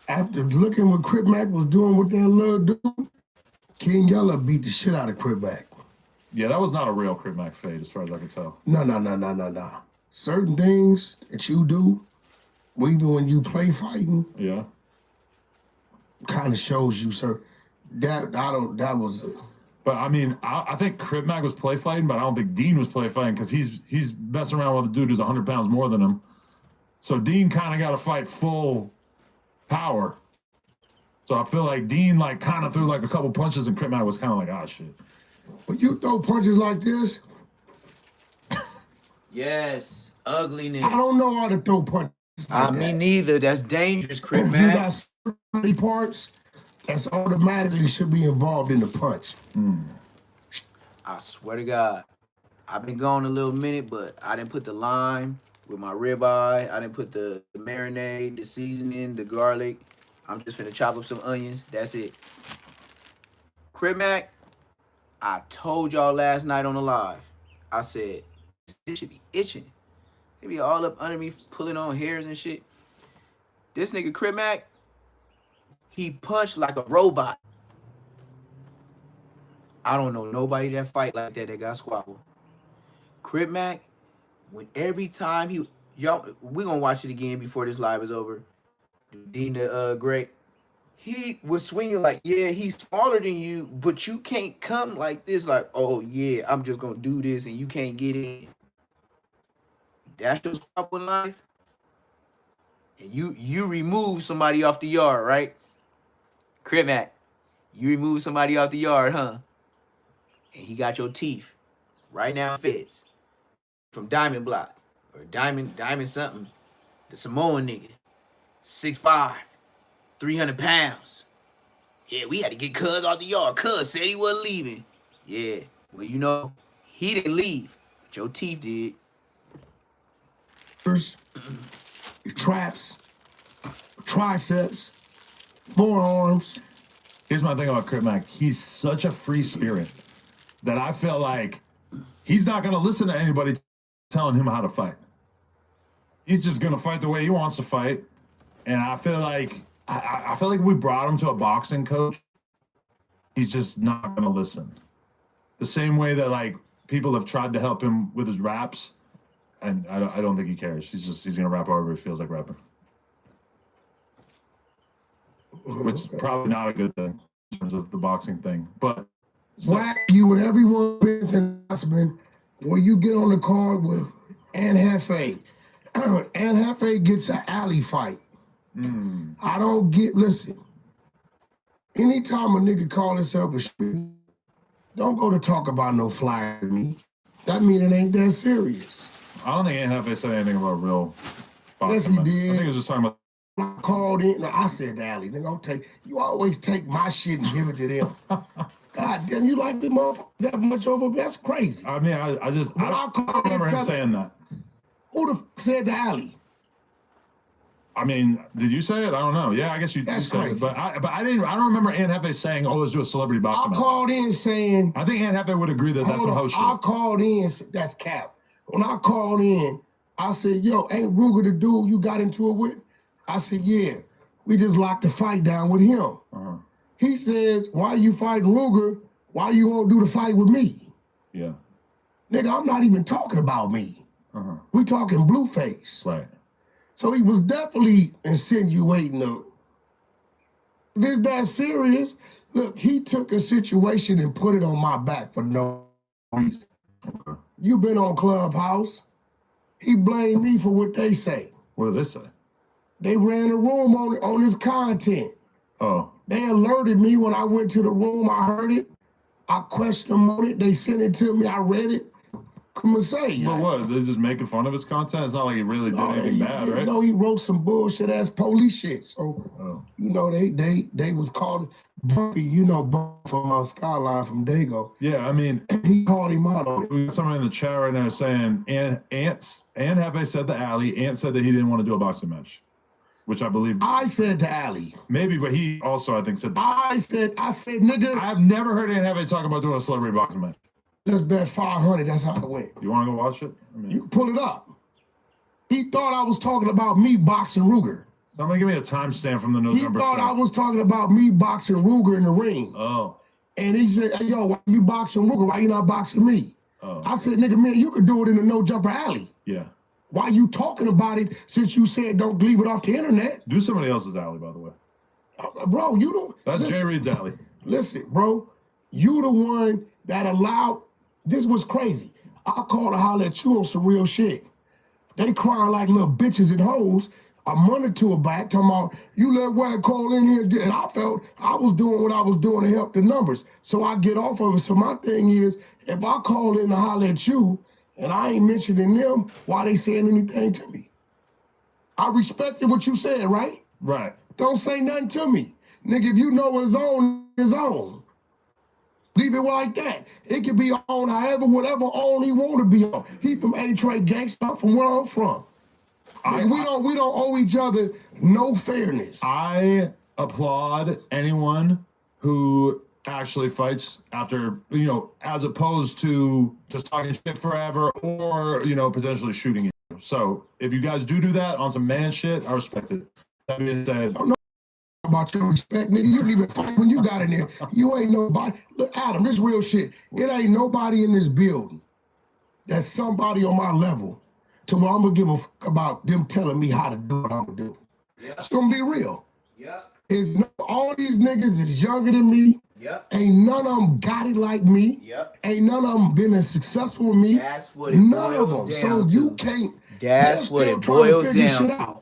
After looking what Crip Mac was doing with that little dude, King Yella beat the shit out of Crip Mac. Yeah, that was not a real Crip Mac fade as far as I can tell. No. Certain things that you do, even when you play fighting, Yeah. kind of shows you, sir. That was. But I mean, I think Crip Mac was play fighting, but I don't think Dean was play fighting because he's messing around with a dude who's 100 pounds more than him. So Dean kind of got to fight full power. So I feel like Dean like kind of threw like a couple punches and Crip Mac was kind of like, ah, shit. When you throw punches like this, Yes. Ugliness. I don't know how to throw punches. Like Me that. neither. That's dangerous, Crip You man. got certain parts that's automatically should be involved in the punch. I swear to God. I've been gone a little minute, but I didn't put the lime with my ribeye. I didn't put the marinade, the seasoning, the garlic. I'm just finna chop up some onions. That's it. Crip Mac, I told y'all last night on the live. I said, this should be itching. They be all up under me, pulling on hairs and shit. This nigga Crip Mac, he punched like a robot. I don't know nobody that fight like that got squabbled. Crip Mac, when every time y'all, we gonna watch it again before this live is over. Dean the Great, he was swinging like, yeah, he's smaller than you, but you can't come like this, like, oh yeah, I'm just gonna do this and you can't get in. That's your squabble in life. And you remove somebody off the yard, right? Crip Mac, you remove somebody off the yard, huh? And he got your teeth right now, feds from Diamond Block or Diamond something. The Samoan nigga, 6'5", 300 pounds. Yeah, we had to get Cuz off the yard. Cuz said he wasn't leaving. Yeah, well, you know, he didn't leave, but your teeth did. Traps, triceps, forearms. Here's my thing about Crip Mac. He's such a free spirit that I feel like he's not going to listen to anybody telling him how to fight. He's just going to fight the way he wants to fight. And I feel like I feel like if we brought him to a boxing coach, he's just not going to listen. The same way that like people have tried to help him with his raps, and I don't think he cares. He's going to rap however he feels like rapping. Which is probably not a good thing in terms of the boxing thing. But Blacc, you with everyone announcement where you get on the card with and Jefe. And Jefe gets an alley fight. I don't get, listen, anytime a nigga call himself a street, don't go to talk about no flyer to me. That mean it ain't that serious. I don't think Jefe said anything about real boxing. Yes, he match. did. I think he was just talking about. I called in, I said to Alley, nigga, you always take my shit and give it to them. God damn, you like the motherfucker that much over? That's crazy. I mean, I don't remember him saying that. Who the said to Alley? I mean, did you say it? I don't know. Yeah, I guess you said it, but I don't remember Aunt Jefe saying, "Oh, let's do a celebrity boxing." I called in saying. I think Aunt Jefe would agree that that's a host shit. I called in. That's cap. When I called in, I said, "Yo, ain't Ruger the dude you got into it with?" I said, "Yeah, we just locked the fight down with him." He says, "Why you fighting Ruger? Why you won't do the fight with me?" Yeah. Nigga, I'm not even talking about me. We talking Blueface. Right. So he was definitely insinuating if it's that serious, look, he took a situation and put it on my back for no reason. Okay. You been on Clubhouse. He blamed me for what they say. What did they say? They ran a room on his content. Oh. They alerted me when I went to the room. I heard it. I questioned them on it. They sent it to me. I read it. Come and say. But what? They're just making fun of his content? It's not like he really did anything bad, right? No, he wrote some bullshit ass police shit. So, you know, they was called Bumpy, you know, Bumpy from Skyline from Dago. Yeah, I mean, he called him out on it. We got someone in the chat right now saying, Aunt Jefe said to Ali, Aunt said that he didn't want to do a boxing match, which I believe. I said to Ali. Maybe, but he also, I think, said. I said, nigga. I've never heard Aunt Jefe talk about doing a celebrity boxing match. Let's bet 500. That's how it went. You want to go watch it? I mean, you can pull it up. He thought I was talking about me boxing Ruger. Somebody give me a timestamp from the November. He thought I was talking about me boxing Ruger in the ring. Oh. And he said, "Hey, yo, why you boxing Ruger? Why you not boxing me?" Oh. I said, "Nigga, man, you could do it in the no jumper alley." Yeah. Why you talking about it since you said don't leave it off the internet? Do somebody else's alley, by the way. Bro, you don't. That's Jay Reed's alley. Listen, bro, you the one that allowed. This was crazy. I called to holler at you on some real shit. They crying like little bitches and hoes. A month or two back, talking about, you let Wack call in here. And I felt I was doing what I was doing to help the numbers. So I get off of it. So my thing is, if I call in to holler at you, and I ain't mentioning them, why they saying anything to me? I respected what you said, right? Right. Don't say nothing to me. Nigga, if you know his own, his own. Leave it like that. It could be on however, whatever on he want to be on. He from A-Trade gangsta from where I'm from. We don't owe each other no fairness. I applaud anyone who actually fights after, you know, as opposed to just talking shit forever or, you know, potentially shooting you. So if you guys do that on some man shit, I respect it. That being said, about your respect, nigga. You didn't even fight when you got in there. You ain't nobody. Look, Adam, this real shit. It ain't nobody in this building that's somebody on my level to where I'm gonna give a fuck about them telling me how to do what I'm gonna do. Yeah. It's gonna be real. Yeah. All these niggas is younger than me. Yep. Ain't none of them got it like me. Yep. Ain't none of them been as successful with me. That's what it none boils of them. down So to. you can't. That's what it boils down to.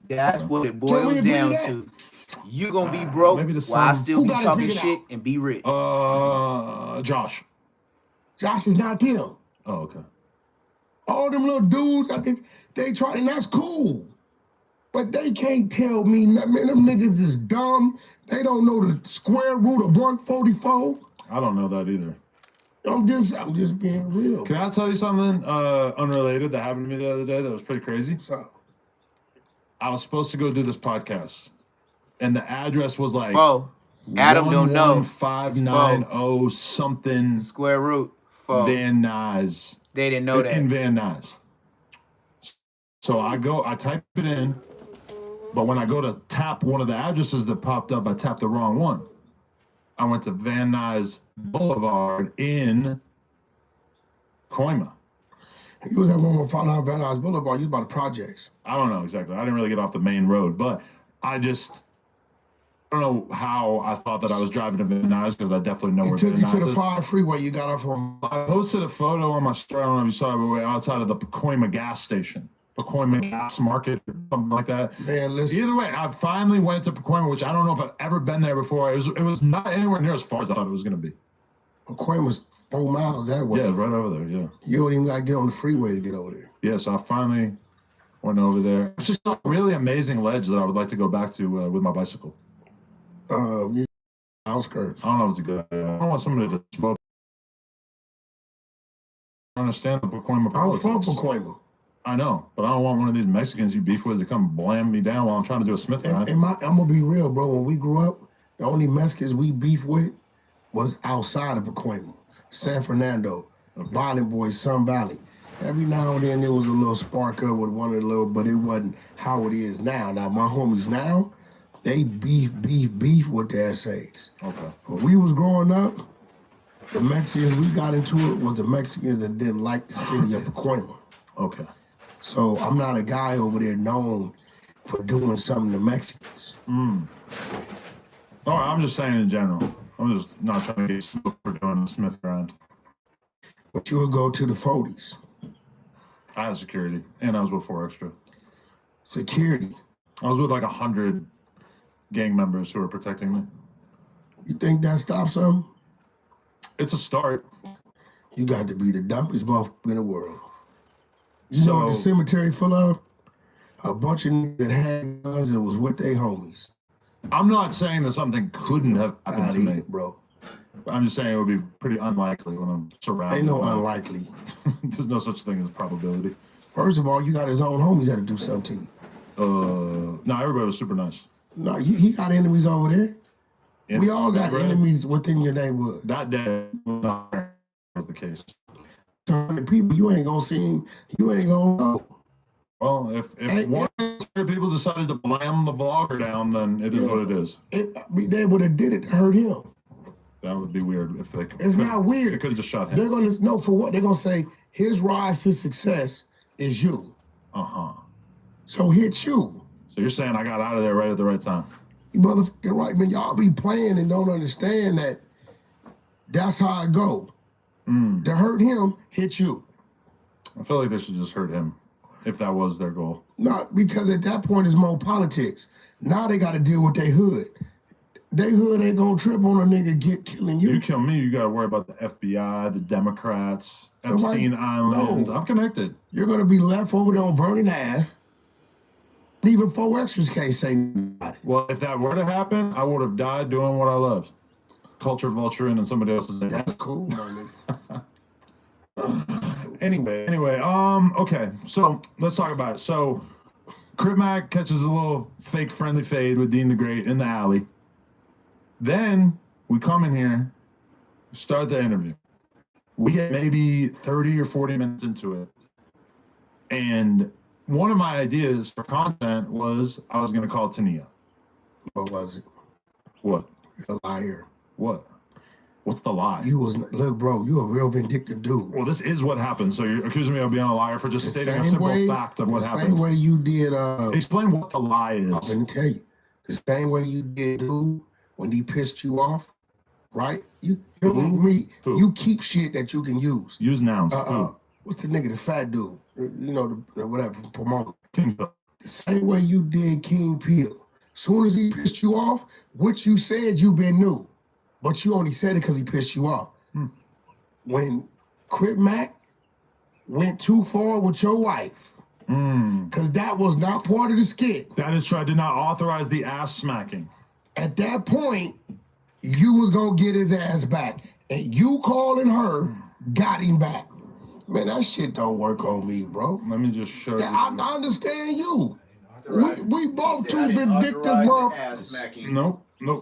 That's what it boils down to. You gonna be broke while I still be talking shit and be rich. Josh. Josh is not them. Oh, okay. All them little dudes, I think they try, and that's cool. But they can't tell me nothing. Man, them niggas is dumb. They don't know the square root of 144. I don't know that either. I'm just being real. Can I tell you something unrelated that happened to me the other day that was pretty crazy? So, I was supposed to go do this podcast. And the address was like Adam don't know 590 something square root Van Nuys. They didn't know that in Van Nuys. So I type it in, but when I go to tap one of the addresses that popped up, I tapped the wrong one. I went to Van Nuys Boulevard in Coima. You was at 115 Van Nuys Boulevard. You was by the projects. I don't know exactly. I didn't really get off the main road, but I don't know how I thought that I was driving to Van Nuys because I definitely know He where took Van you to Nuys the is. 5 freeway. You got off on. I posted a photo on my story. I don't know if you saw it, but we're outside of the Pacoima gas station, Pacoima gas market, or something like that. Man, listen. Either way, I finally went to Pacoima, which I don't know if I've ever been there before. It was not anywhere near as far as I thought it was going to be. Pacoima's 4 miles that way. Yeah, right over there. Yeah. You don't even got to get on the freeway to get over there. Yeah, so I finally went over there. It's just a really amazing ledge that I would like to go back to with my bicycle. Outskirts. I don't know if it's a good idea. I don't want somebody to smoke. I understand the Pacoima I'm politics. from Pacoima. I know, but I don't want one of these Mexicans you beef with to come blam me down while I'm trying to do a Smith grind. And I'm going to be real, bro. When we grew up, the only Mexicans we beef with was outside of Pacoima. San Fernando, Violent Boys, Sun Valley. Every now and then there was a little spark up with one of the little, but it wasn't how it is now. Now, my homies now, they beef with the essays. Okay. When we was growing up, the Mexicans we got into it was the Mexicans that didn't like the city of Pacoima. Okay. So I'm not a guy over there known for doing something to Mexicans. All right, I'm just saying in general. I'm just not trying to get smoked for doing a Smith grind. But you would go to the 40s. I had security, and I was with 4 Extra. Security. I was with like 100 gang members who were protecting me. You think that stops something? It's a start. You got to be the dumbest motherfucker in the world. You know what the So- cemetery full of? A bunch of niggas that had guns and was with their homies. I'm not saying that something couldn't have happened Out to me. here, bro. I'm just saying it would be pretty unlikely when I'm surrounded. Ain't no by- unlikely. There's no such thing as probability. First of all, you got his own homies that to do something to you. No, everybody was super nice. No, he got enemies over there. And We all got everybody- enemies within your neighborhood. That day was the case. 200 people, you ain't gonna see him. You ain't gonna know. Well, if Hey, 100 people decided to blam the blogger down, then it is what it is. They would have did it to hurt him. That would be weird if they could. It's not They weird. could have just shot They're him. gonna know for what they're gonna say. His rise to success is you. So hit you. So you're saying I got out of there right at the right time? You motherfucking right, man. Y'all be playing and don't understand that. That's how it go. To hurt him, hit you. I feel like they should just hurt him if that was their goal. Not because at that point it's more politics. Now they got to deal with their hood. They hood ain't gonna trip on a nigga killing you. You kill me, you got to worry about the FBI, the Democrats, Epstein like, Island. no. I'm connected. You're gonna be left over there on Vernon Ave. Even 4 Extras can't say nothing about it. Well, if that were to happen, I would have died doing what I loved. Culture vulturing and somebody else's name. That's cool, my nigga. Anyway, okay, so let's talk about it. So, Crip Mac catches a little fake friendly fade with Dean the Great in the alley. Then we come in here, start the interview. We get maybe 30 or 40 minutes into it. And one of my ideas for content was I was going to call Tania. What was it? What? You're a liar. What? What's the lie? Look, bro, you a real vindictive dude. Well, this is what happened. So you're accusing me of being a liar for just stating a simple fact of what the happened. same way you did, Explain what the lie I'm is. gonna tell you. The same way you did, dude, when he pissed you off, right? You're like me. Who? You keep shit that you can use. Use nouns. What's the nigga, the fat dude? You know, the whatever, promoter. King. The same way you did King Peel. Soon as he pissed you off, what you said you been knew. But you only said it because he pissed you off. When Crip Mac went too far with your wife, because that was not part of the skit. That is true. I did not authorize the ass smacking. At that point, you was gonna get his ass back. And you calling her got him back. Man, that shit don't work on me, bro. Let me just show you. I understand you. We both He said, two "I didn't vindictive authorize the motherfuckers. ass smacking." Nope. I'm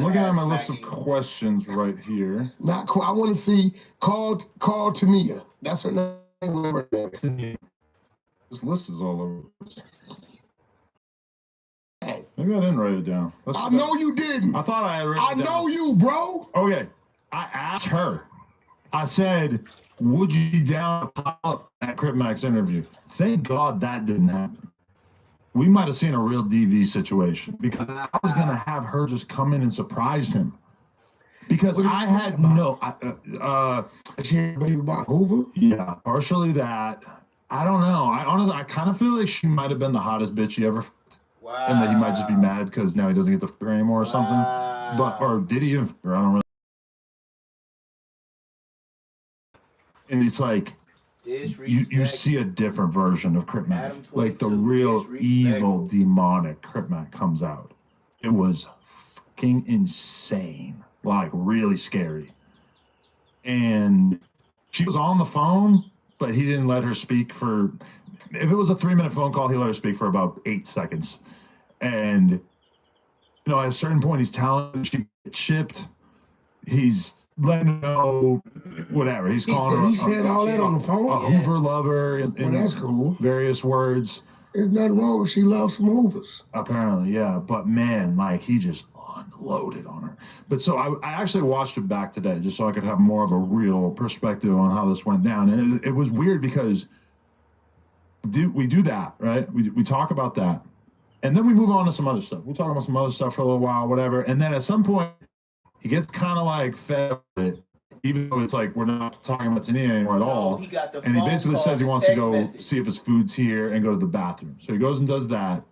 looking at my list of questions right here. Not cool. I want to see call Tania. That's her name. This list is all over. Hey, Maybe I didn't write it down. I know you didn't. I thought I had written I it down. know you, bro. Okay. I asked her. I said, would you be down to pop up at Crip Mac's interview? Thank God that didn't happen. we might have seen a real DV situation because I was going to have her just come in and surprise him. Because I had no, She had a baby by Hoover? yeah, partially that. I don't know. I kind of feel like she might have been the hottest bitch he ever fucked. Wow. And that he might just be mad because now he doesn't get the fuck her anymore or something. But, or did he even fuck her? I don't really. And it's like, you see a different version of Crip Mac. Like the real evil, demonic Crip Mac comes out. It was fucking insane. Like really scary. And she was on the phone, but he didn't let her speak for, if it was a 3-minute phone call, he let her speak for about 8 seconds. And, you know, at a certain point, he's telling her she gets shipped. He's letting her know whatever. He's calling her. He said all that on the phone? A Hoover lover. Well, that's cool. Various words. There's nothing wrong with she loves some Hoovers. Apparently, yeah. But man, like he just unloaded on her. But so I actually watched it back today just so I could have more of a real perspective on how this went down. And it was weird because we do that, right? We talk about that. And then we move on to some other stuff. We'll talk about some other stuff for a little while, whatever. And then at some point, he gets kind of like fed with it, even though it's like we're not talking about Tania anymore at all. And he basically says he wants to go see if his food's here and go to the bathroom. So he goes and does that.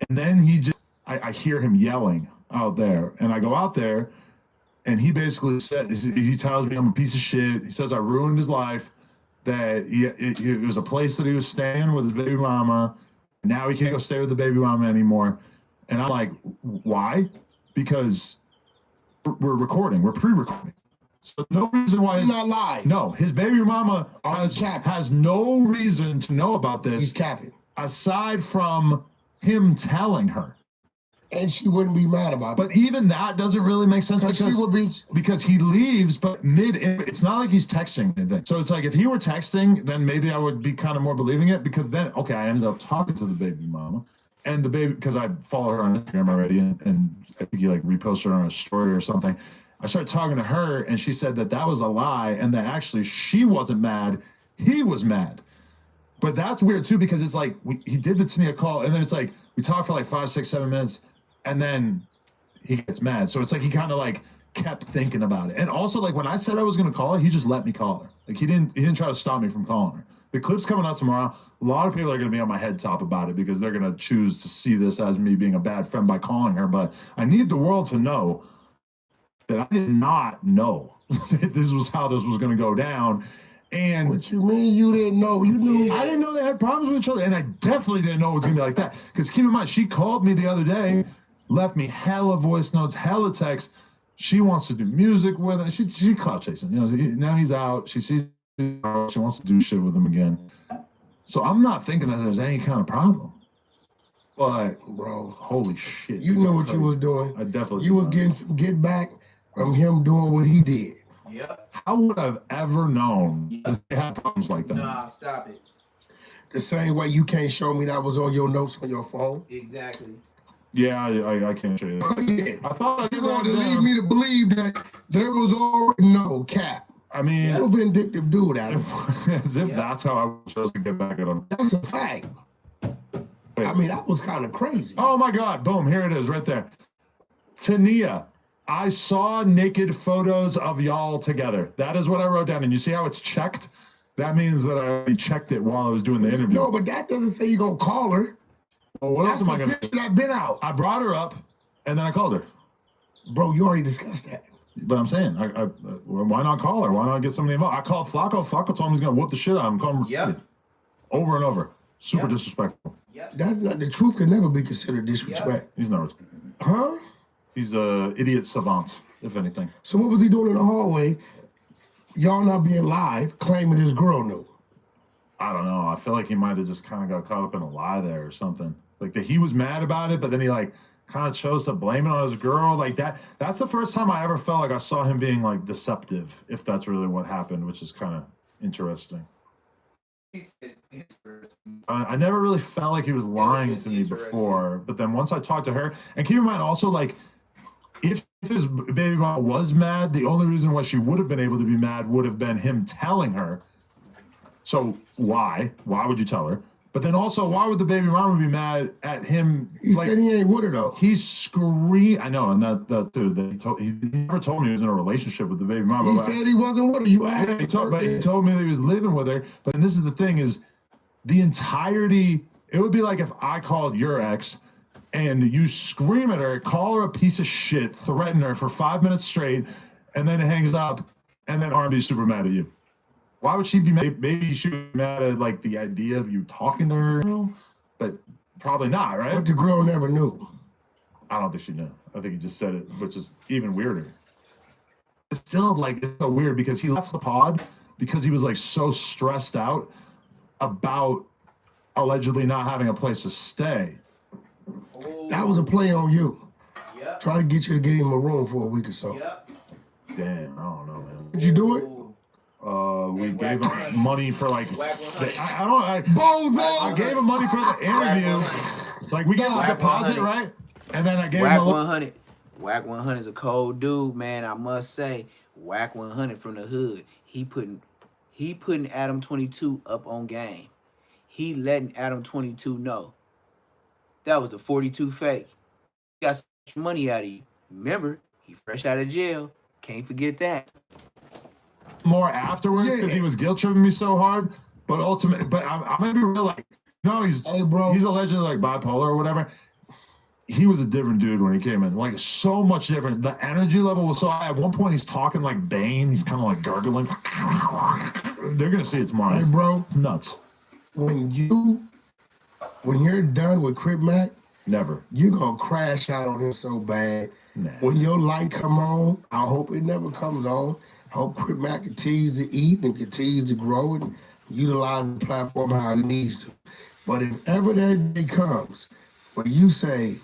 And then he just, I hear him yelling out there. And I go out there, and he basically says, he tells me I'm a piece of shit. He says I ruined his life, that it was a place that he was staying with his baby mama. Now he can't go stay with the baby mama anymore. And I'm like, why? Because we're recording. We're pre-recording. So no reason why He's not lying. No, his baby mama has no reason to know about this. He's capping. Aside from him telling her. And she wouldn't be mad about it. But even that doesn't really make sense because he leaves, but it's not like he's texting anything. So it's like if he were texting, then maybe I would be kind of more believing it because then, okay, I ended up talking to the baby mama and the baby, because I follow her on Instagram already and I think he like reposted her on a story or something. I started talking to her and she said that was a lie and that actually she wasn't mad, he was mad. But that's weird too because it's like he did the Tania call and then it's like we talked for like 5, 6, 7 minutes. And then he gets mad. So it's like he kind of like kept thinking about it. And also like when I said I was going to call her, he just let me call her. Like he didn't try to stop me from calling her. The clip's coming out tomorrow. A lot of people are going to be on my head top about it because they're going to choose to see this as me being a bad friend by calling her. But I need the world to know that I did not know that this was how this was going to go down. And what you mean you didn't know? You knew. I didn't know they had problems with each other. And I definitely didn't know it was going to be like that. Because keep in mind, she called me the other day, left me hella voice notes, hella texts. She wants to do music with him. She clout chasing. You know, now he's out. She sees she wants to do shit with him again. So I'm not thinking that there's any kind of problem. But bro, holy shit. You know what you was doing. I definitely you was getting some get back from him doing what he did. Yep. How would I have ever known that they had problems like that? Nah, stop it. The same way you can't show me that was on your notes on your phone. Exactly. Yeah, I can't show you that. Yeah. I thought you wanted to lead me to believe that there was already no cap. I mean, you're a vindictive dude, Adam. As if that's how I chose to get back at him. That's a fact. Wait. I mean, that was kind of crazy. Oh my God! Boom! Here it is, right there. Tania, I saw naked photos of y'all together. That is what I wrote down, and you see how it's checked. That means that I already checked it while I was doing the interview. No, but that doesn't say you're gonna call her. Well, what else am I gonna do? That been out. I brought her up, and then I called her. Bro, you already discussed that. But I'm saying, why not call her? Why not get somebody involved? I called Flacco. Flacco told him he's gonna whoop the shit out of him. Call him over and over. Super disrespectful. That's not the truth. Can never be considered disrespect. He's never. Huh? He's a idiot savant, if anything. So what was he doing in the hallway? Y'all not being live, claiming his girl knew. I don't know. I feel like he might have just kind of got caught up in a lie there or something. Like that he was mad about it, but then he like kind of chose to blame it on his girl. Like that. That's the first time I ever felt like I saw him being like deceptive, if that's really what happened, which is kind of interesting. I never really felt like he was lying to me before, but then once I talked to her, and keep in mind also like if his baby mama was mad, the only reason why she would have been able to be mad would have been him telling her. So why would you tell her? But then also, why would the baby mama be mad at him? He said he ain't with her though. He's screaming. I know, and that too. He never told me he was in a relationship with the baby mama. He said he wasn't with her. You asked. Yeah, he told me that he was living with her. But this is the thing: is the entirety. It would be like if I called your ex, and you scream at her, call her a piece of shit, threaten her for 5 minutes straight, and then it hangs up, and then R&B's super mad at you. Why would she be mad? Maybe she was mad at like the idea of you talking to her, but probably not, right? But the girl never knew. I don't think she knew. I think he just said it, which is even weirder. It's still like it's so weird because he left the pod because he was like so stressed out about allegedly not having a place to stay. That was a play on you. Yep. Try to get you to get him a room for a week or so. Yep. Damn, I don't know, man. Did you do it? We gave him money for like I gave him money for the interview. Like we gave him a deposit, right? And then I gave him Whack a 100. Whack 100 is a cold dude, man. I must say, Whack 100 from the hood. He putting Adam 22 up on game. He letting Adam 22 know that was the 42 fake. He got some money out of you. Remember, he fresh out of jail. Can't forget that. more afterwards because he was guilt tripping me so hard. But ultimately, I'm gonna be real, like, no, he's allegedly like bipolar or whatever. He was a different dude when he came in, like so much different. The energy level was so high. At one point, he's talking like Bane. He's kind of like gargling. They're gonna see it tomorrow. Hey, bro, it's nuts. When you're done with Crip Mac, never. You're gonna crash out on him so bad. Nah. When your light come on, I hope it never comes on. I hope Crip Mac continues to eat and continues to grow and utilize the platform how it needs to. But if ever that day comes where you say,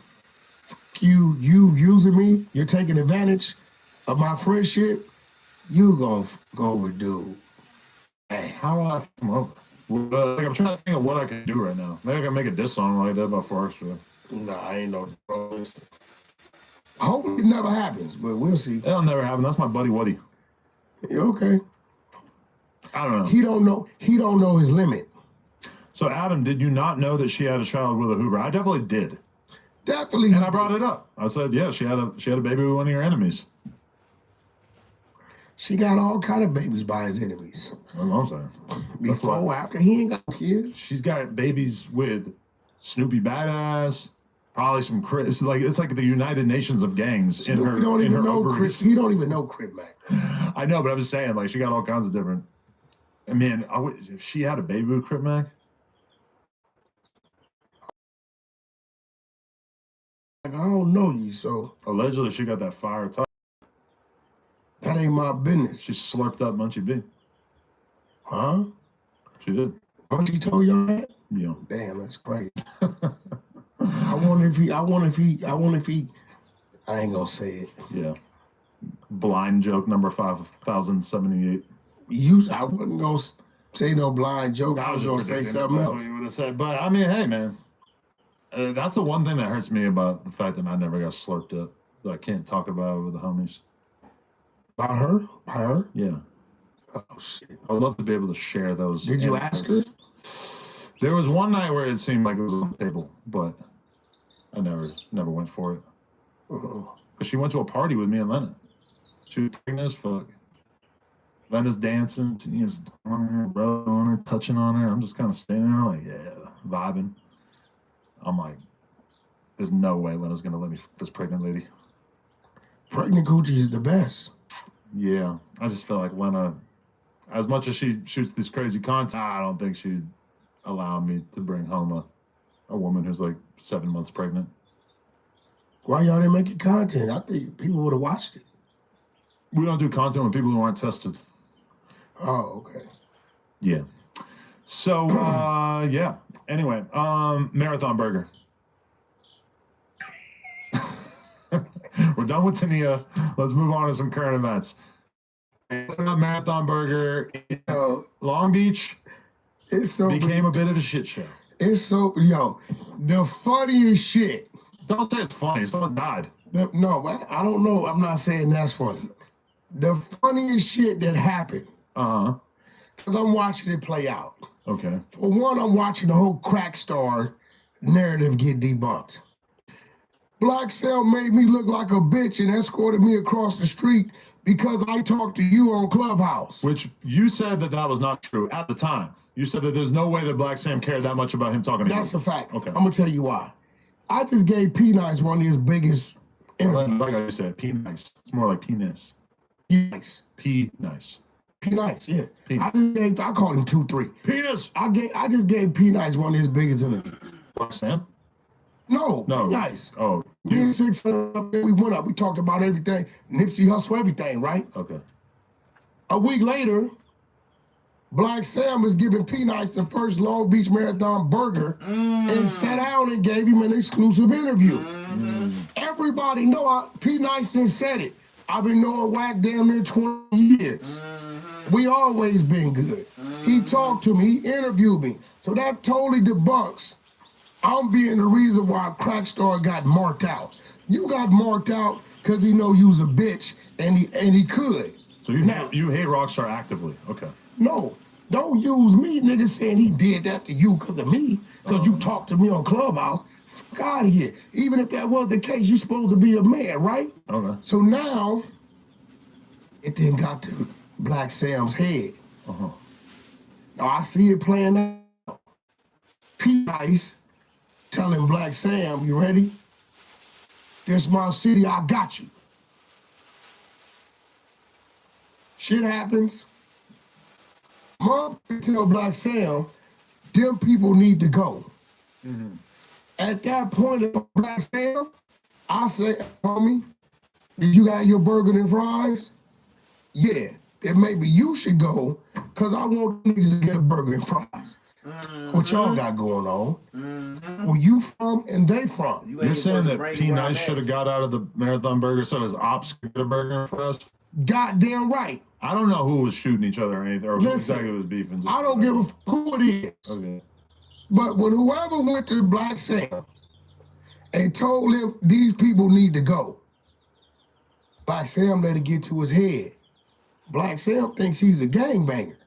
fuck you using me, you're taking advantage of my friendship, you gonna go with dude. Hey, how do I come over? I'm trying to think of what I can do right now. Maybe I can make a diss song like that about Forrester. Nah, I ain't no pros. I hope it never happens, but we'll see. It'll never happen. That's my buddy Woody. You okay? I don't know. He don't know his limit. So Adam, did you not know that she had a child with a Hoover? I definitely did. Definitely. And I brought it up. I said, yeah, she had a baby with one of your enemies. She got all kind of babies by his enemies. That's what I'm saying. Before, after, he ain't got kids. She's got babies with Snoopy Badass, probably some Chris. It's like the United Nations of gangs Snoopy in her. Don't even know ovaries. Chris. He don't even know Crip Mac. I know, but I'm just saying, like, she got all kinds of different. I mean, if she had a baby with Crip Mac. I don't know you, so. Allegedly, she got that fire touch. That ain't my business. She slurped up Munchie B. Huh? She did. Munchie told y'all that? Yeah. Damn, that's crazy. I wonder if he, I ain't gonna say it. Yeah. Blind joke number 5078. I wasn't gonna say no blind joke. I was gonna say something else. What you would have said. But I mean, hey, man. That's the one thing that hurts me about the fact that I never got slurped up. So I can't talk about it with the homies. About her? Her? Yeah. Oh, shit. I would love to be able to share those. Did you ask her? There was one night where it seemed like it was on the table, but I never went for it. Because she went to a party with me and Lennon. She was pregnant as fuck. Lenna's dancing. Tania's on her, rubbing on her, touching on her. I'm just kind of standing there like, yeah, vibing. I'm like, there's no way Lenna's going to let me fuck this pregnant lady. Pregnant coochie is the best. Yeah, I just feel like Lena, as much as she shoots this crazy content, I don't think she'd allow me to bring home a woman who's like 7 months pregnant. Why y'all didn't make it content? I think people would have watched it. We don't do content with people who aren't tested. Oh, okay. Yeah. So, yeah. Anyway, Marathon Burger. We're done with Tania. Let's move on to some current events. Marathon Burger in Long Beach became a bit of a shit show. The funniest shit. Don't say it's funny. Someone died. No, I don't know. I'm not saying that's funny. The funniest shit that happened. Uh-huh. Because I'm watching it play out. Okay. For one, I'm watching the whole crack star narrative get debunked. Blacc made me look like a bitch and escorted me across the street because I talked to you on Clubhouse. Which you said that was not true at the time. You said that there's no way that Blacc Sam cared that much about him talking to you. That's a fact. Okay. I'm gonna tell you why. I just gave P-Nice one of his biggest interviews. Like I said, P-Nice. It's more like penis. P-Nice. P-Nice. P-Nice, yeah. P-Nice. I called him 2-3. Penis. I just gave P-Nice one of his biggest interviews. Blacc Sam? No, No. P-Nice. Oh. Me and Six we went up. We talked about everything. Nipsey Hussle, everything, right? Okay. A week later, Blacc Sam was giving P-Nice the first Long Beach Marathon burger and sat down and gave him an exclusive interview. Everybody know P-Nice said it. I've been knowing Wack damn near 20 years. We always been good. He talked to me, he interviewed me. So that totally debunks I'm being the reason why Crack Star got marked out. You got marked out because he know you was a bitch and he could. So you hate Rockstar actively. Okay. No, don't use me, nigga, saying he did that to you because of me, because you talked to me on Clubhouse. Fuck out of here. Even if that was the case, you supposed to be a man, right? Okay. So now, it then got to Blacc Sam's head. Uh-huh. Now I see it playing out. P-Nice telling Blacc Sam, you ready? This my city, I got you. Shit happens. Mom tell Blacc Sam, them people need to go. At that point, Blacc Sam, I say, homie, did you got your burger and fries? Yeah, then maybe you should go, because I want niggas to get a burger and fries. What y'all got going on? Where you from and they from? You're saying that P-Nice should have got out of the Marathon Burger so his ops could get a burger for us? Goddamn right. I don't know who was shooting each other or anything, or who Listen, exactly was beefing. I don't give a fuck who it is. Okay. But when whoever went to Blacc Sam and told him these people need to go, Blacc Sam let it get to his head. Blacc Sam thinks he's a gangbanger.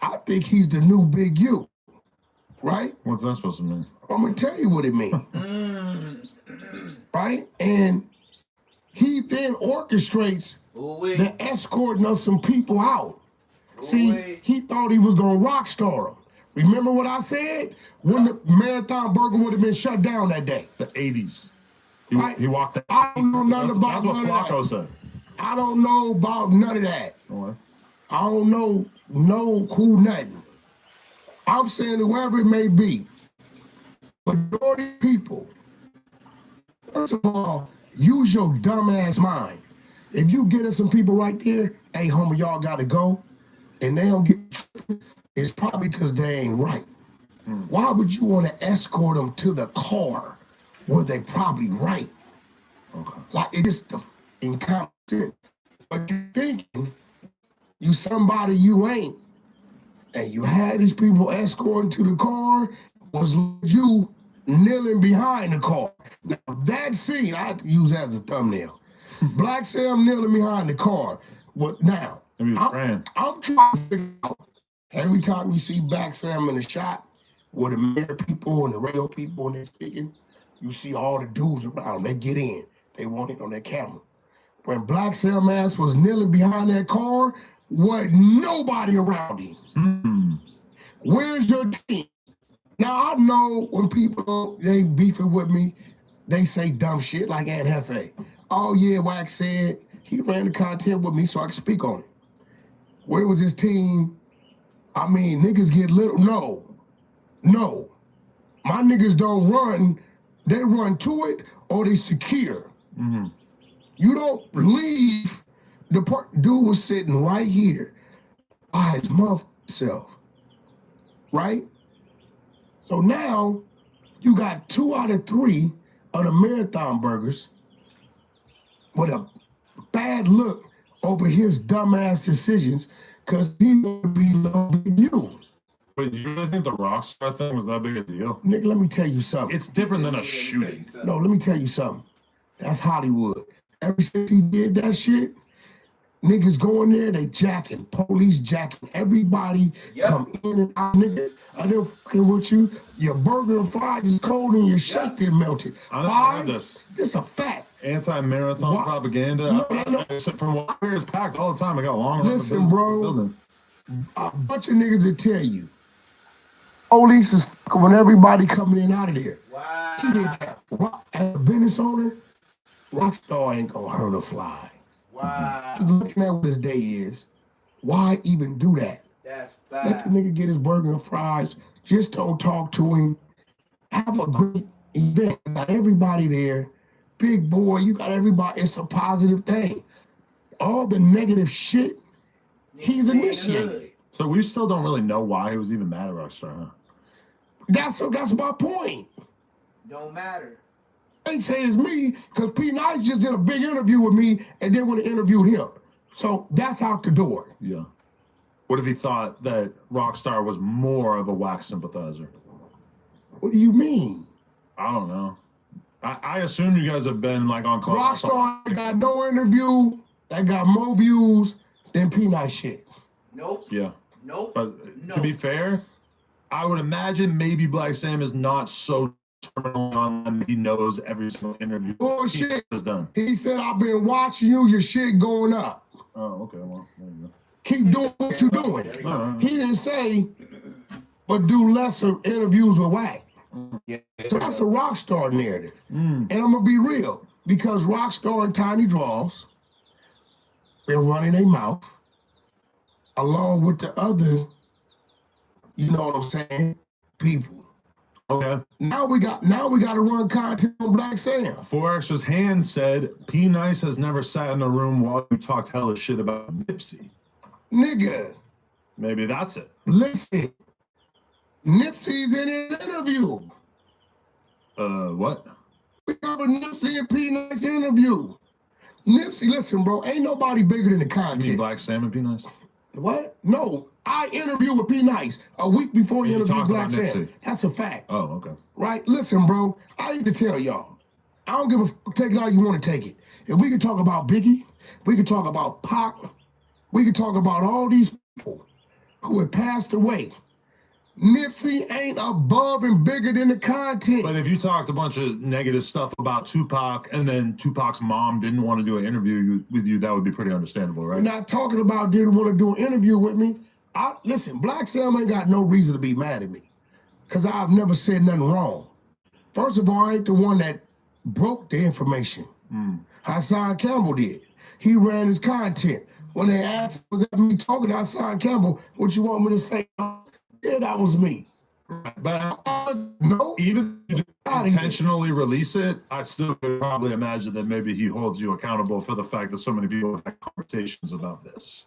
I think he's the new Big U. Right? What's that supposed to mean? I'm gonna tell you what it means. Right? And he then orchestrates the escorting of some people out. See, he thought he was gonna rock star them. Remember what I said? When the Marathon Burger would have been shut down that day. The 80s. He walked out. I don't know nothing about That's what none of Flacco that. said. I don't know about none of that. Okay. I don't know no cool nothing. I'm saying whoever it may be, majority of people, first of all, use your dumbass mind. If you get us some people right there, hey, homie, y'all got to go, and they don't get tripping, it's probably because they ain't right. Why would you want to escort them to the car where they probably right? Okay. Like, it's just the incompetent. But you thinking you somebody you ain't, and you had these people escorting to the car, was you kneeling behind the car. Now, that scene, I have to use that as a thumbnail. Blacc Sam kneeling behind the car. What now? Maybe he's praying. I'm trying to figure out, every time you see Blacc Sam in the shot, where the mayor people and the radio people and they're speaking, you see all the dudes around. They get in. They want it on their camera. When Blacc Sam ass was kneeling behind that car, wasn't nobody around him. Where's your team? Now, I know when people, they beefing with me, they say dumb shit like Aunt Jefe. Oh, yeah, Wack said he ran the content with me so I could speak on it. Where was his team? I mean, niggas get little. No. My niggas don't run. They run to it or they secure. You don't leave. The dude was sitting right here by his mother self. Right? So now you got 2 out of 3 of the Marathon Burgers with a bad look over his dumbass decisions because he gonna be low Big U. But you really think the Rockstar thing was that big a deal? Nigga, let me tell you something. It's different than a shooting. No, let me tell you something. That's Hollywood. Ever since he did that shit, Niggas going there, they jacking, police jacking, everybody come in and out, nigga. I didn't fucking with you. Your burger and fries is cold and your shake didn't melted. I don't Why? have this. This a fact. Anti-marathon Why? propaganda. No. Except from what it's packed all the time. I got a long run Listen, to the bro. building. A bunch of niggas will tell you. Police is fucking when everybody coming in out of there. Wow. He did that. As a business owner, Rockstar ain't gonna hurt a fly. Wow. He's looking at what his day is. Why even do that? That's Let bad. the nigga get his burger and fries. Just don't talk to him. Have a great event. You got everybody there. Big boy, you got everybody. It's a positive thing. All the negative shit, he's initiated. So we still don't really know why he was even mad at Rockstar, huh? That's my point. Don't matter. They say it's me because P Nice just did a big interview with me and then when they interviewed him. So that's out the door. Yeah. What if he thought that Rockstar was more of a Blacc sympathizer? What do you mean? I don't know. I assume you guys have been like on Clubhouse. Rockstar got no interview that got more views than P Nice shit. Nope. Yeah. Nope. But no. to be fair, I would imagine maybe Blacc Sam is not so terminally on him. He knows every single interview Bullshit. he has done. He said, I've been watching you, your shit going up. Oh, okay. Well, there you go. Keep doing what you're doing. He didn't say, but do lesser interviews with Whack. Yeah. So that's a Rockstar narrative. And I'm going to be real, because Rockstar and Tiny Draws been running their mouth along with the other, you know what I'm saying, people. Okay. Now we got to run content on Blacc Sam. 4X's hand said P Nice has never sat in a room while you talked hella shit about Nipsey. Nigga, Maybe that's it. listen. Nipsey's in his interview. What? We have a Nipsey and P Nice interview. Nipsey, listen, bro, ain't nobody bigger than the You mean content. Blacc Sam and P Nice? What? No, I interviewed with P Nice a week before he You interviewed talked Blacc about Sam. Nipsey. That's a fact. Oh, okay. Right? Listen, bro, I need to tell y'all. I don't give a fuck. Take it how you want to take it. If we can talk about Biggie, we can talk about Pac, we can talk about all these people who have passed away. Nipsey ain't above and bigger than the content. But if you talked a bunch of negative stuff about Tupac and then Tupac's mom didn't want to do an interview with you, that would be pretty understandable, right? We're not talking about didn't want to do an interview with me. Listen, Blacc Sam ain't got no reason to be mad at me because I've never said nothing wrong. First of all, I ain't the one that broke the information. Hassan Campbell did. He ran his content. When they asked, was that me talking to Hassan Campbell, what you want me to say? Yeah, that was me. But No. even if you intentionally release it, I still could probably imagine that maybe he holds you accountable for the fact that so many people have had conversations about this.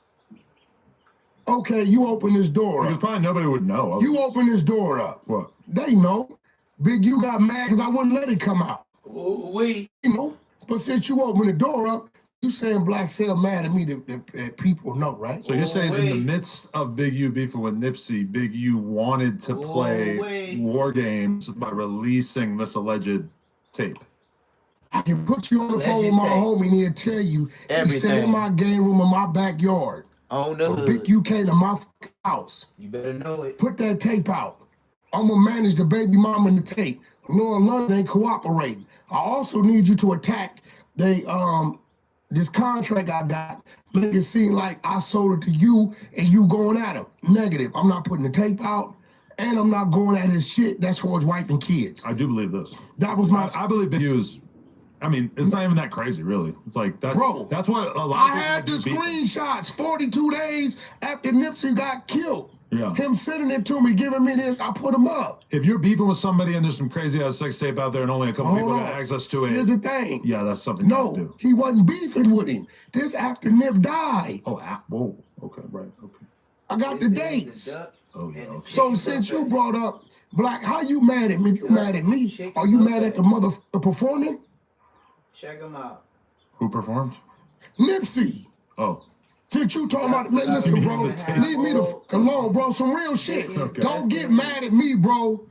Okay, you open this door Because up. probably nobody would know. You open this door up. What? They know. Big U got mad because I wouldn't let it come out. We. You know, but since you open the door up, you saying Blacc Sam mad at me that people know, right? So you're saying in the Ooh-wee. midst of Big U beefing with Nipsey, Big U wanted to play Ooh-wee. war games by releasing this alleged tape. I can put you on the phone with my Alleged homie and he'll tell you he said Everything. in my game room in my backyard. On the But Big hood. U came to my house. You better know it. Put that tape out. I'm gonna manage the baby mama and the tape. Laura London ain't cooperating. I also need you to attack this contract I got, make it seem like I sold it to you and you going at him. Negative. I'm not putting the tape out and I'm not going at his shit. That's for his wife and kids. I do believe this. That was my I believe Big U is. I mean, it's not even that crazy, really. It's like that. Bro, That's what a lot of I people had the do beef. screenshots 42 days after Nipsey got killed. Yeah. Him sending it to me, giving me this, I put him up. If you're beefing with somebody and there's some crazy ass sex tape out there and only a couple Hold people on. got access to Here's it, the thing. yeah, that's something you No, do. he wasn't beefing with him. This after Nip died. Oh, whoa. Okay, right. Okay. I got the dates. Oh, yeah. Okay. So since you brought up Blacc, how you mad at me? You mad at me? Are you mad at the motherfucker performing? Check them out. Who performed? Nipsey. Oh, Since you talking about, man, listen, bro, leave me the fuck alone, bro. Some real shit. Okay. Don't get mad at me, bro.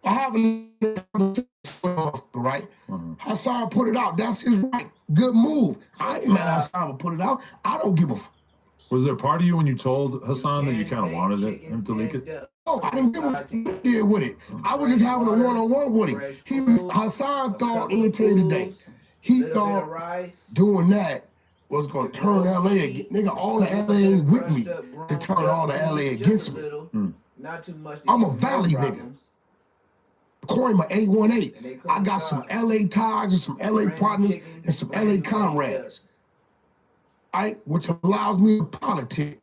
I haven't, right? Hassan put it out. That's his right. Good move. I ain't mad at Hassan to put it out. I don't give a fuck. Was there a part of you when you told Hassan that you kind of wanted him to leak it? Oh, I didn't give a fuck deal with it. I was just having a one-on-one with him. Hassan thought, and tell you today, he thought doing that was going to turn LA against, nigga, all the LA ain't with me to turn all the LA against me. I'm a Valley nigga. Coin my 818. I got some LA ties and some LA partners and some LA comrades. Right? Which allows me to politic.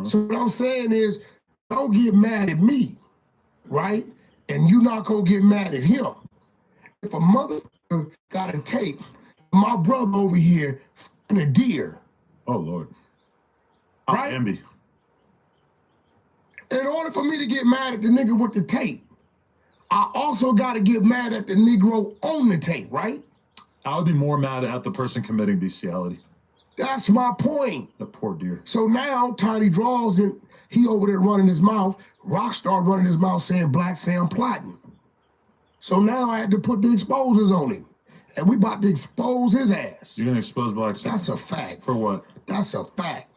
So what I'm saying is, don't get mad at me, right? And you're not gonna get mad at him. If a mother got a tape, my brother over here f***ing a deer. Oh Lord. Right? Envy. In order for me to get mad at the nigga with the tape, I also gotta get mad at the Negro on the tape, right? I would be more mad at the person committing bestiality. That's my point. The poor deer. So now Tiny Draws and he over there running his mouth, Rockstar running his mouth saying Blacc Sam plotting. So now I had to put the exposers on him. And we about to expose his ass. You're gonna expose Blacc Sam? That's a fact. For what? That's a fact.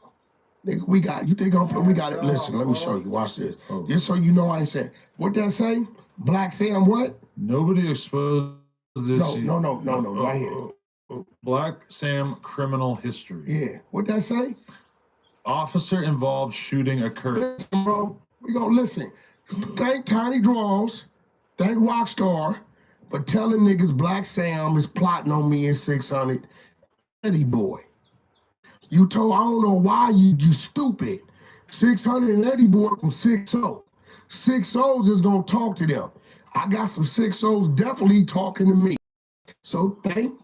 Nigga, we got, you think we got it? Listen, let me show you. Watch this. Oh. Just so you know I ain't said. What that say? Blacc Sam what? Nobody exposed this. No, right here. Blacc Sam criminal history. Yeah, what that say? Officer involved shooting occurred. Listen, bro, we gonna listen. Thank Tiny Draws, thank Rockstar for telling niggas Blacc Sam is plotting on me in 600. Eddie boy. You told, I don't know why you stupid. 600 and Eddie boy from 6-0. 6-0's is gonna talk to them. I got some 6-0's definitely talking to me. So thank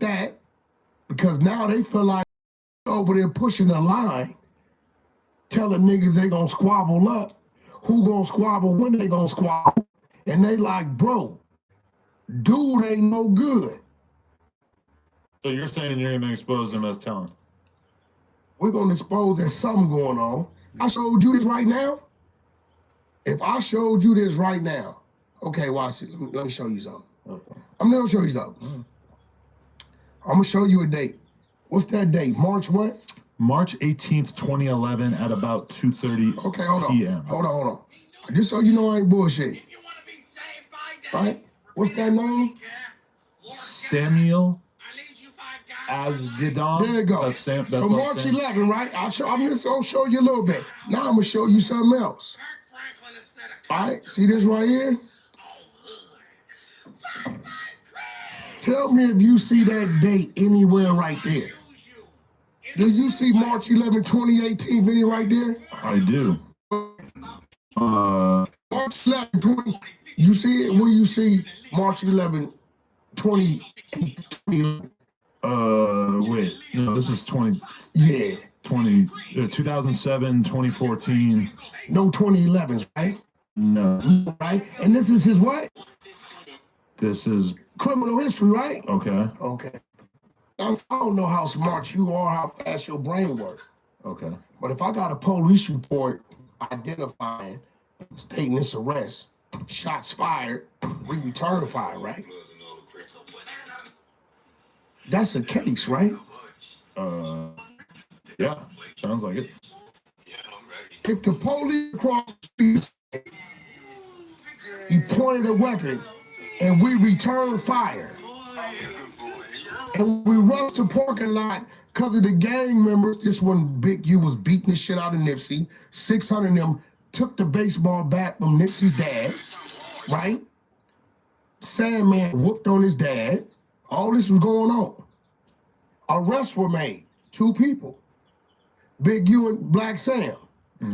that, because now they feel like over there pushing the line, telling niggas they gonna squabble up. Who gonna squabble, when they gonna squabble? And they like, bro, dude ain't no good. So you're saying you're gonna expose him as telling? We're gonna expose there's something going on. I showed you this right now. If I showed you this right now, okay, watch this. Let me show you something. Okay. I'm gonna show you something. I'm gonna show you a date. What's that date? March what? March 18th, 2011 at about 2:30 Okay, hold on. p.m. Hold on. Just so you know I ain't bullshit. Right? What's that name? Samuel Asgidon. There you go. That's So what March Sam. 11, right? I'm just gonna show you a little bit. Now I'm gonna show you something else. All right, see this right here? Tell me if you see that date anywhere right there. Did you see March 11, 2018 video right there? I do. March 11, 20. You see it? Where you see March 11, 2018? Wait. No, this is 20. Yeah. 2007, 2014. No 2011s, right? No. Right? And this is his what? This is Criminal history, right? okay. Okay. Now, I don't know how smart you are, how fast your brain works. Okay. But if I got a police report identifying, stating this arrest, shots fired, we return fire, right? That's a case, right? Yeah. Sounds like it. If the police across the street, he pointed a weapon, and we return fire, and we rushed the parking lot because of the gang members. This one, Big U was beating the shit out of Nipsey. 600 of them took the baseball bat from Nipsey's dad, right? Sandman whooped on his dad. All this was going on. Arrests were made. 2 people. Big U and Blacc Sam.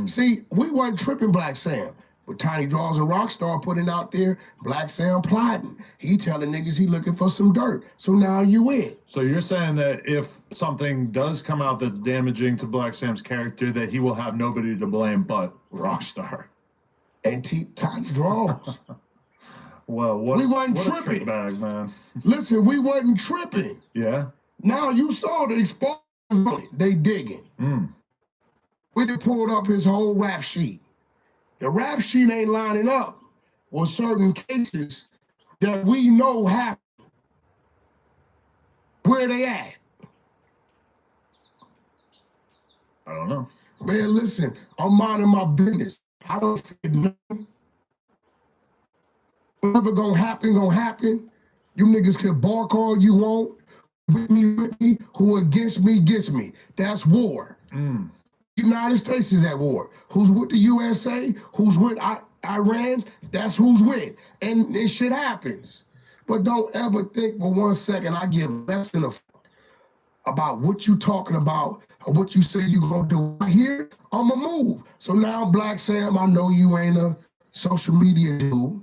See, we wasn't tripping Blacc Sam. But Tiny Draws and Rockstar putting out there, Blacc Sam plotting. He telling niggas he looking for some dirt. So now you in. So you're saying that if something does come out that's damaging to Blacc Sam's character, that he will have nobody to blame but Rockstar. And Tiny Draws. Well, what, We wasn't what tripping. a bag, man. Listen, we wasn't tripping. Yeah? Now you saw the exposure. They digging. We done pulled up his whole rap sheet. The rap sheet ain't lining up. or certain cases that we know happen. Where they at? I don't know. Man, listen, I'm minding my business. I don't fear nothing. Whatever gonna happen, gonna happen. You niggas can bark all you want. With me, who against me gets me. That's war. United States is at war. Who's with the USA? Who's with Iran? That's who's with. And this shit happens. But don't ever think for 1 second I give less than a about what you talking about or what you say you gonna do. Right here, I'ma move. So now, Blacc Sam, I know you ain't a social media dude,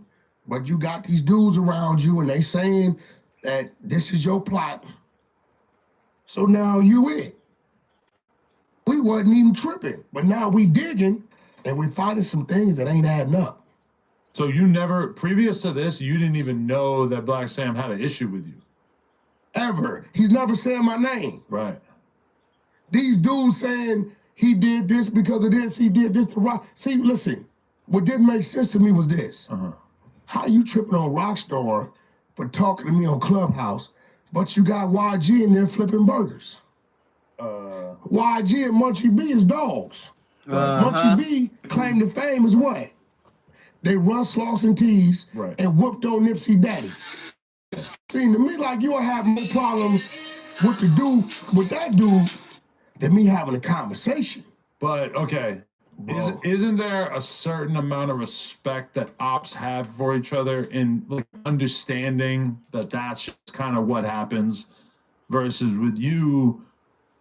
but you got these dudes around you and they saying that this is your plot. So now you it. We wasn't even tripping, but now we digging and we finding some things that ain't adding up. So you never, previous to this, you didn't even know that Blacc Sam had an issue with you? Ever. He's never said my name. Right. These dudes saying he did this because of this, he did this to Rock. See, listen, what didn't make sense to me was this. How you tripping on Rockstar for talking to me on Clubhouse, but you got YG in there flipping burgers? YG and Munchie B is dogs. Munchie B claim to fame is what? They run Slauson Tees and whooped on Nipsey Daddy. Seemed to me like you'll have more problems with the dude, with that dude, than me having a conversation. But okay, isn't there a certain amount of respect that ops have for each other in like understanding that that's just kind of what happens, versus with you,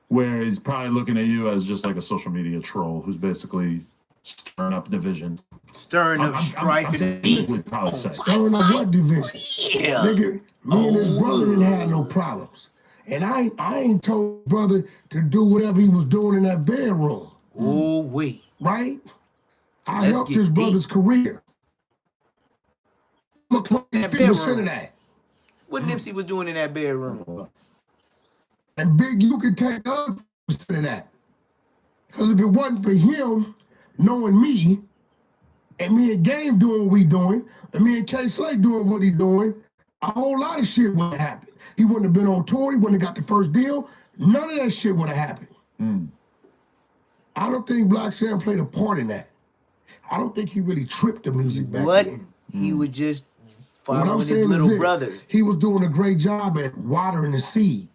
where he's probably looking at you as just like a social media troll who's basically stirring up division. Stirring up strife and beef. Would probably say. Stirring up what division? Yeah. Nigga, me and his brother didn't have no problems. And I ain't told brother to do whatever he was doing in that bedroom. Oh, wait. Right? I Let's helped get his brother's deep. career. I'm a 50% of that. What Nipsey was doing in that bedroom? And Big, you could take the other percent of that. Because if it wasn't for him knowing me, and me and Game doing what we doing, and me and K Slay doing what he doing, a whole lot of shit would have happened. He wouldn't have been on tour, he wouldn't have got the first deal. None of that shit would have happened. I don't think Blacc Sam played a part in that. I don't think he really tripped the music back then. He would just What I'm following his saying little is brothers. he was doing a great job at watering the seed.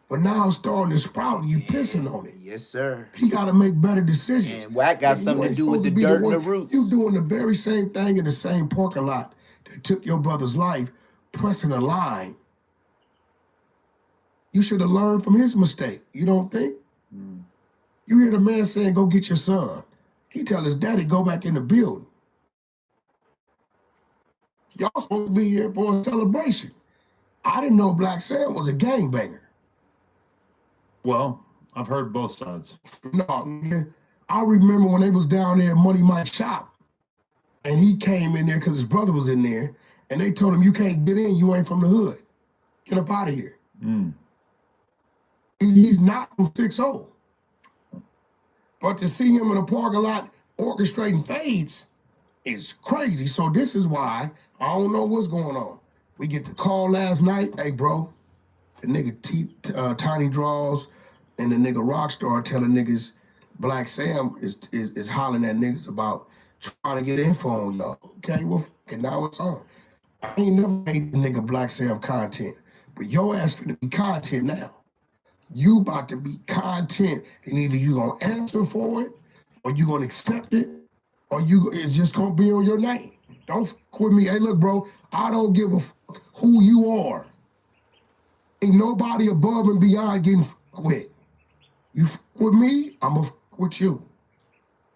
But now it's starting to sprout and you pissing on it. Yes, sir. He got to make better decisions. And Wack got You something to ain't do with supposed the be dirt and one- the roots. You doing the very same thing in the same parking lot that took your brother's life, pressing a line. You should have learned from his mistake. You don't think? You hear the man saying, go get your son. He tell his daddy, go back in the building. Y'all supposed to be here for a celebration. I didn't know Blacc Sam was a gangbanger. Well, I've heard both sides. No, man. I remember when they was down there at Money Mike's shop, and he came in there because his brother was in there, and they told him, you can't get in, you ain't from the hood. Get up out of here. He's not from 6-0. But to see him in a parking lot orchestrating fades is crazy. So this is why I don't know what's going on. We get the call last night, hey bro, the nigga Tiny Draws and the nigga Rockstar telling niggas Blacc Sam is hollering at niggas about trying to get info on y'all. Okay, well, and now it's on. I ain't never made the nigga Blacc Sam content, but your ass finna be content now. You about to be content, and either you gonna answer for it, or you gonna accept it, or it's just gonna be on your name. Don't fuck with me. Hey, look, bro, I don't give a fuck who you are. Ain't nobody above and beyond getting fucked with. You fuck with me, I'ma fuck with you.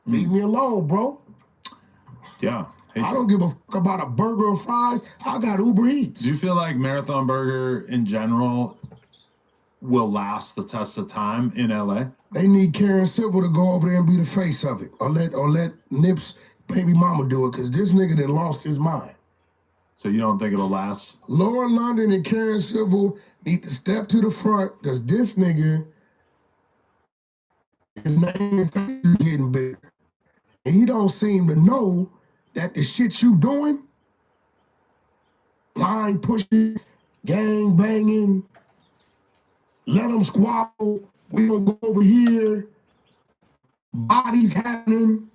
Leave me alone, bro. Yeah. I don't give a fuck about a burger or fries. I got Uber Eats. Do you feel like Marathon Burger in general will last the test of time in LA? They need Karen Civil to go over there and be the face of it, or let Nip's baby mama do it, because this nigga done lost his mind. So you don't think it'll last? Laura London and Karen Civil need to step to the front, because this nigga, his name and face is getting bigger. And he don't seem to know that the shit you doing, line pushing, gang banging, let them squabble, we gonna go over here, bodies happening,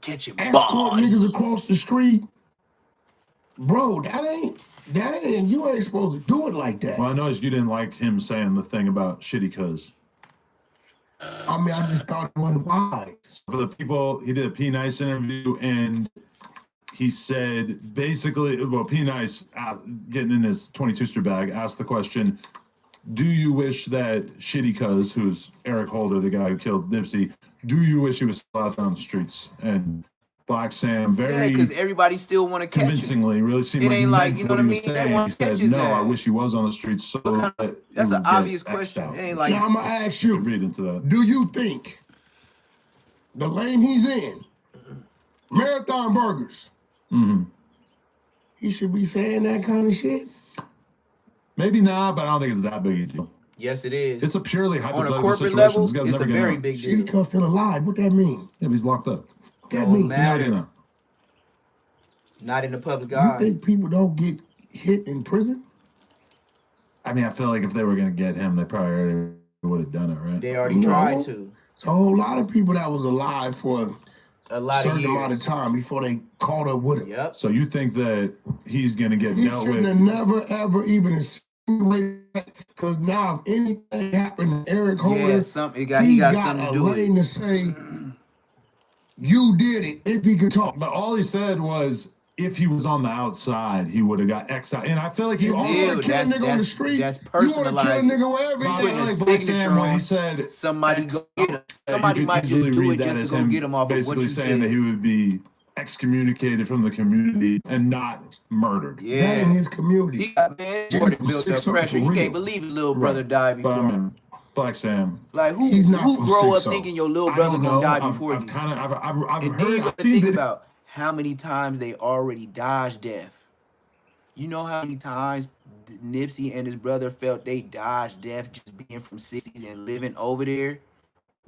Catching escort niggas bodies. across the street. Bro, that ain't, you ain't supposed to do it like that. Well, I noticed you didn't like him saying the thing about shitty cuz. I mean, I just thought it wasn't wise. For the people, he did a P Nice interview and he said basically, well, P Nice, getting in his 22 bag, asked the question, do you wish that shitty cuz, who's Eric Holder, the guy who killed Nipsey, do you wish he was still out there on the streets? And Blacc Sam very because everybody still want to catch him. convincingly really seemed It like he ain't like, meant you know what what I he mean? was They saying. want He to catch said, his no, I ass. wish he was on the streets so that That's it an would get obvious X'd question. out. It ain't like, Now I'm gonna ask you, Read into that. do you think the lane he's in, Marathon Burgers, he should be saying that kind of shit? Maybe not, but I don't think it's that big a deal. yes, it is. It's a purely On a hypothetical corporate situation. level, This guy's it's a never getting very out. big Shitty deal. cuz still alive. What that mean? Yeah, but he's locked up. What that Don't mean? He's never getting matter. out. Not in the public You eye. think people don't get hit in prison? I mean, I feel like if they were going to get him, they probably already would have done it, right? They already No. tried to. It's a whole lot of people that was alive for A a lot of certain amount of years. time before they caught up with him. Yep. So you think that he's going to get He dealt shouldn't with? have never, ever even insinuated that, because now if anything happened to Eric Holder, Yeah, he got something a to do with lane it. to say, you did it, if he could talk. But all he said was if he was on the outside, he would have got X'd out. And I feel like he You also... Still, want to kill a nigga on the street, that's you want to kill a personalized. nigga wherever But I he putting feel a is. like Blacc signature Sam, when on he said somebody X go get him. that Somebody you could might just easily do read it that just to as go him get him off of what basically you saying that said. he would be excommunicated from the community and not murdered. That in Yeah. his community. He got, man, Jimmy Jordan from built up 6'0" pressure. for He real. can't believe his little brother died But I before him. mean, Blacc Sam, Like, He's not who from grow up 6'0". thinking your little I brother don't gonna know. die I've before you? kind of I've And then heard, you I've got to seen think videos. about how many times they already dodged death. You know how many times Nipsey and his brother felt they dodged death just being from 60s and living over there?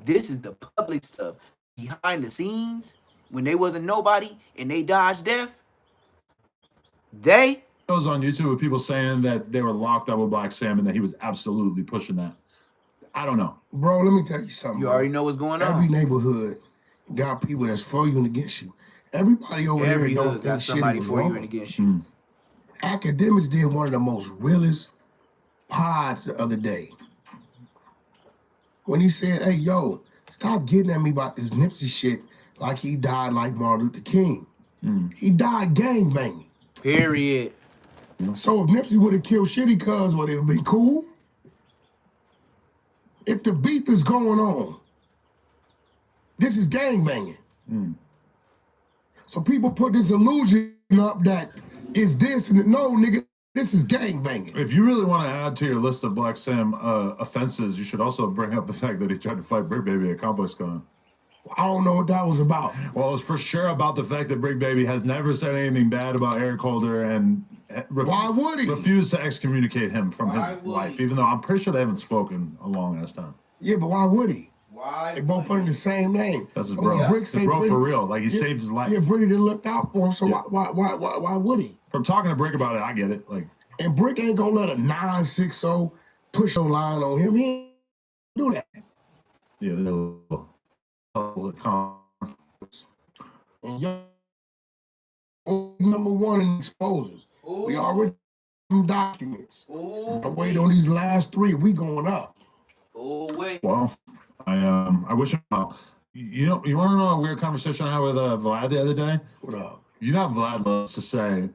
This is the public stuff. Behind the scenes, when they wasn't nobody and they dodged death, they... Videos on YouTube with people saying that they were locked up with Blacc Sam and that he was absolutely pushing that. I don't know. Bro, let me tell you something. You bro. already know what's going Every on. neighborhood got people that's for you and against you. Everybody over Every there don't hood got think shit somebody was for you wrong. and against you. Academics did one of the most realest pods the other day. When he said, hey, yo, stop getting at me about this Nipsey shit like he died like Martin Luther King. He died gangbanging. Period. So if Nipsey would have killed Shitty Cuz, would it have been cool? If the beef is going on, this is gangbanging. So people put this illusion up that is this and no, nigga, this is gangbanging. If you really want to add to your list of Blacc Sam offenses, you should also bring up the fact that he tried to fight Brick Baby at Complex Con. I don't know what that was about. Well, it was for sure about the fact that Brick Baby has never said anything bad about Eric Holder and Why would he? refused to excommunicate him from his life, even though I'm pretty sure they haven't spoken a long ass time. Yeah, but why would he? Why? They both under the same name. That's his But bro. when Brick His say bro Brick- for real. Like he saved his life. Yeah, Brick didn't look out for him, so Yeah. why would he? From talking to Brick about it, I get it. Like, And Brick ain't gonna let a 960 push a line on him. He ain't do that. yeah, they're a little And number one in exposures. We already have documents. But wait on these last three, we going up. Oh, wait. well, I wish you want to know a weird conversation I had with Vlad the other day? What up? You know how Vlad loves to say,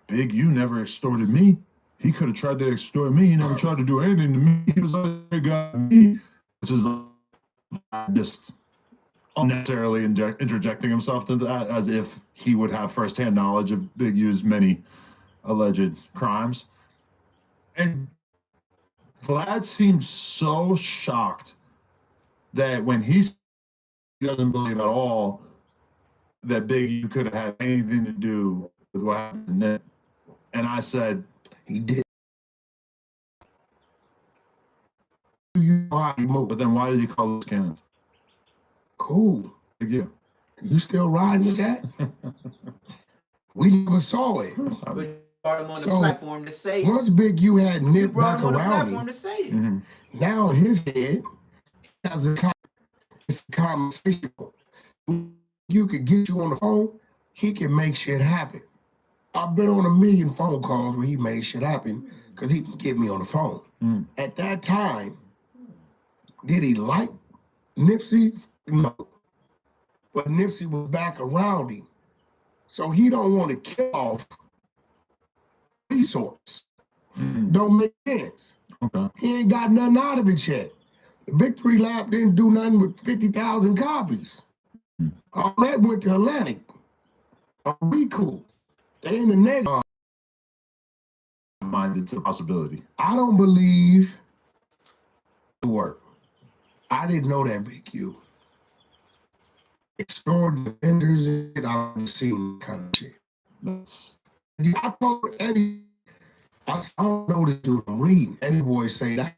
Big, you never extorted me. He could have tried to extort me. He never tried to do anything to me. He was always a guy to me. Which is just unnecessarily interjecting himself into that as if he would have firsthand knowledge of Big U's many alleged crimes. And Vlad seemed so shocked that when he doesn't believe at all that Big U could have had anything to do with what happened then. And I said, He did. You know how he moved. but then why did he call those cannons? Cool. Big U. You still riding with that? We never saw it. But you brought him on the So, platform to say it. Once Big U had You Nip brought back him on the around platform him, to say it. Mm-hmm. now in his head, he has it's a conversation. You could get you on the phone, he can make shit happen. I've been on a million phone calls where he made shit happen because he can get me on the phone. Mm. At that time, did he like Nipsey? No. But Nipsey was back around him. So he don't want to kill off resource. Mm. Don't make sense. Okay. He ain't got nothing out of it yet. The Victory Lap didn't do nothing with 50,000 copies. Mm. All that went to Atlantic. We cool. They in the negative. Minded to the possibility. I don't believe the work. I didn't know that, Big U. Extraordinary vendors and shit, I've seen that kind of shit. That's I told Eddie, I don't know this dude I'm reading. Eddie boy say that